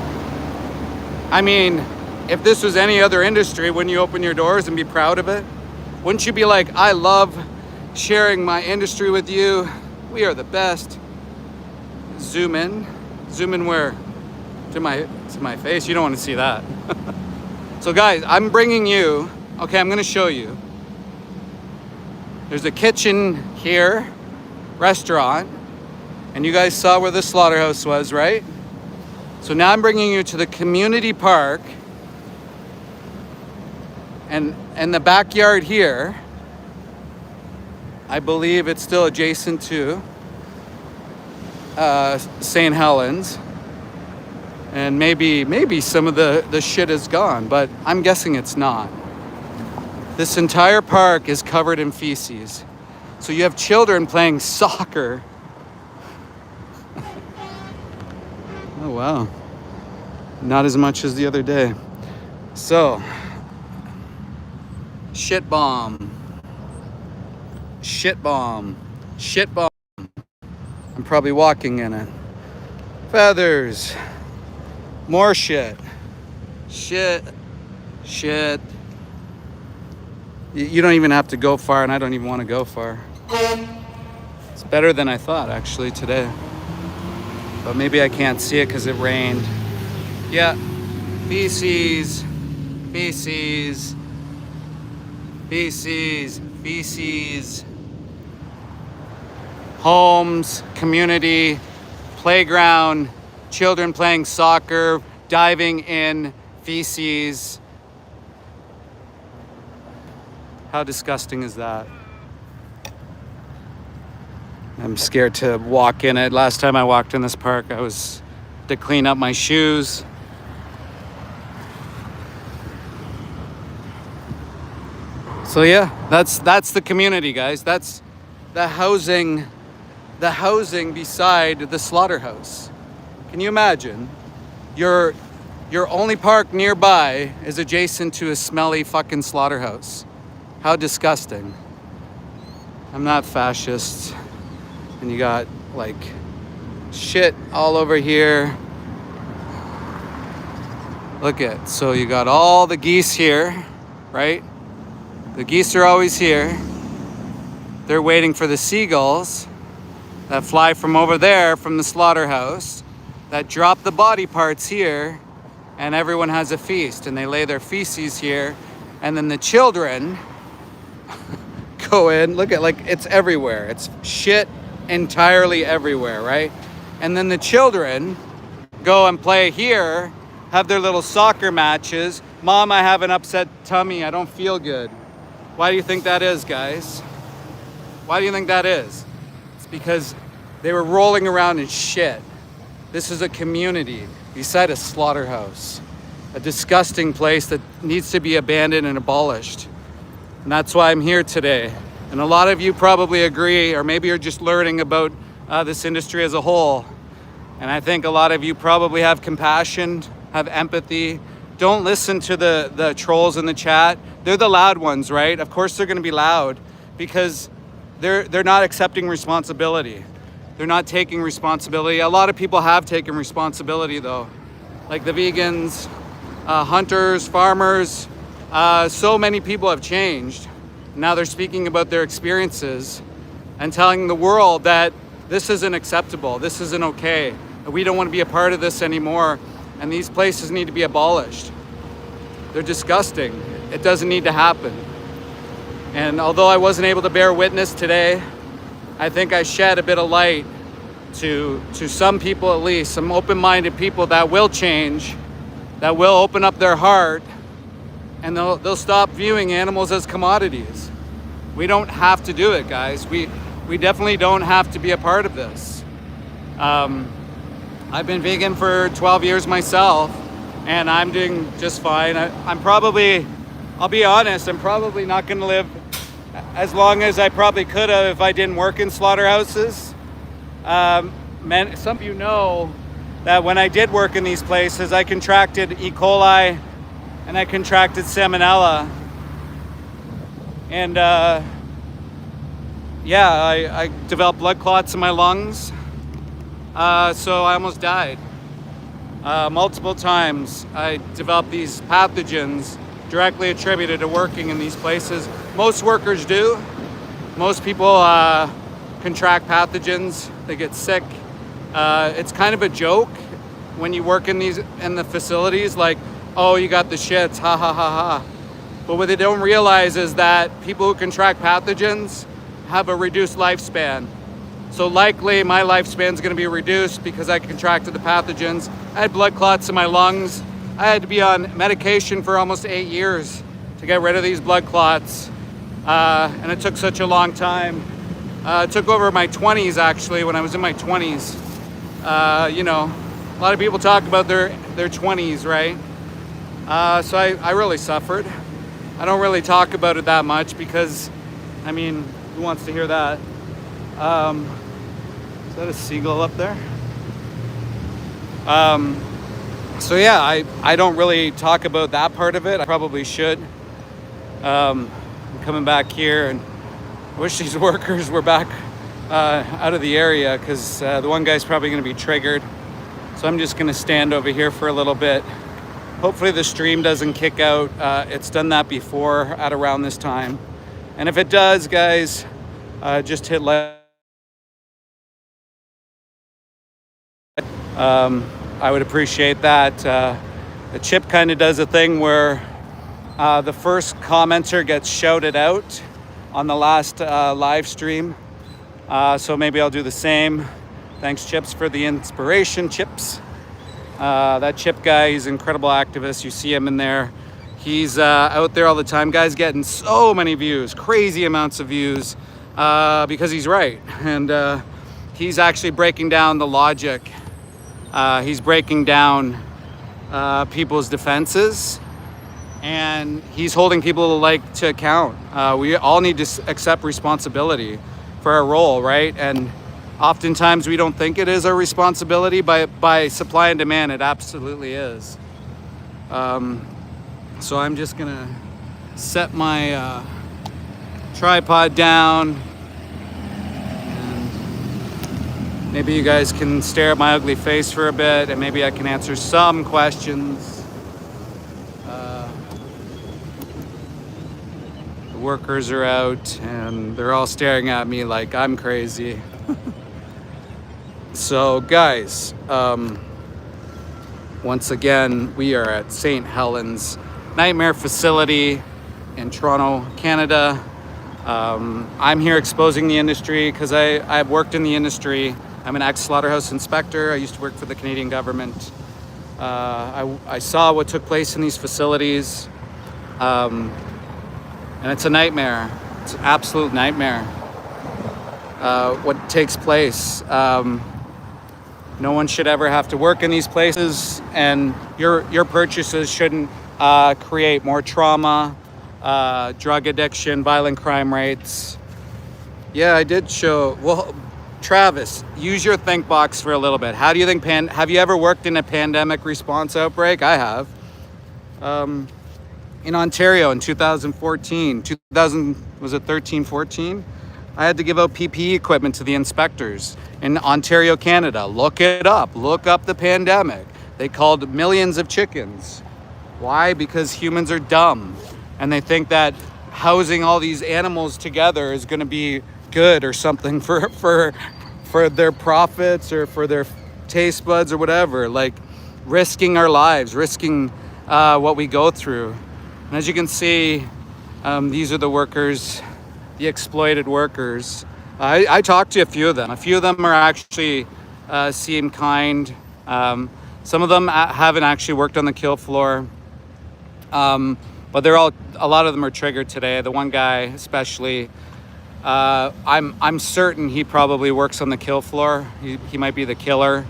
I mean, if this was any other industry, wouldn't you open your doors and be proud of it? Wouldn't you be like, I love sharing my industry with you. We are the best. Zoom in where? To my face? You don't want to see that. So guys, I'm bringing you, okay, I'm gonna show you. There's a kitchen here, restaurant, and you guys saw where the slaughterhouse was, right? So now I'm bringing you to the community park, and the backyard here, I believe it's still adjacent to St. Helens. And maybe some of the shit is gone, but I'm guessing it's not. This entire park is covered in feces. So you have children playing soccer. Oh, wow. Not as much as the other day. So, shit bomb. Shit bomb. Shit bomb. I'm probably walking in it. Feathers. More shit. Shit. Shit. You don't even have to go far, and I don't even want to go far. It's better than I thought, actually, today. But maybe I can't see it because it rained. Yeah. Feces. Feces. Feces. Feces. Homes. Community. Playground. Children playing soccer, diving in feces. How disgusting is that? I'm scared to walk in it. Last time I walked in this park, I was to clean up my shoes. So yeah, that's the community, guys. That's the housing beside the slaughterhouse. Can you imagine? Your only park nearby is adjacent to a smelly fucking slaughterhouse. How disgusting. I'm not fascist. And you got like shit all over here. Look at, so you got all the geese here, right? The geese are always here. They're waiting for the seagulls that fly from over there from the slaughterhouse that drop the body parts here, and everyone has a feast and they lay their feces here, and then the children go in. Look at, like, it's everywhere. It's shit entirely everywhere, right? And then the children go and play here, have their little soccer matches. Mom, I have an upset tummy. I don't feel good. Why do you think that is, guys? Why do you think that is? It's because they were rolling around in shit. This is a community beside a slaughterhouse, a disgusting place that needs to be abandoned and abolished. And that's why I'm here today. And a lot of you probably agree, or maybe you're just learning about this industry as a whole. And I think a lot of you probably have compassion, have empathy. Don't listen to the trolls in the chat. They're the loud ones, right? Of course they're gonna be loud because they're not accepting responsibility. They're not taking responsibility. A lot of people have taken responsibility though. Like the vegans, hunters, farmers, so many people have changed. Now they're speaking about their experiences and telling the world that this isn't acceptable, this isn't okay, we don't want to be a part of this anymore, and these places need to be abolished. They're disgusting. It doesn't need to happen. And although I wasn't able to bear witness today, I think I shed a bit of light to some people, at least, some open-minded people that will change, that will open up their heart, and they'll stop viewing animals as commodities. We don't have to do it, guys. We definitely don't have to be a part of this. I've been vegan for 12 years myself, and I'm doing just fine. I'll be honest, I'm probably not gonna live as long as I probably could have if I didn't work in slaughterhouses. Some of you know that when I did work in these places, I contracted E. coli and I contracted salmonella. And I developed blood clots in my lungs. So I almost died. Multiple times I developed these pathogens directly attributed to working in these places. Most workers do. Most people contract pathogens. They get sick. It's kind of a joke when you work in the facilities, like, oh, you got the shits, ha ha ha ha. But what they don't realize is that people who contract pathogens have a reduced lifespan. So likely my lifespan is going to be reduced because I contracted the pathogens. I had blood clots in my lungs. I had to be on medication for almost 8 years to get rid of these blood clots. And it took such a long time. It took over my 20s, actually, when I was in my 20s. You know, a lot of people talk about their 20s, right? So I really suffered. I don't really talk about it that much because, I mean, who wants to hear that? Is that a seagull up there? So yeah, I don't really talk about that part of it. I probably should. I'm coming back here, and I wish these workers were back out of the area because the one guy's probably going to be triggered. So I'm just going to stand over here for a little bit. Hopefully the stream doesn't kick out. It's done that before at around this time. And if it does, guys, just hit like. I would appreciate that. The chip kind of does a thing where the first commenter gets shouted out on the last live stream. So maybe I'll do the same. Thanks, Chips, for the inspiration, Chips. That Chip guy, he's an incredible activist. You see him in there. He's out there all the time. Guy's getting so many views, crazy amounts of views, because he's right. And he's actually breaking down the logic. He's breaking down people's defenses, and he's holding people to account. We all need to accept responsibility for our role, right? And oftentimes we don't think it is our responsibility. By supply and demand, it absolutely is. So I'm just gonna set my tripod down, and maybe you guys can stare at my ugly face for a bit, and maybe I can answer some questions. The workers are out and they're all staring at me like I'm crazy. So guys, once again, we are at St. Helens Nightmare Facility in Toronto, Canada. I'm here exposing the industry because I've worked in the industry. I'm an ex-slaughterhouse inspector. I used to work for the Canadian government. I saw what took place in these facilities, and it's a nightmare. It's an absolute nightmare, what takes place. No one should ever have to work in these places, and your purchases shouldn't create more trauma, drug addiction, violent crime rates. Yeah, I did show. Well, Travis, use your think box for a little bit. How do you think have you ever worked in a pandemic response outbreak? I have. In Ontario in 2014, was it 13, 14? I had to give out PPE equipment to the inspectors in Ontario, Canada. Look it up. Look up the pandemic. They called millions of chickens. Why? Because humans are dumb, and they think that housing all these animals together is going to be good or something for their profits or for their taste buds or whatever. Like risking our lives, risking what we go through. And as you can see, these are the workers, the exploited workers. I talked to a few of them. A few of them are actually seem kind. Some of them haven't actually worked on the kill floor. But a lot of them are triggered today. The one guy especially, I'm certain he probably works on the kill floor. He might be the killer.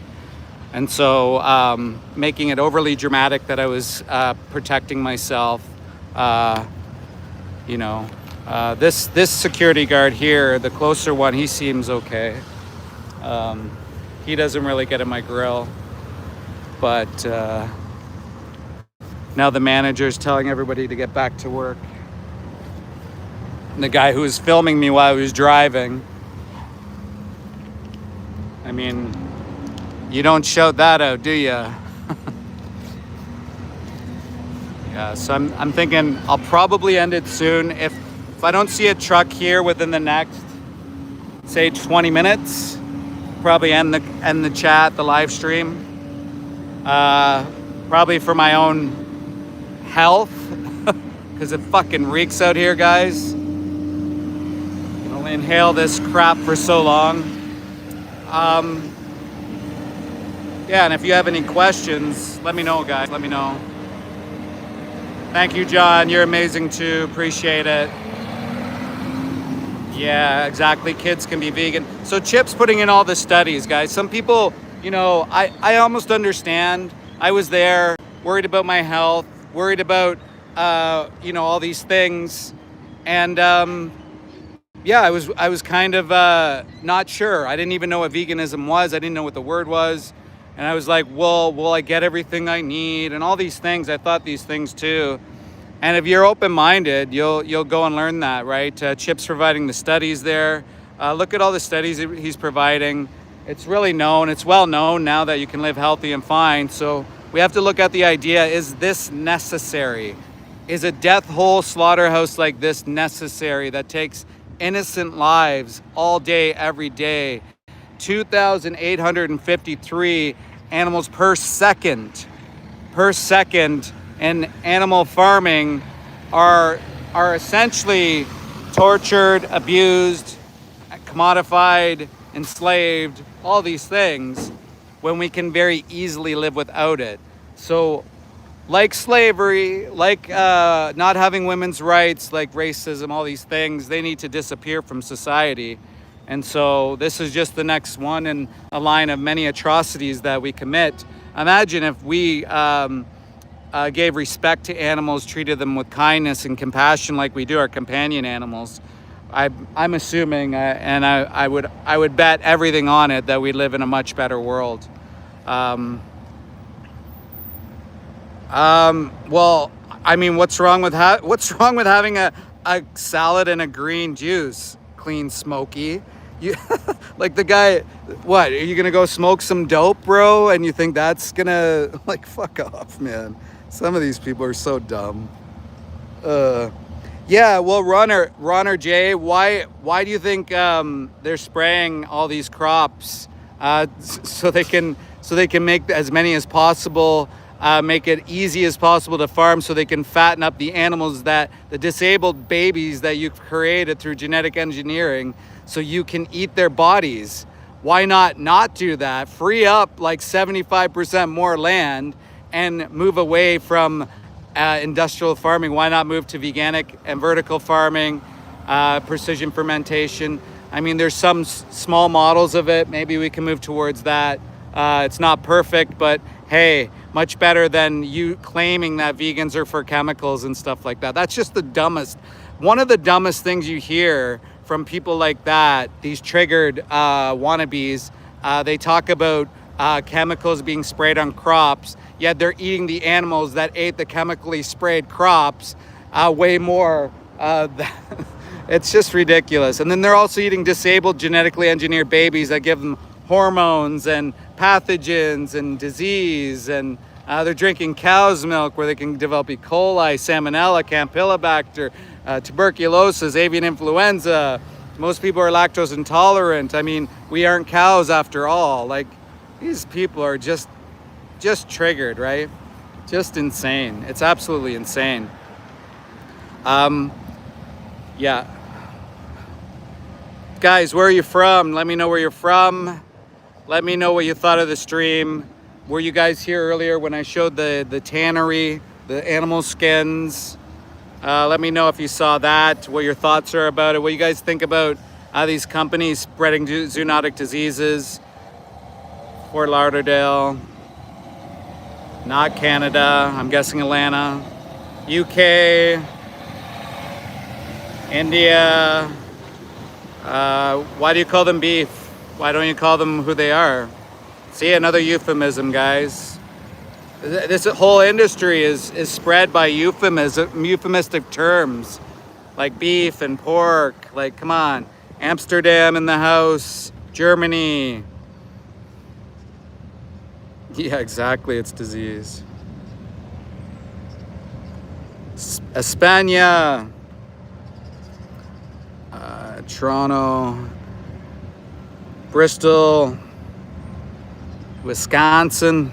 And so making it overly dramatic that I was protecting myself, this security guard here, the closer one, he seems okay. He doesn't really get in my grill, but now the manager's telling everybody to get back to work. And the guy who was filming me while I was driving, I mean, you don't shout that out, do you? Yeah, so I'm thinking I'll probably end it soon. If I don't see a truck here within the next, say, 20 minutes, probably end the chat, the live stream. Probably for my own health, because it fucking reeks out here, guys. You can only inhale this crap for so long. Yeah, and if you have any questions, let me know, guys. Let me know. Thank you, John. You're amazing too. Appreciate it. Yeah, exactly. Kids can be vegan. So Chip's putting in all the studies, guys. Some people, I almost understand. I was there, worried about my health, worried about, all these things. And, I was kind of not sure. I didn't even know what veganism was. I didn't know what the word was. And I was like, well, will I get everything I need? And all these things. I thought these things too. And if you're open-minded, you'll go and learn that, right? Chip's providing the studies there. Look at all the studies he's providing. It's really known. It's well known now that you can live healthy and fine. So we have to look at the idea, is this necessary? Is a death hole slaughterhouse like this necessary that takes innocent lives all day, every day? 2,853 animals per second. And animal farming are essentially tortured, abused, commodified, enslaved, all these things, when we can very easily live without it. So like slavery, like not having women's rights, like racism, all these things, they need to disappear from society. And so this is just the next one in a line of many atrocities that we commit. Imagine if we gave respect to animals, treated them with kindness and compassion like we do our companion animals. I'm assuming, and I would bet everything on it, that we live in a much better world. Well, I mean, what's wrong with having a salad and a green juice? Clean, smoky. You like the guy. What, are you gonna go smoke some dope, bro? And you think that's gonna, like, fuck off, man. Some of these people are so dumb. Yeah. Well, Runner Jay, why do you think they're spraying all these crops so they can make as many as possible? Make it easy as possible to farm so they can fatten up the animals, the disabled babies that you've created through genetic engineering, so you can eat their bodies. Why not do that? Free up like 75% more land and move away from industrial farming. Why not move to veganic and vertical farming, precision fermentation? I mean, there's some small models of it. Maybe we can move towards that. It's not perfect, but hey, much better than you claiming that vegans are for chemicals and stuff like that. That's just one of the dumbest things you hear from people like that, these triggered wannabes. They talk about chemicals being sprayed on crops, yet they're eating the animals that ate the chemically sprayed crops way more. It's just ridiculous. And then they're also eating disabled, genetically engineered babies that give them hormones and pathogens and disease, and they're drinking cow's milk where they can develop E. coli, salmonella, campylobacter, tuberculosis, avian influenza. Most people are lactose intolerant. I mean, we aren't cows after all. Like, these people are just triggered, right? Just insane. It's absolutely insane. Yeah. Guys, where are you from? Let me know where you're from. Let me know what you thought of the stream. Were you guys here earlier when I showed the tannery, the animal skins? Let me know if you saw that, what your thoughts are about it, what you guys think about these companies spreading zoonotic diseases. Fort Lauderdale, not Canada, I'm guessing Atlanta, UK, India. Why do you call them beef? Why don't you call them who they are? See, another euphemism, guys. This whole industry is spread by euphemistic terms, like beef and pork. Like, come on. Amsterdam in the house, Germany. Yeah, exactly, it's disease. España, Toronto, Bristol, Wisconsin.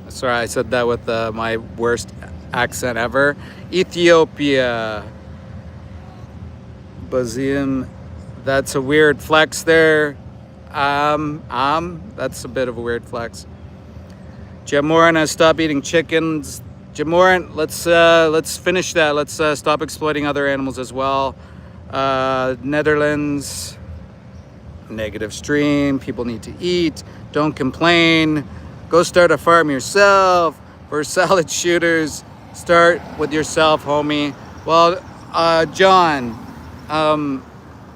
Sorry, I said that with my worst accent ever. Ethiopia, Bazim. That's a weird flex there. That's a bit of a weird flex. Jamoran, stop eating chickens. Jamoran, let's finish that. Let's stop exploiting other animals as well. Netherlands, negative stream. People need to eat. Don't complain. Go start a farm yourself. For salad shooters, start with yourself, homie. Well, John,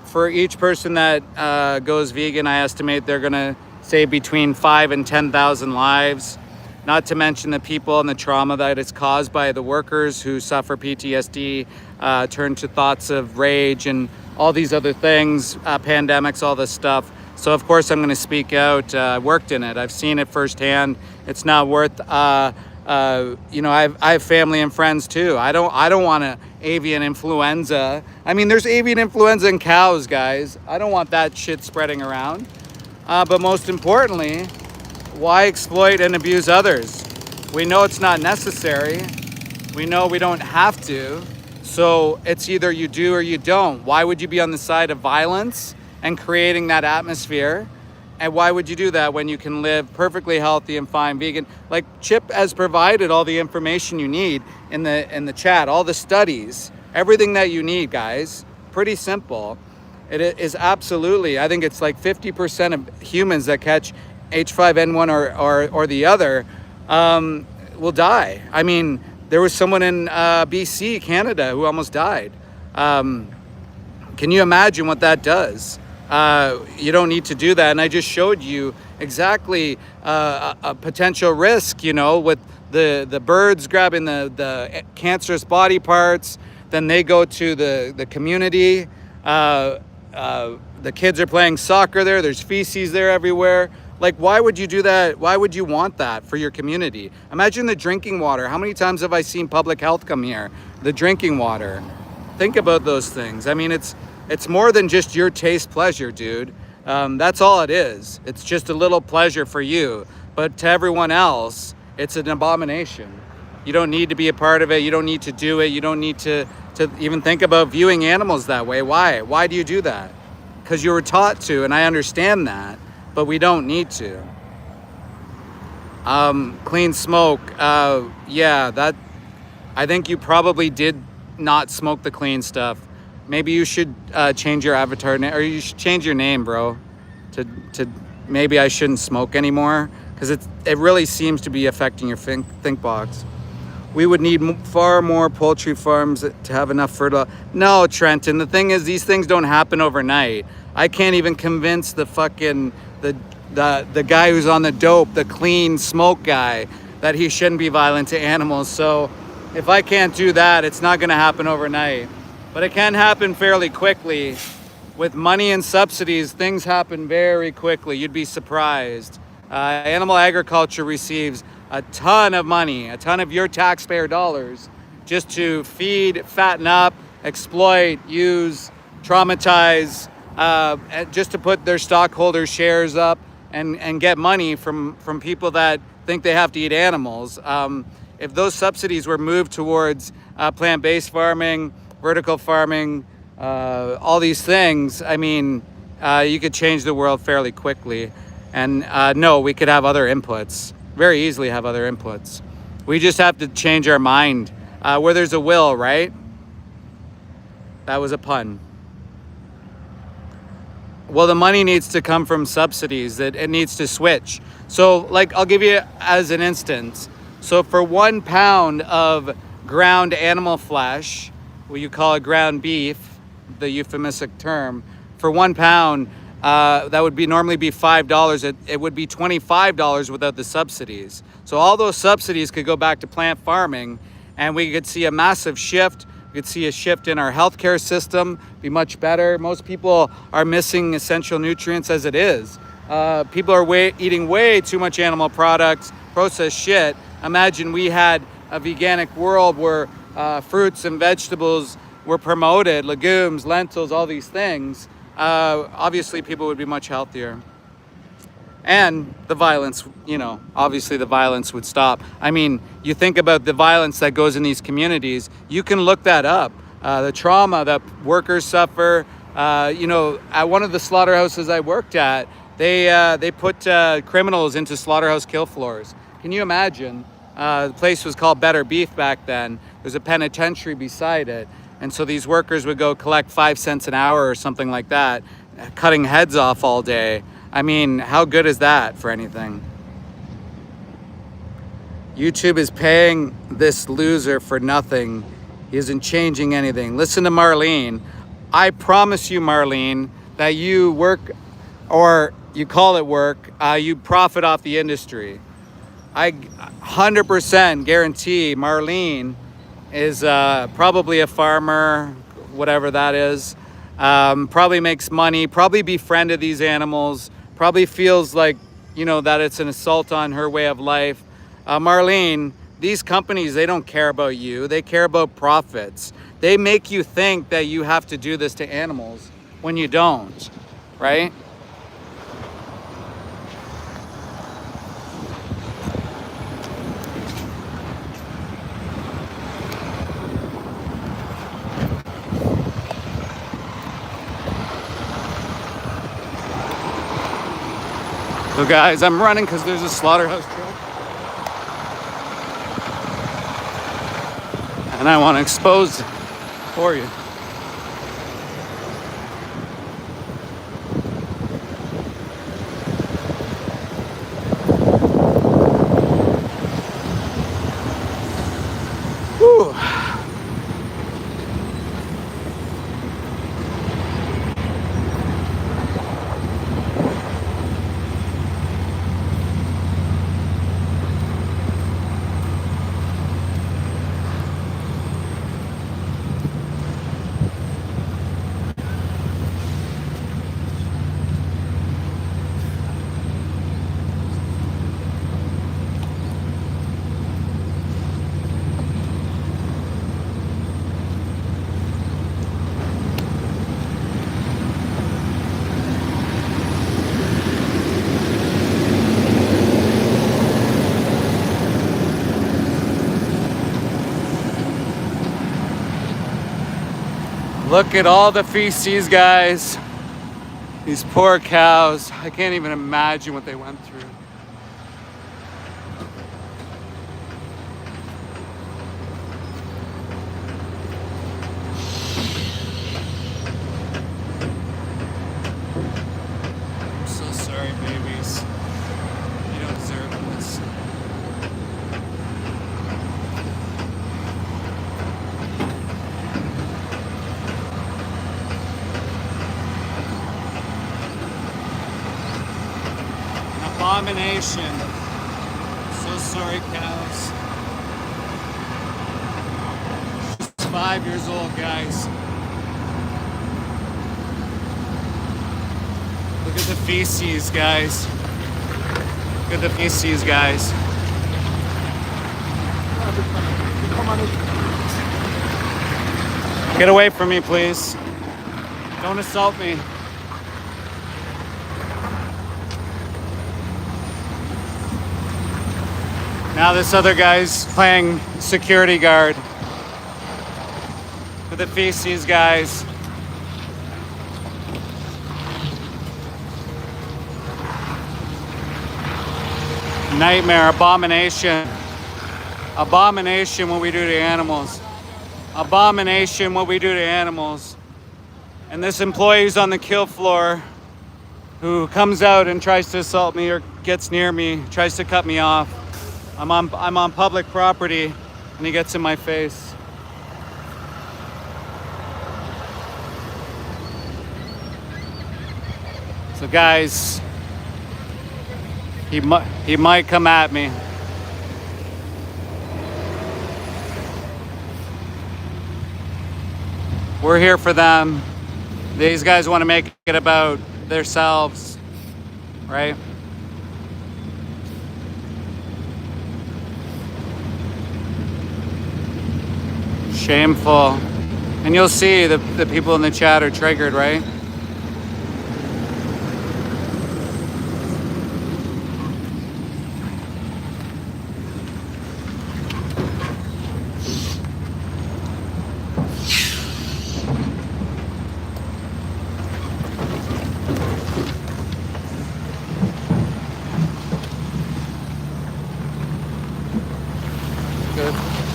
for each person that goes vegan, I estimate they're gonna save between 5,000 and 10,000 lives. Not to mention the people and the trauma that is caused by the workers who suffer PTSD, turn to thoughts of rage and all these other things, pandemics, all this stuff. So of course I'm going to speak out. I worked in it. I've seen it firsthand. It's not worth. I have family and friends too. I don't want an avian influenza. I mean, there's avian influenza in cows, guys. I don't want that shit spreading around. But most importantly, why exploit and abuse others? We know it's not necessary. We know we don't have to. So it's either you do or you don't. Why would you be on the side of violence and creating that atmosphere And why would you do that when you can live perfectly healthy and fine vegan? Like Chip has provided all the information you need in the chat, all the studies, everything that you need, guys. Pretty simple. It is absolutely, I think it's like 50% of humans that catch H5N1 or the other will die. I mean, there was someone in BC, Canada, who almost died. Can you imagine what that does? You don't need to do that. And I just showed you exactly a potential risk, you know, with the birds grabbing the cancerous body parts. Then they go to the community. The kids are playing soccer there. There's feces there everywhere. Like, why would you do that? Why would you want that for your community? Imagine the drinking water. How many times have I seen public health come here? The drinking water. Think about those things. I mean, it's more than just your taste pleasure, dude. That's all it is. It's just a little pleasure for you. But to everyone else, it's an abomination. You don't need to be a part of it. You don't need to do it. You don't need to even think about viewing animals that way. Why? Why do you do that? Because you were taught to, and I understand that, but we don't need to. Clean smoke. Yeah, that. I think you probably did not smoke the clean stuff. Maybe you should change your avatar name, or you should change your name, bro. To maybe I shouldn't smoke anymore, because it really seems to be affecting your think box. We would need far more poultry farms to have enough fertilizer. No, Trenton, the thing is, these things don't happen overnight. I can't even convince the fucking, the guy who's on the dope, the clean smoke guy, that he shouldn't be violent to animals. So if I can't do that, it's not gonna happen overnight. But it can happen fairly quickly. With money and subsidies, things happen very quickly. You'd be surprised. Animal agriculture receives a ton of money, a ton of your taxpayer dollars, just to feed, fatten up, exploit, use, traumatize, just to put their stockholders' shares up and get money from people that think they have to eat animals. If those subsidies were moved towards plant-based farming, vertical farming, all these things, I mean, you could change the world fairly quickly. And no, we could have other inputs. Very easily have other inputs. We just have to change our mind. Where there's a will, right? That was a pun. Well, the money needs to come from subsidies. It needs to switch. So, like, I'll give you as an instance. So for 1 pound of ground animal flesh, what you call it ground beef, the euphemistic term, for 1 pound, that would normally be $5. It would be $25 without the subsidies. So all those subsidies could go back to plant farming, and we could see a massive shift. We could see a shift in our healthcare system, be much better. Most people are missing essential nutrients as it is. People are eating way too much animal products, processed shit. Imagine we had a veganic world where fruits and vegetables were promoted, legumes, lentils, all these things. Obviously people would be much healthier. And the violence, you know, obviously the violence would stop. I mean, you think about the violence that goes in these communities, you can look that up. The trauma that workers suffer. You know, at one of the slaughterhouses I worked at, they put criminals into slaughterhouse kill floors. Can you imagine? The place was called Better Beef back then. There's a penitentiary beside it. And so these workers would go collect 5 cents an hour or something like that, cutting heads off all day. I mean, how good is that for anything? YouTube is paying this loser for nothing. He isn't changing anything. Listen to Marlene. I promise you, Marlene, that you work, or you call it work, you profit off the industry. I 100% guarantee Marlene is probably a farmer, whatever that is, probably makes money, probably befriended these animals, probably feels like, you know, that it's an assault on her way of life. Marlene, these companies, they don't care about you. They care about profits. They make you think that you have to do this to animals when you don't, right? So guys, I'm running because there's a slaughterhouse truck. And I want to expose it for you. Whew. Look at all the feces, guys. These poor cows. I can't even imagine what they went through. I'm so sorry, babies. You don't deserve this. Abomination. So sorry, cows. She's 5 years old, guys. Look at the feces, guys. Look at the feces, guys. Get away from me, please. Don't assault me. Now this other guy's playing security guard with the feces, guys. Nightmare, abomination. Abomination what we do to animals. Abomination what we do to animals. And this employee's on the kill floor who comes out and tries to assault me or gets near me, tries to cut me off. I'm on public property and he gets in my face. So guys, he might come at me. We're here for them. These guys want to make it about themselves, right? Shameful. And you'll see the people in the chat are triggered, right?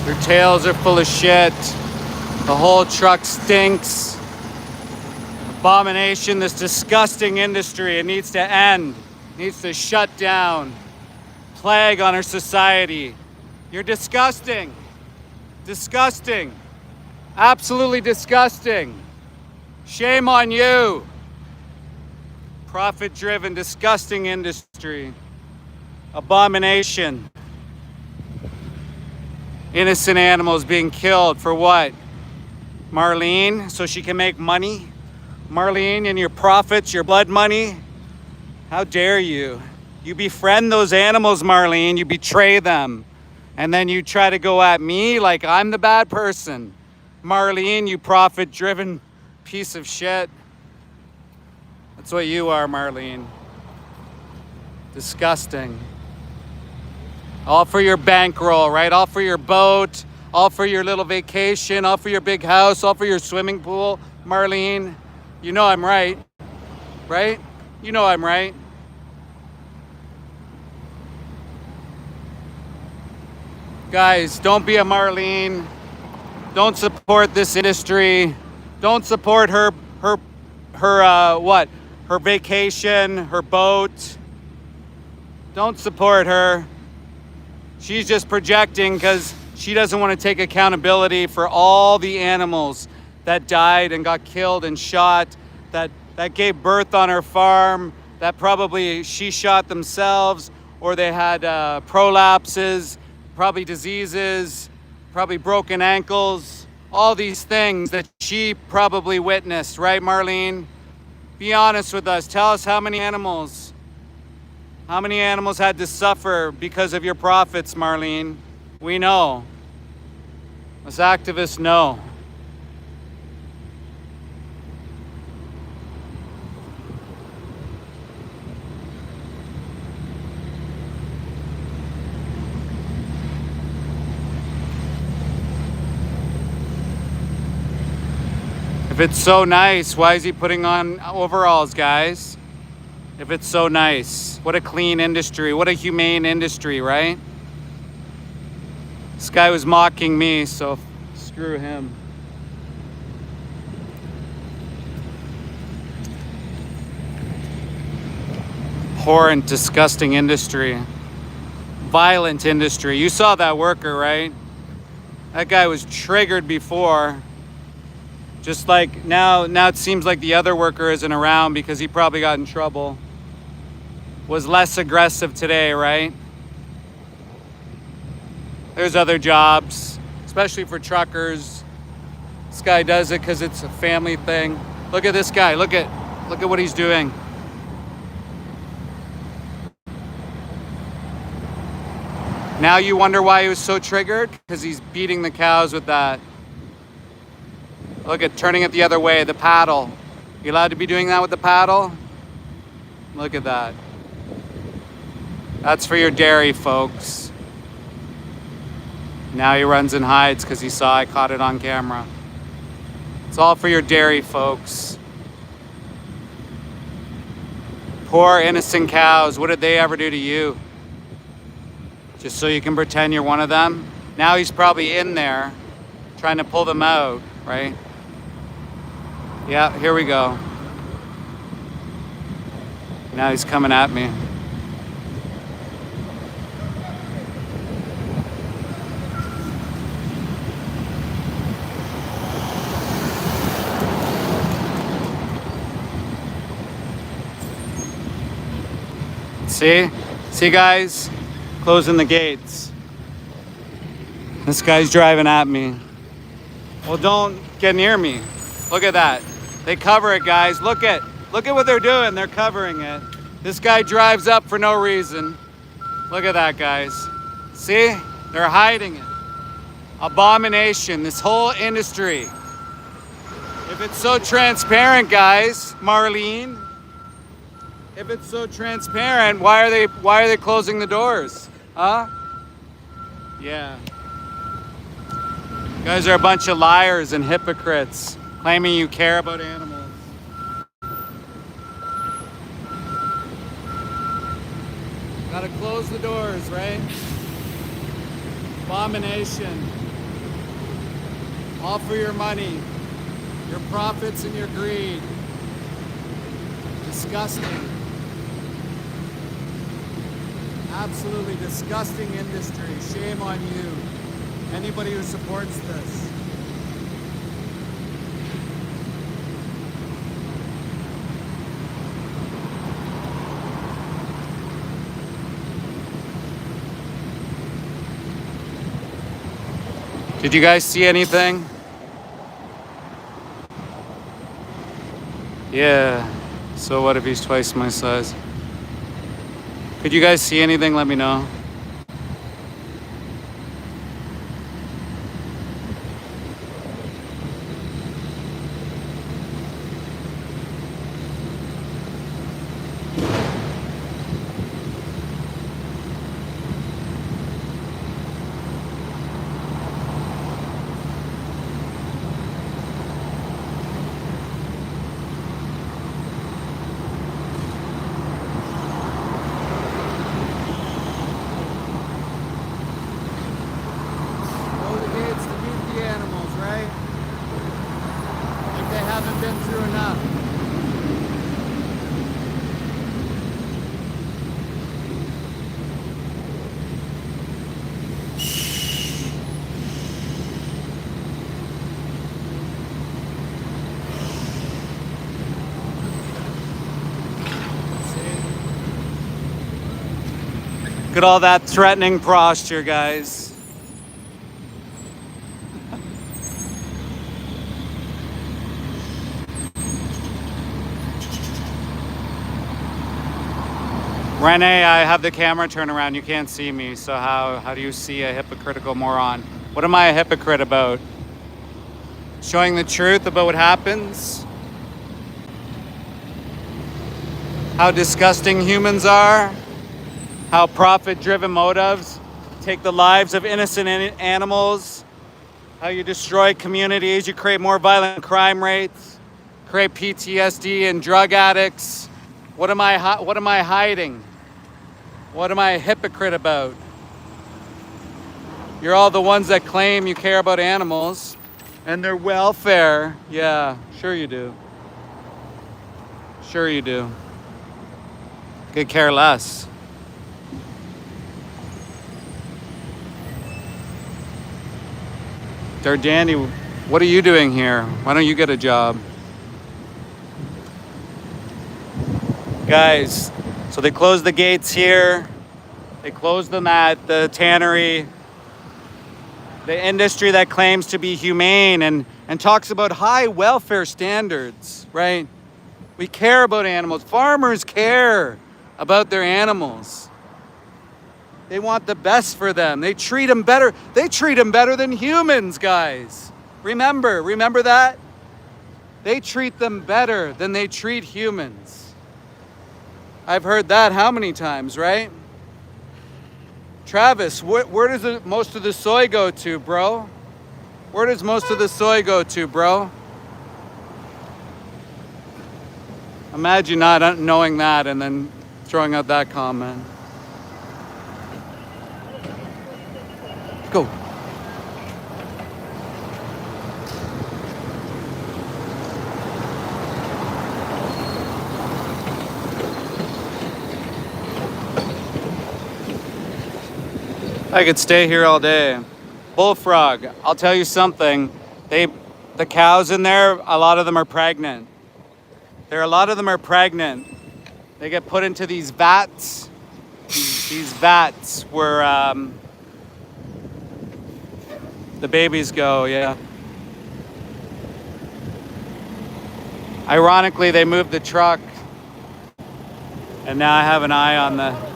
Their tails are full of shit. The whole truck stinks. Abomination, this disgusting industry. It needs to end. It needs to shut down. Plague on our society. You're disgusting. Disgusting. Absolutely disgusting. Shame on you. Profit-driven, disgusting industry. Abomination. Innocent animals being killed for what? Marlene, so she can make money? Marlene and your profits, your blood money? How dare you? You befriend those animals, Marlene. You betray them. And then you try to go at me like I'm the bad person. Marlene, you profit-driven piece of shit. That's what you are, Marlene. Disgusting. All for your bankroll, right? All for your boat, all for your little vacation, all for your big house, all for your swimming pool. Marlene, you know I'm right, right? You know I'm right. Guys, don't be a Marlene. Don't support this industry. Don't support her what? Her vacation, her boat. Don't support her. She's just projecting because she doesn't want to take accountability for all the animals that died and got killed and shot, that gave birth on her farm, that probably she shot themselves, or they had prolapses, probably diseases, probably broken ankles, all these things that she probably witnessed, right, Marlene? Be honest with us. Tell us how many animals had to suffer because of your profits, Marlene? We know. Us activists know. If it's so nice, why is he putting on overalls, guys? If it's so nice. What a clean industry. What a humane industry, right? This guy was mocking me, so screw him. Abhorrent, disgusting industry. Violent industry. You saw that worker, right? That guy was triggered before. Just like now it seems like the other worker isn't around because he probably got in trouble. Was less aggressive today, right? There's other jobs, especially for truckers. This guy does it because it's a family thing. Look at this guy. Look at what he's doing. Now you wonder why he was so triggered? Because he's beating the cows with that. Look at turning it the other way, the paddle. You allowed to be doing that with the paddle? Look at that. That's for your dairy, folks. Now he runs and hides because he saw I caught it on camera. It's all for your dairy, folks. Poor innocent cows. What did they ever do to you? Just so you can pretend you're one of them? Now he's probably in there trying to pull them out, right? Yeah, here we go. Now he's coming at me. See guys? Closing the gates. This guy's driving at me. Well, don't get near me. Look at that. They cover it, guys. Look at what they're doing. They're covering it. This guy drives up for no reason. Look at that, guys. See? They're hiding it. Abomination, this whole industry. If it's so transparent, guys, Marlene, if it's so transparent, why are they closing the doors? Huh? Yeah. You guys are a bunch of liars and hypocrites, claiming you care about animals. Gotta close the doors, right? Abomination. All for your money, your profits and your greed. Disgusting. Absolutely disgusting industry. Shame on you. Anybody who supports this. Did you guys see anything? Yeah. So what if he's twice my size? Could you guys see anything? Let me know. Look at all that threatening posture, guys. Renee, I have the camera turned around. You can't see me, so how do you see a hypocritical moron? What am I a hypocrite about? Showing the truth about what happens? How disgusting humans are? How profit-driven motives take the lives of innocent animals? How you destroy communities, you create more violent crime rates, create PTSD and drug addicts. What am I hiding? What am I a hypocrite about? You're all the ones that claim you care about animals and their welfare. Yeah, sure you do. Sure you do. Could care less. Dardani, what are you doing here? Why don't you get a job? Guys, so they closed the gates here. They closed them at the tannery. The industry that claims to be humane and talks about high welfare standards, right? We care about animals. Farmers care about their animals. They want the best for them. They treat them better. They treat them better than humans, guys. Remember that? They treat them better than they treat humans. I've heard that how many times, right? Travis, where does most of the soy go to, bro? Where does most of the soy go to, bro? Imagine not knowing that and then throwing out that comment. Go. I could stay here all day. Bullfrog, I'll tell you something. The cows in there, a lot of them are pregnant. A lot of them are pregnant. They get put into these vats. These vats where the babies go, yeah. Ironically, they moved the truck. And now I have an eye on the...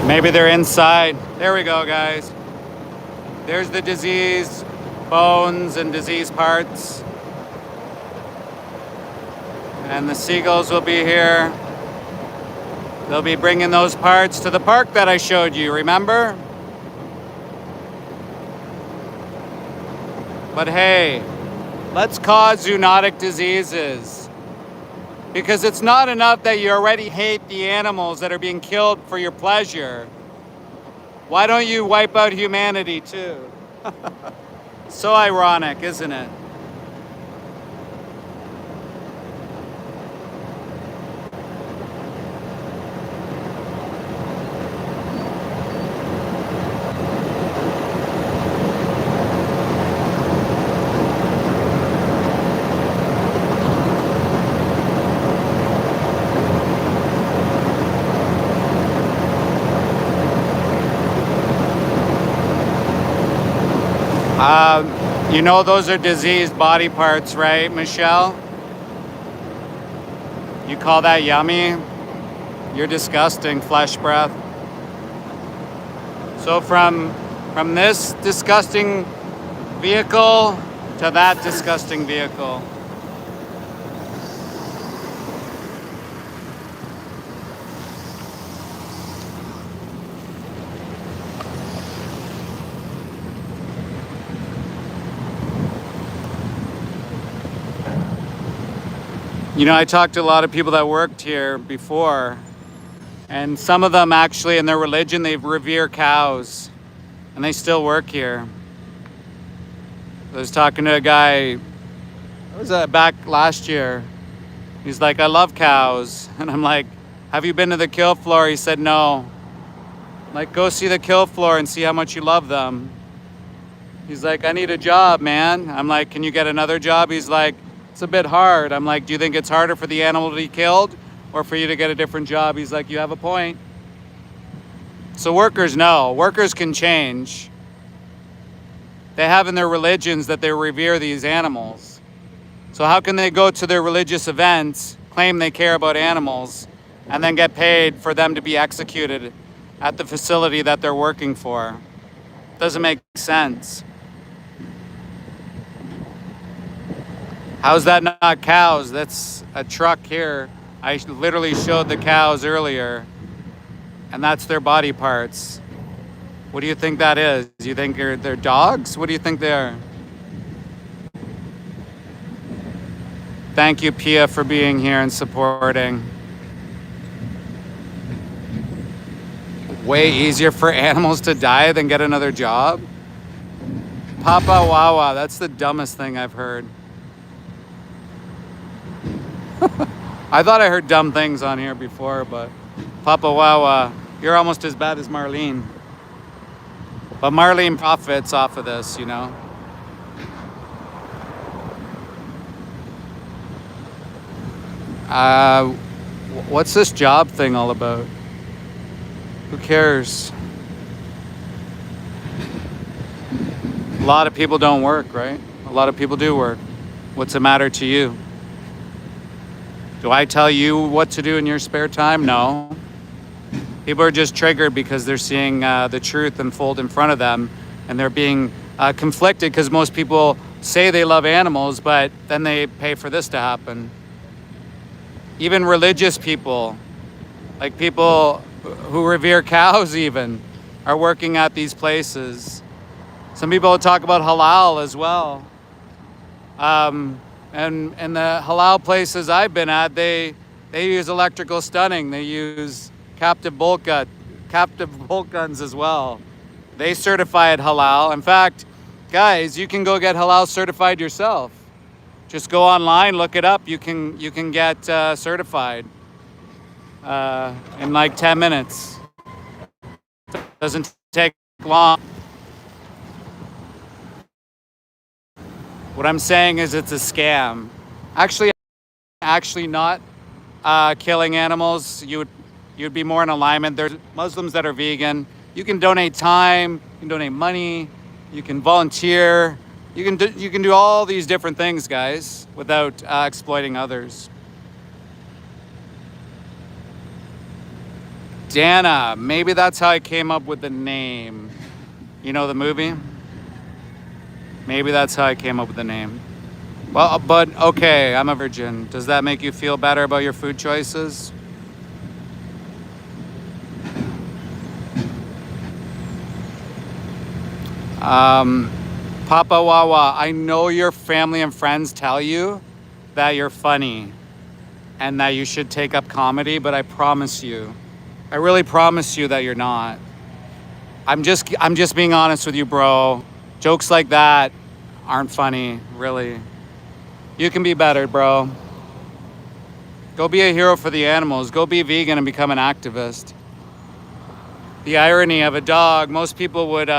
Maybe they're inside. There we go, guys. There's the diseased bones and diseased parts. And the seagulls will be here. They'll be bringing those parts to the park that I showed you, remember? But hey, let's cause zoonotic diseases. Because it's not enough that you already hate the animals that are being killed for your pleasure. Why don't you wipe out humanity too? So ironic, isn't it? You know those are diseased body parts, right, Michelle? You call that yummy? You're disgusting, flesh breath. So from this disgusting vehicle to that disgusting vehicle. You know, I talked to a lot of people that worked here before, and some of them actually in their religion, they revere cows, and they still work here. I was talking to a guy, what was that, back last year. He's like, I love cows. And I'm like, have you been to the kill floor? He said, no. Like, go see the kill floor and see how much you love them. He's like, I need a job, man. I'm like, can you get another job? He's like, it's a bit hard. I'm like, do you think it's harder for the animal to be killed or for you to get a different job? He's like, you have a point. So workers know. Workers can change. They have in their religions that they revere these animals. So how can they go to their religious events, claim they care about animals, and then get paid for them to be executed at the facility that they're working for? Doesn't make sense. How's that not cows? That's a truck here. I literally showed the cows earlier, and that's their body parts. What do you think that is? Do you think they're dogs? What do you think they are? Thank you, Pia, for being here and supporting. Way easier for animals to die than get another job? Papa Wawa, that's the dumbest thing I've heard. I thought I heard dumb things on here before, but Papa Wawa, you're almost as bad as Marlene. But Marlene profits off of this, you know? What's this job thing all about? Who cares? A lot of people don't work, right? A lot of people do work. What's the matter to you? Do I tell you what to do in your spare time? No. People are just triggered because they're seeing the truth unfold in front of them, and they're being conflicted because most people say they love animals, but then they pay for this to happen. Even religious people, like people who revere cows even, are working at these places. Some people talk about halal as well. And in the halal places I've been at, they use electrical stunning. They use captive bolt guns as well. They certify it halal. In fact, guys, you can go get halal certified yourself. Just go online, look it up. You can get certified in like 10 minutes. Doesn't take long. What I'm saying is it's a scam. Actually not killing animals. You'd be more in alignment. There's Muslims that are vegan. You can donate time, you can donate money, you can volunteer, you can do all these different things, guys, without exploiting others. Dana, maybe that's how I came up with the name. You know the movie? Maybe that's how I came up with the name. Well, but okay, I'm a virgin. Does that make you feel better about your food choices? Papa Wawa, I know your family and friends tell you that you're funny and that you should take up comedy, but I promise you, I really promise you that you're not. I'm just being honest with you, bro. Jokes like that aren't funny, really. You can be better, bro. Go be a hero for the animals. Go be vegan and become an activist. The irony of a dog, most people would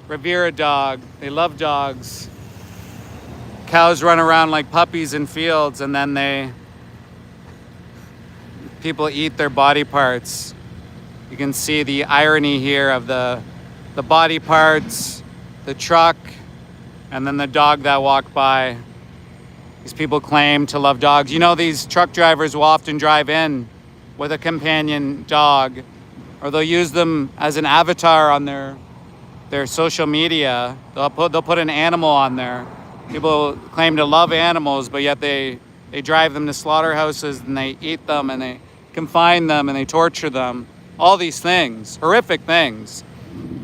revere a dog. They love dogs. Cows run around like puppies in fields, and then people eat their body parts. You can see the irony here of the body parts, the truck, and then the dog that walked by. These people claim to love dogs. You know, these truck drivers will often drive in with a companion dog, or they'll use them as an avatar on their social media. They'll put an animal on there. People claim to love animals, but yet they drive them to slaughterhouses and they eat them and they confine them and they torture them. All these things, horrific things,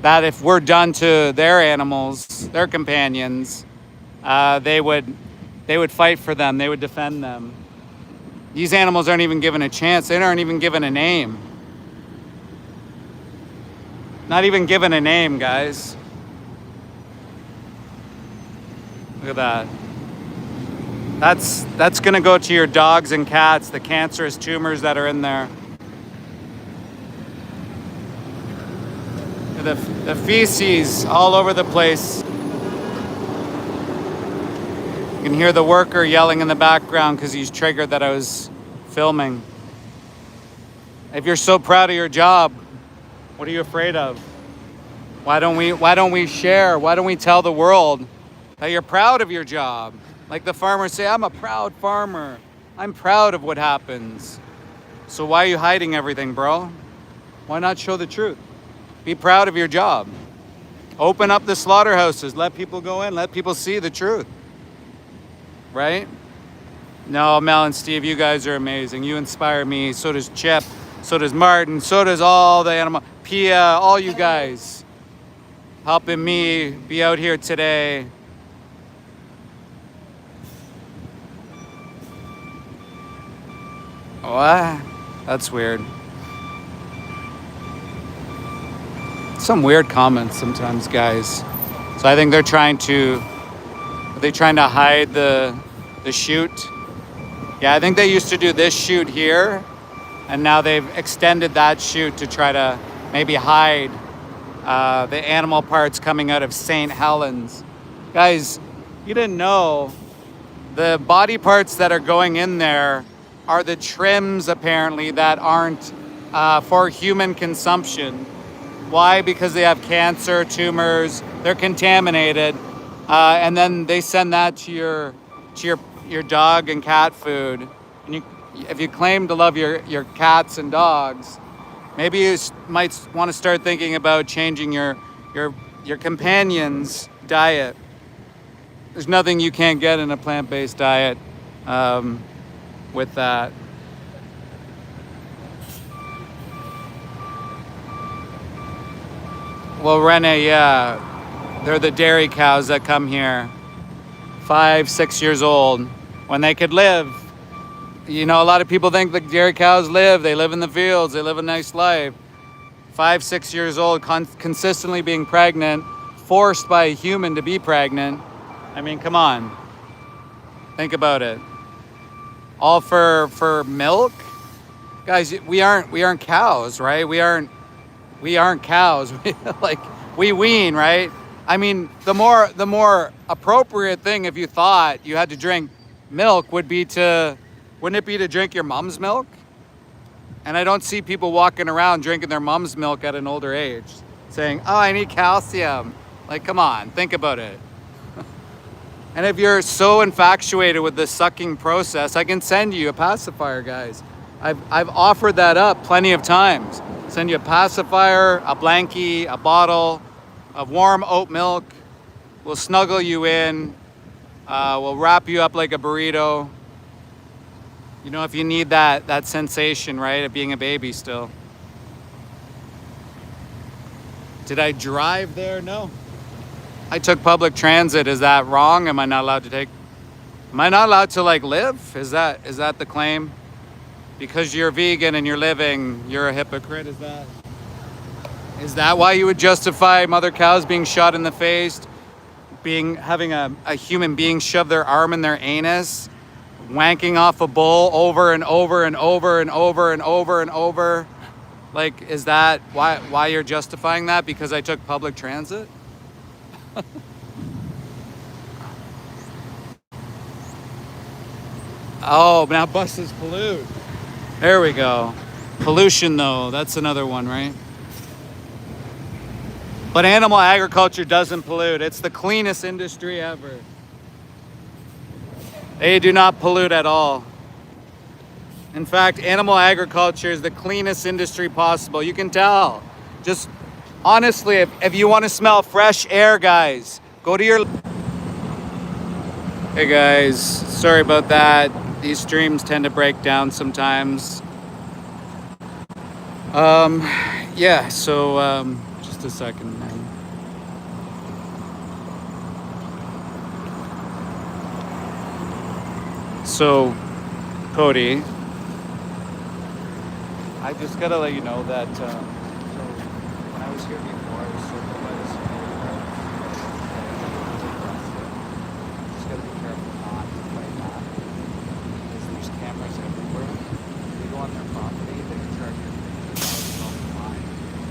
that if we're done to their animals, their companions, they would fight for them. They would defend them. These animals aren't even given a chance. They aren't even given a name. Not even given a name, guys. Look at that. That's gonna go to your dogs and cats, the cancerous tumors that are in there. the feces all over the place. You can hear the worker yelling in the background because he's triggered that I was filming. If you're so proud of your job, what are you afraid of? Why don't we share? Why don't we tell the world that you're proud of your job? Like the farmers say, I'm a proud farmer. I'm proud of what happens. So why are you hiding everything, bro? Why not show the truth? Be proud of your job. Open up the slaughterhouses. Let people go in. Let people see the truth. Right? No, Mel and Steve, you guys are amazing. You inspire me. So does Chip. So does Martin. So does all the animal. Pia, all you guys. Helping me be out here today. What? That's weird. Some weird comments sometimes, guys. So I think they're trying to. Are they trying to hide the shoot? Yeah, I think they used to do this shoot here, and now they've extended that shoot to try to maybe hide the animal parts coming out of St. Helens. Guys, you didn't know the body parts that are going in there are the trims, apparently, that aren't for human consumption. Why? Because they have cancer, tumors, they're contaminated, and then they send that to your dog and cat food. And if you claim to love your cats and dogs, maybe you might want to start thinking about changing your companion's diet. There's nothing you can't get in a plant-based diet with that. Well, Rene, yeah, they're the dairy cows that come here, 5, 6 years old, when they could live. You know, a lot of people think the dairy cows live. They live in the fields. They live a nice life. 5, 6 years old, consistently being pregnant, forced by a human to be pregnant. I mean, come on. Think about it. All for milk? Guys, we aren't cows, right? We aren't cows. Like, we wean, right? I mean, the more appropriate thing, if you thought you had to drink milk, wouldn't it be to drink your mom's milk? And I don't see people walking around drinking their mom's milk at an older age, saying, oh, I need calcium. Like, come on, think about it. And if you're so infatuated with the sucking process, I can send you a pacifier, guys. I've offered that up plenty of times. Send you a pacifier, a blankie, a bottle of warm oat milk. We'll snuggle you in. We'll wrap you up like a burrito. You know, if you need that sensation, right, of being a baby still. Did I drive there? No. I took public transit. Is that wrong? Am I not allowed to like live? Is that the claim? Because you're vegan and you're living, you're a hypocrite, is that why you would justify mother cows being shot in the face, having a human being shove their arm in their anus, wanking off a bull over and over and over and over and over and over? Like, is that why you're justifying that? Because I took public transit? Oh, now buses pollute. There we go. Pollution, though, that's another one, right? But animal agriculture doesn't pollute. It's the cleanest industry ever. They do not pollute at all. In fact, animal agriculture is the cleanest industry possible. You can tell. Just honestly, if you want to smell fresh air, guys, go to your... Hey guys, sorry about that. These streams tend to break down sometimes. Yeah, so just a second, man. So, Cody, I just gotta let you know that so when I was here before, I was circled by this just gotta be careful not to play that, because there's cameras everywhere. If you go on their property, they can charge you $50,000 fine,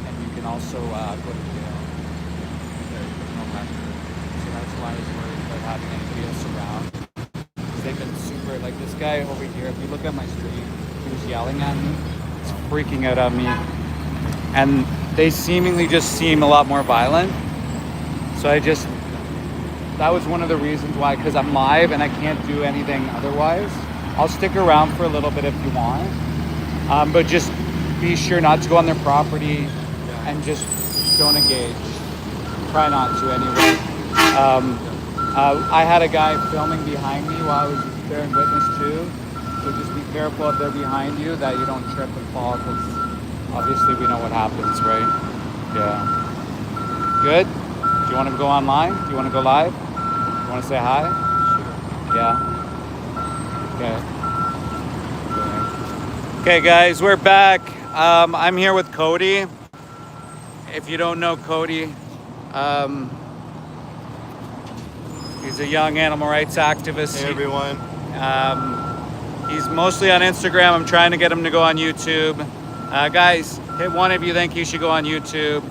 and you can also also go to jail. There's no record. So that's why I was worried about having anybody else around. Because they've been super, like this guy over here, if you look at my stream, he was yelling at me. He's freaking out on me. And they seemingly just seem a lot more violent. So that was one of the reasons why, because I'm live and I can't do anything otherwise. I'll stick around for a little bit if you want. But just be sure not to go on their property and just don't engage. Try not to anyway. I had a guy filming behind me while I was bearing witness too. So just be careful if they're behind you that you don't trip and fall, because obviously we know what happens, right? Yeah. Good? Do you want to go online? Do you want to go live? You want to say hi? Sure. Yeah. Okay. Okay, guys, we're back. I'm here with Cody. If you don't know Cody, he's a young animal rights activist. Hey, everyone. He's mostly on Instagram. I'm trying to get him to go on YouTube. Guys, hit one if you think you should go on YouTube.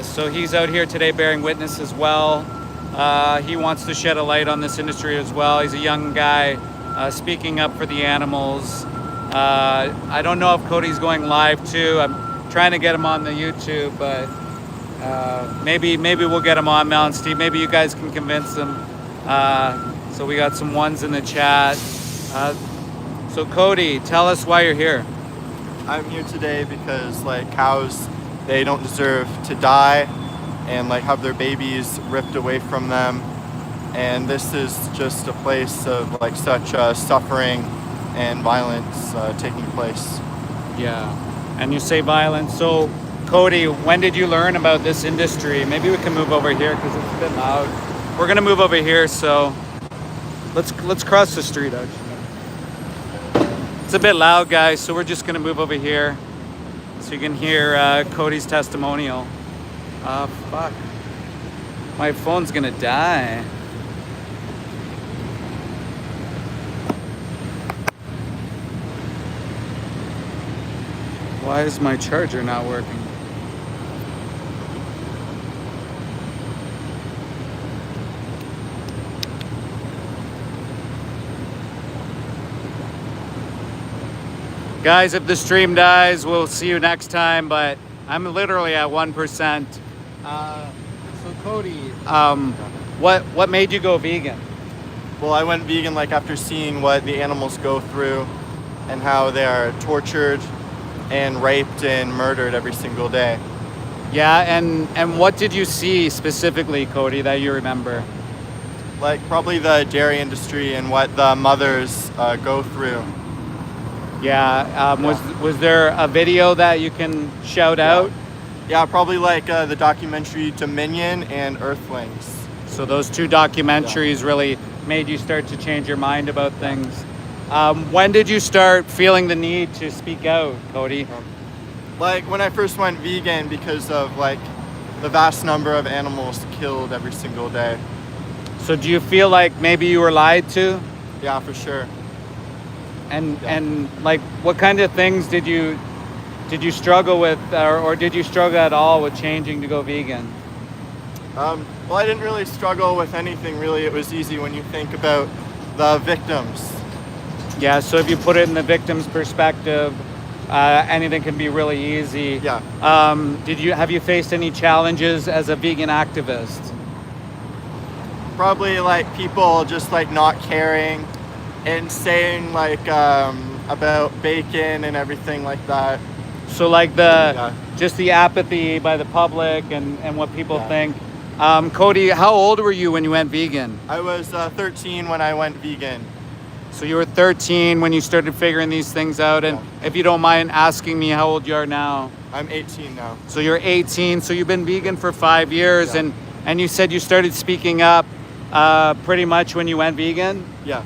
So he's out here today bearing witness as well. He wants to shed a light on this industry as well. He's a young guy speaking up for the animals. I don't know if Cody's going live too. I'm trying to get him on the YouTube, but maybe we'll get him on, Mel and Steve. Maybe you guys can convince him. So we got some ones in the chat. So Cody, tell us why you're here. I'm here today because like cows, they don't deserve to die and like have their babies ripped away from them. And this is just a place of like such suffering and violence taking place. Yeah, and you say violence. So Cody, when did you learn about this industry? Maybe we can move over here because it's a bit loud. We're gonna move over here, so let's cross the street actually. It's a bit loud, guys, so we're just gonna move over here so you can hear Cody's testimonial. Fuck. My phone's gonna die. Why is my charger not working? Guys, if the stream dies, we'll see you next time, but I'm literally at 1%. So Cody, what made you go vegan? Well, I went vegan like after seeing what the animals go through and how they are tortured and raped and murdered every single day. Yeah, and what did you see specifically, Cody, that you remember? Like probably the dairy industry and what the mothers go through. Yeah, was there a video that you can shout out? Yeah, probably like the documentary Dominion and Earthlings. So those two documentaries really made you start to change your mind about things. When did you start feeling the need to speak out, Cody? Like when I first went vegan because of like the vast number of animals killed every single day. So do you feel like maybe you were lied to? Yeah, for sure. And like what kind of things did you struggle with, or did you struggle at all with changing to go vegan? Well, I didn't really struggle with anything really. It was easy when you think about the victims. Yeah, so if you put it in the victim's perspective, anything can be really easy. Yeah. Have you faced any challenges as a vegan activist? Probably like people just like not caring and saying like about bacon and everything like that. So like just the apathy by the public and what people think. Cody, how old were you when you went vegan? I was 13 when I went vegan. So you were 13 when you started figuring these things out, and if you don't mind asking me how old you are now. I'm 18 now. So you're 18, so you've been vegan for 5 years, and you said you started speaking up pretty much when you went vegan? Yeah.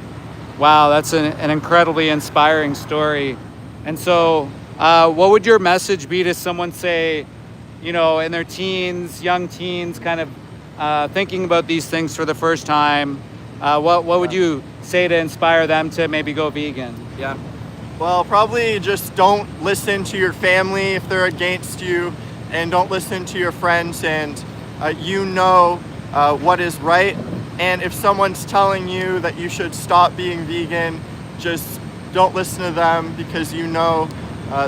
Wow, that's an incredibly inspiring story. And so what would your message be to someone, say, you know, in their teens, young teens, kind of thinking about these things for the first time? What would you say to inspire them to maybe go vegan? Yeah. Well, probably just don't listen to your family if they're against you, and don't listen to your friends, and you know what is right. And if someone's telling you that you should stop being vegan, just don't listen to them, because you know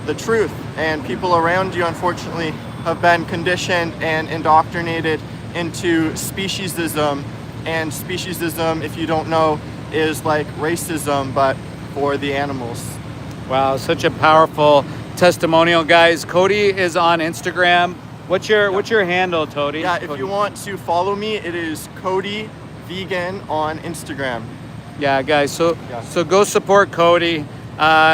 the truth. And people around you, unfortunately, have been conditioned and indoctrinated into speciesism. And speciesism, if you don't know, is like racism, but for the animals. Wow, such a powerful testimonial, guys. Cody is on Instagram. What's your handle, Cody? Yeah, if you want to follow me, it is Cody Vegan on Instagram. Yeah, guys. So go support Cody.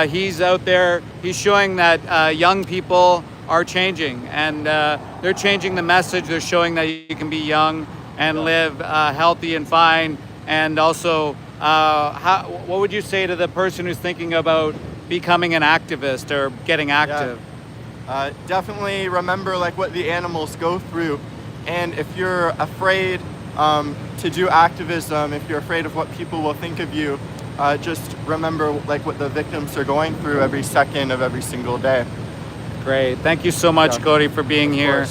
He's out there. He's showing that young people are changing, and they're changing the message. They're showing that you can be young and live healthy and fine. And also, what would you say to the person who's thinking about becoming an activist or getting active? Definitely remember like what the animals go through, and if you're afraid to do activism, if you're afraid of what people will think of you, just remember like what the victims are going through every second of every single day. Great. Thank you so much, Cody, for being here.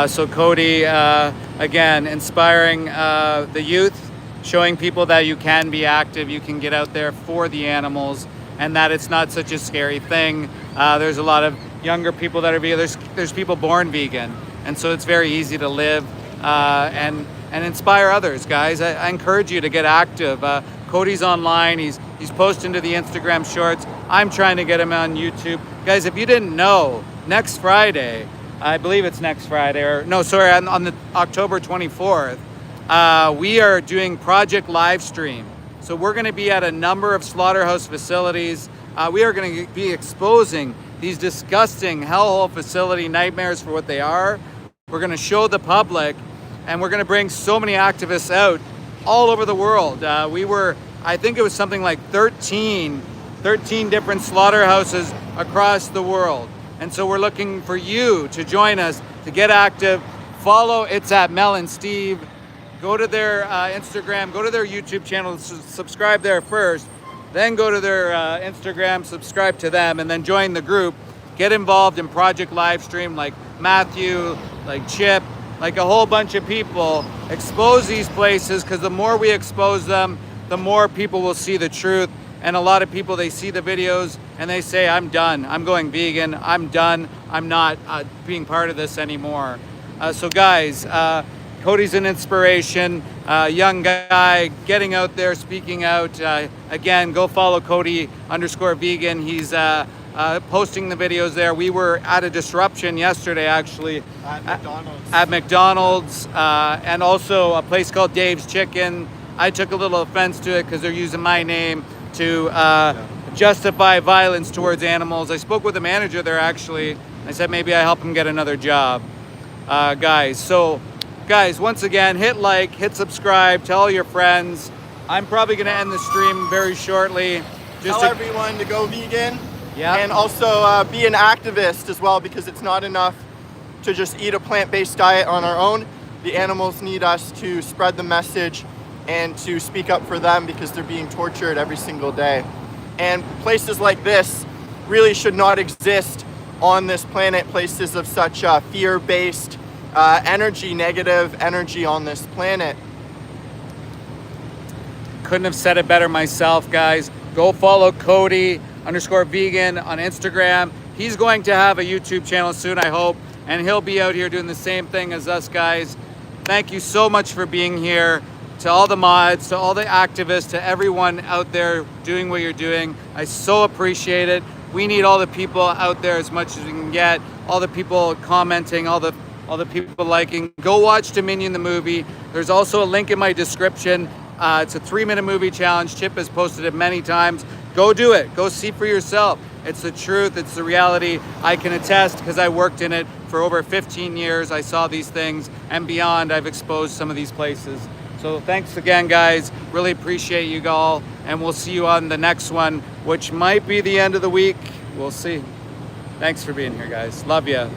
So Cody, again, inspiring the youth, showing people that you can be active, you can get out there for the animals, and that it's not such a scary thing. There's a lot of younger people that are vegan. There's people born vegan, and so it's very easy to live and inspire others, guys. I encourage you to get active. Cody's online. He's posting to the Instagram shorts. I'm trying to get him on YouTube. Guys, if you didn't know, next Friday, I believe it's next Friday, on the October 24th, we are doing Project Livestream. So we're going to be at a number of slaughterhouse facilities. We are going to be exposing these disgusting hellhole facility nightmares for what they are. We're going to show the public, and we're going to bring so many activists out all over the world. I think it was something like 13 different slaughterhouses across the world. And so we're looking for you to join us, to get active. Follow, it's at Mel and Steve. Go to their Instagram, go to their YouTube channel, subscribe there first, then go to their Instagram, subscribe to them, and then join the group. Get involved in Project Livestream, like Matthew, like Chip, like a whole bunch of people. Expose these places, because the more we expose them, the more people will see the truth. And a lot of people, they see the videos and they say, I'm done, I'm going vegan, I'm done, I'm not being part of this anymore. So guys, Cody's an inspiration, young guy getting out there, speaking out. Again, go follow Cody_vegan. He's posting the videos there. We were at a disruption yesterday, actually, at McDonald's, and also a place called Dave's Chicken. I took a little offense to it because they're using my name to justify violence towards animals. I spoke with the manager there, actually. I said maybe I help him get another job. Guys, once again, hit like, hit subscribe, tell all your friends. I'm probably going to end the stream very shortly. Tell everyone to go vegan. Yeah. And also be an activist as well, because it's not enough to just eat a plant-based diet on our own. The animals need us to spread the message and to speak up for them, because they're being tortured every single day. And places like this really should not exist on this planet, places of such fear-based energy, negative energy on this planet. Couldn't have said it better myself, guys. Go follow Cody_vegan on Instagram. He's going to have a YouTube channel soon, I hope, and he'll be out here doing the same thing as us, guys. Thank you so much for being here. To all the mods, to all the activists, to everyone out there doing what you're doing. I so appreciate it. We need all the people out there as much as we can get. All the people commenting, all the people liking. Go watch Dominion the movie. There's also a link in my description. It's a 3-minute movie challenge. Chip has posted it many times. Go do it. Go see for yourself. It's the truth. It's the reality. I can attest, because I worked in it for over 15 years. I saw these things and beyond. I've exposed some of these places. So thanks again, guys. Really appreciate you all. And we'll see you on the next one, which might be the end of the week. We'll see. Thanks for being here, guys. Love ya.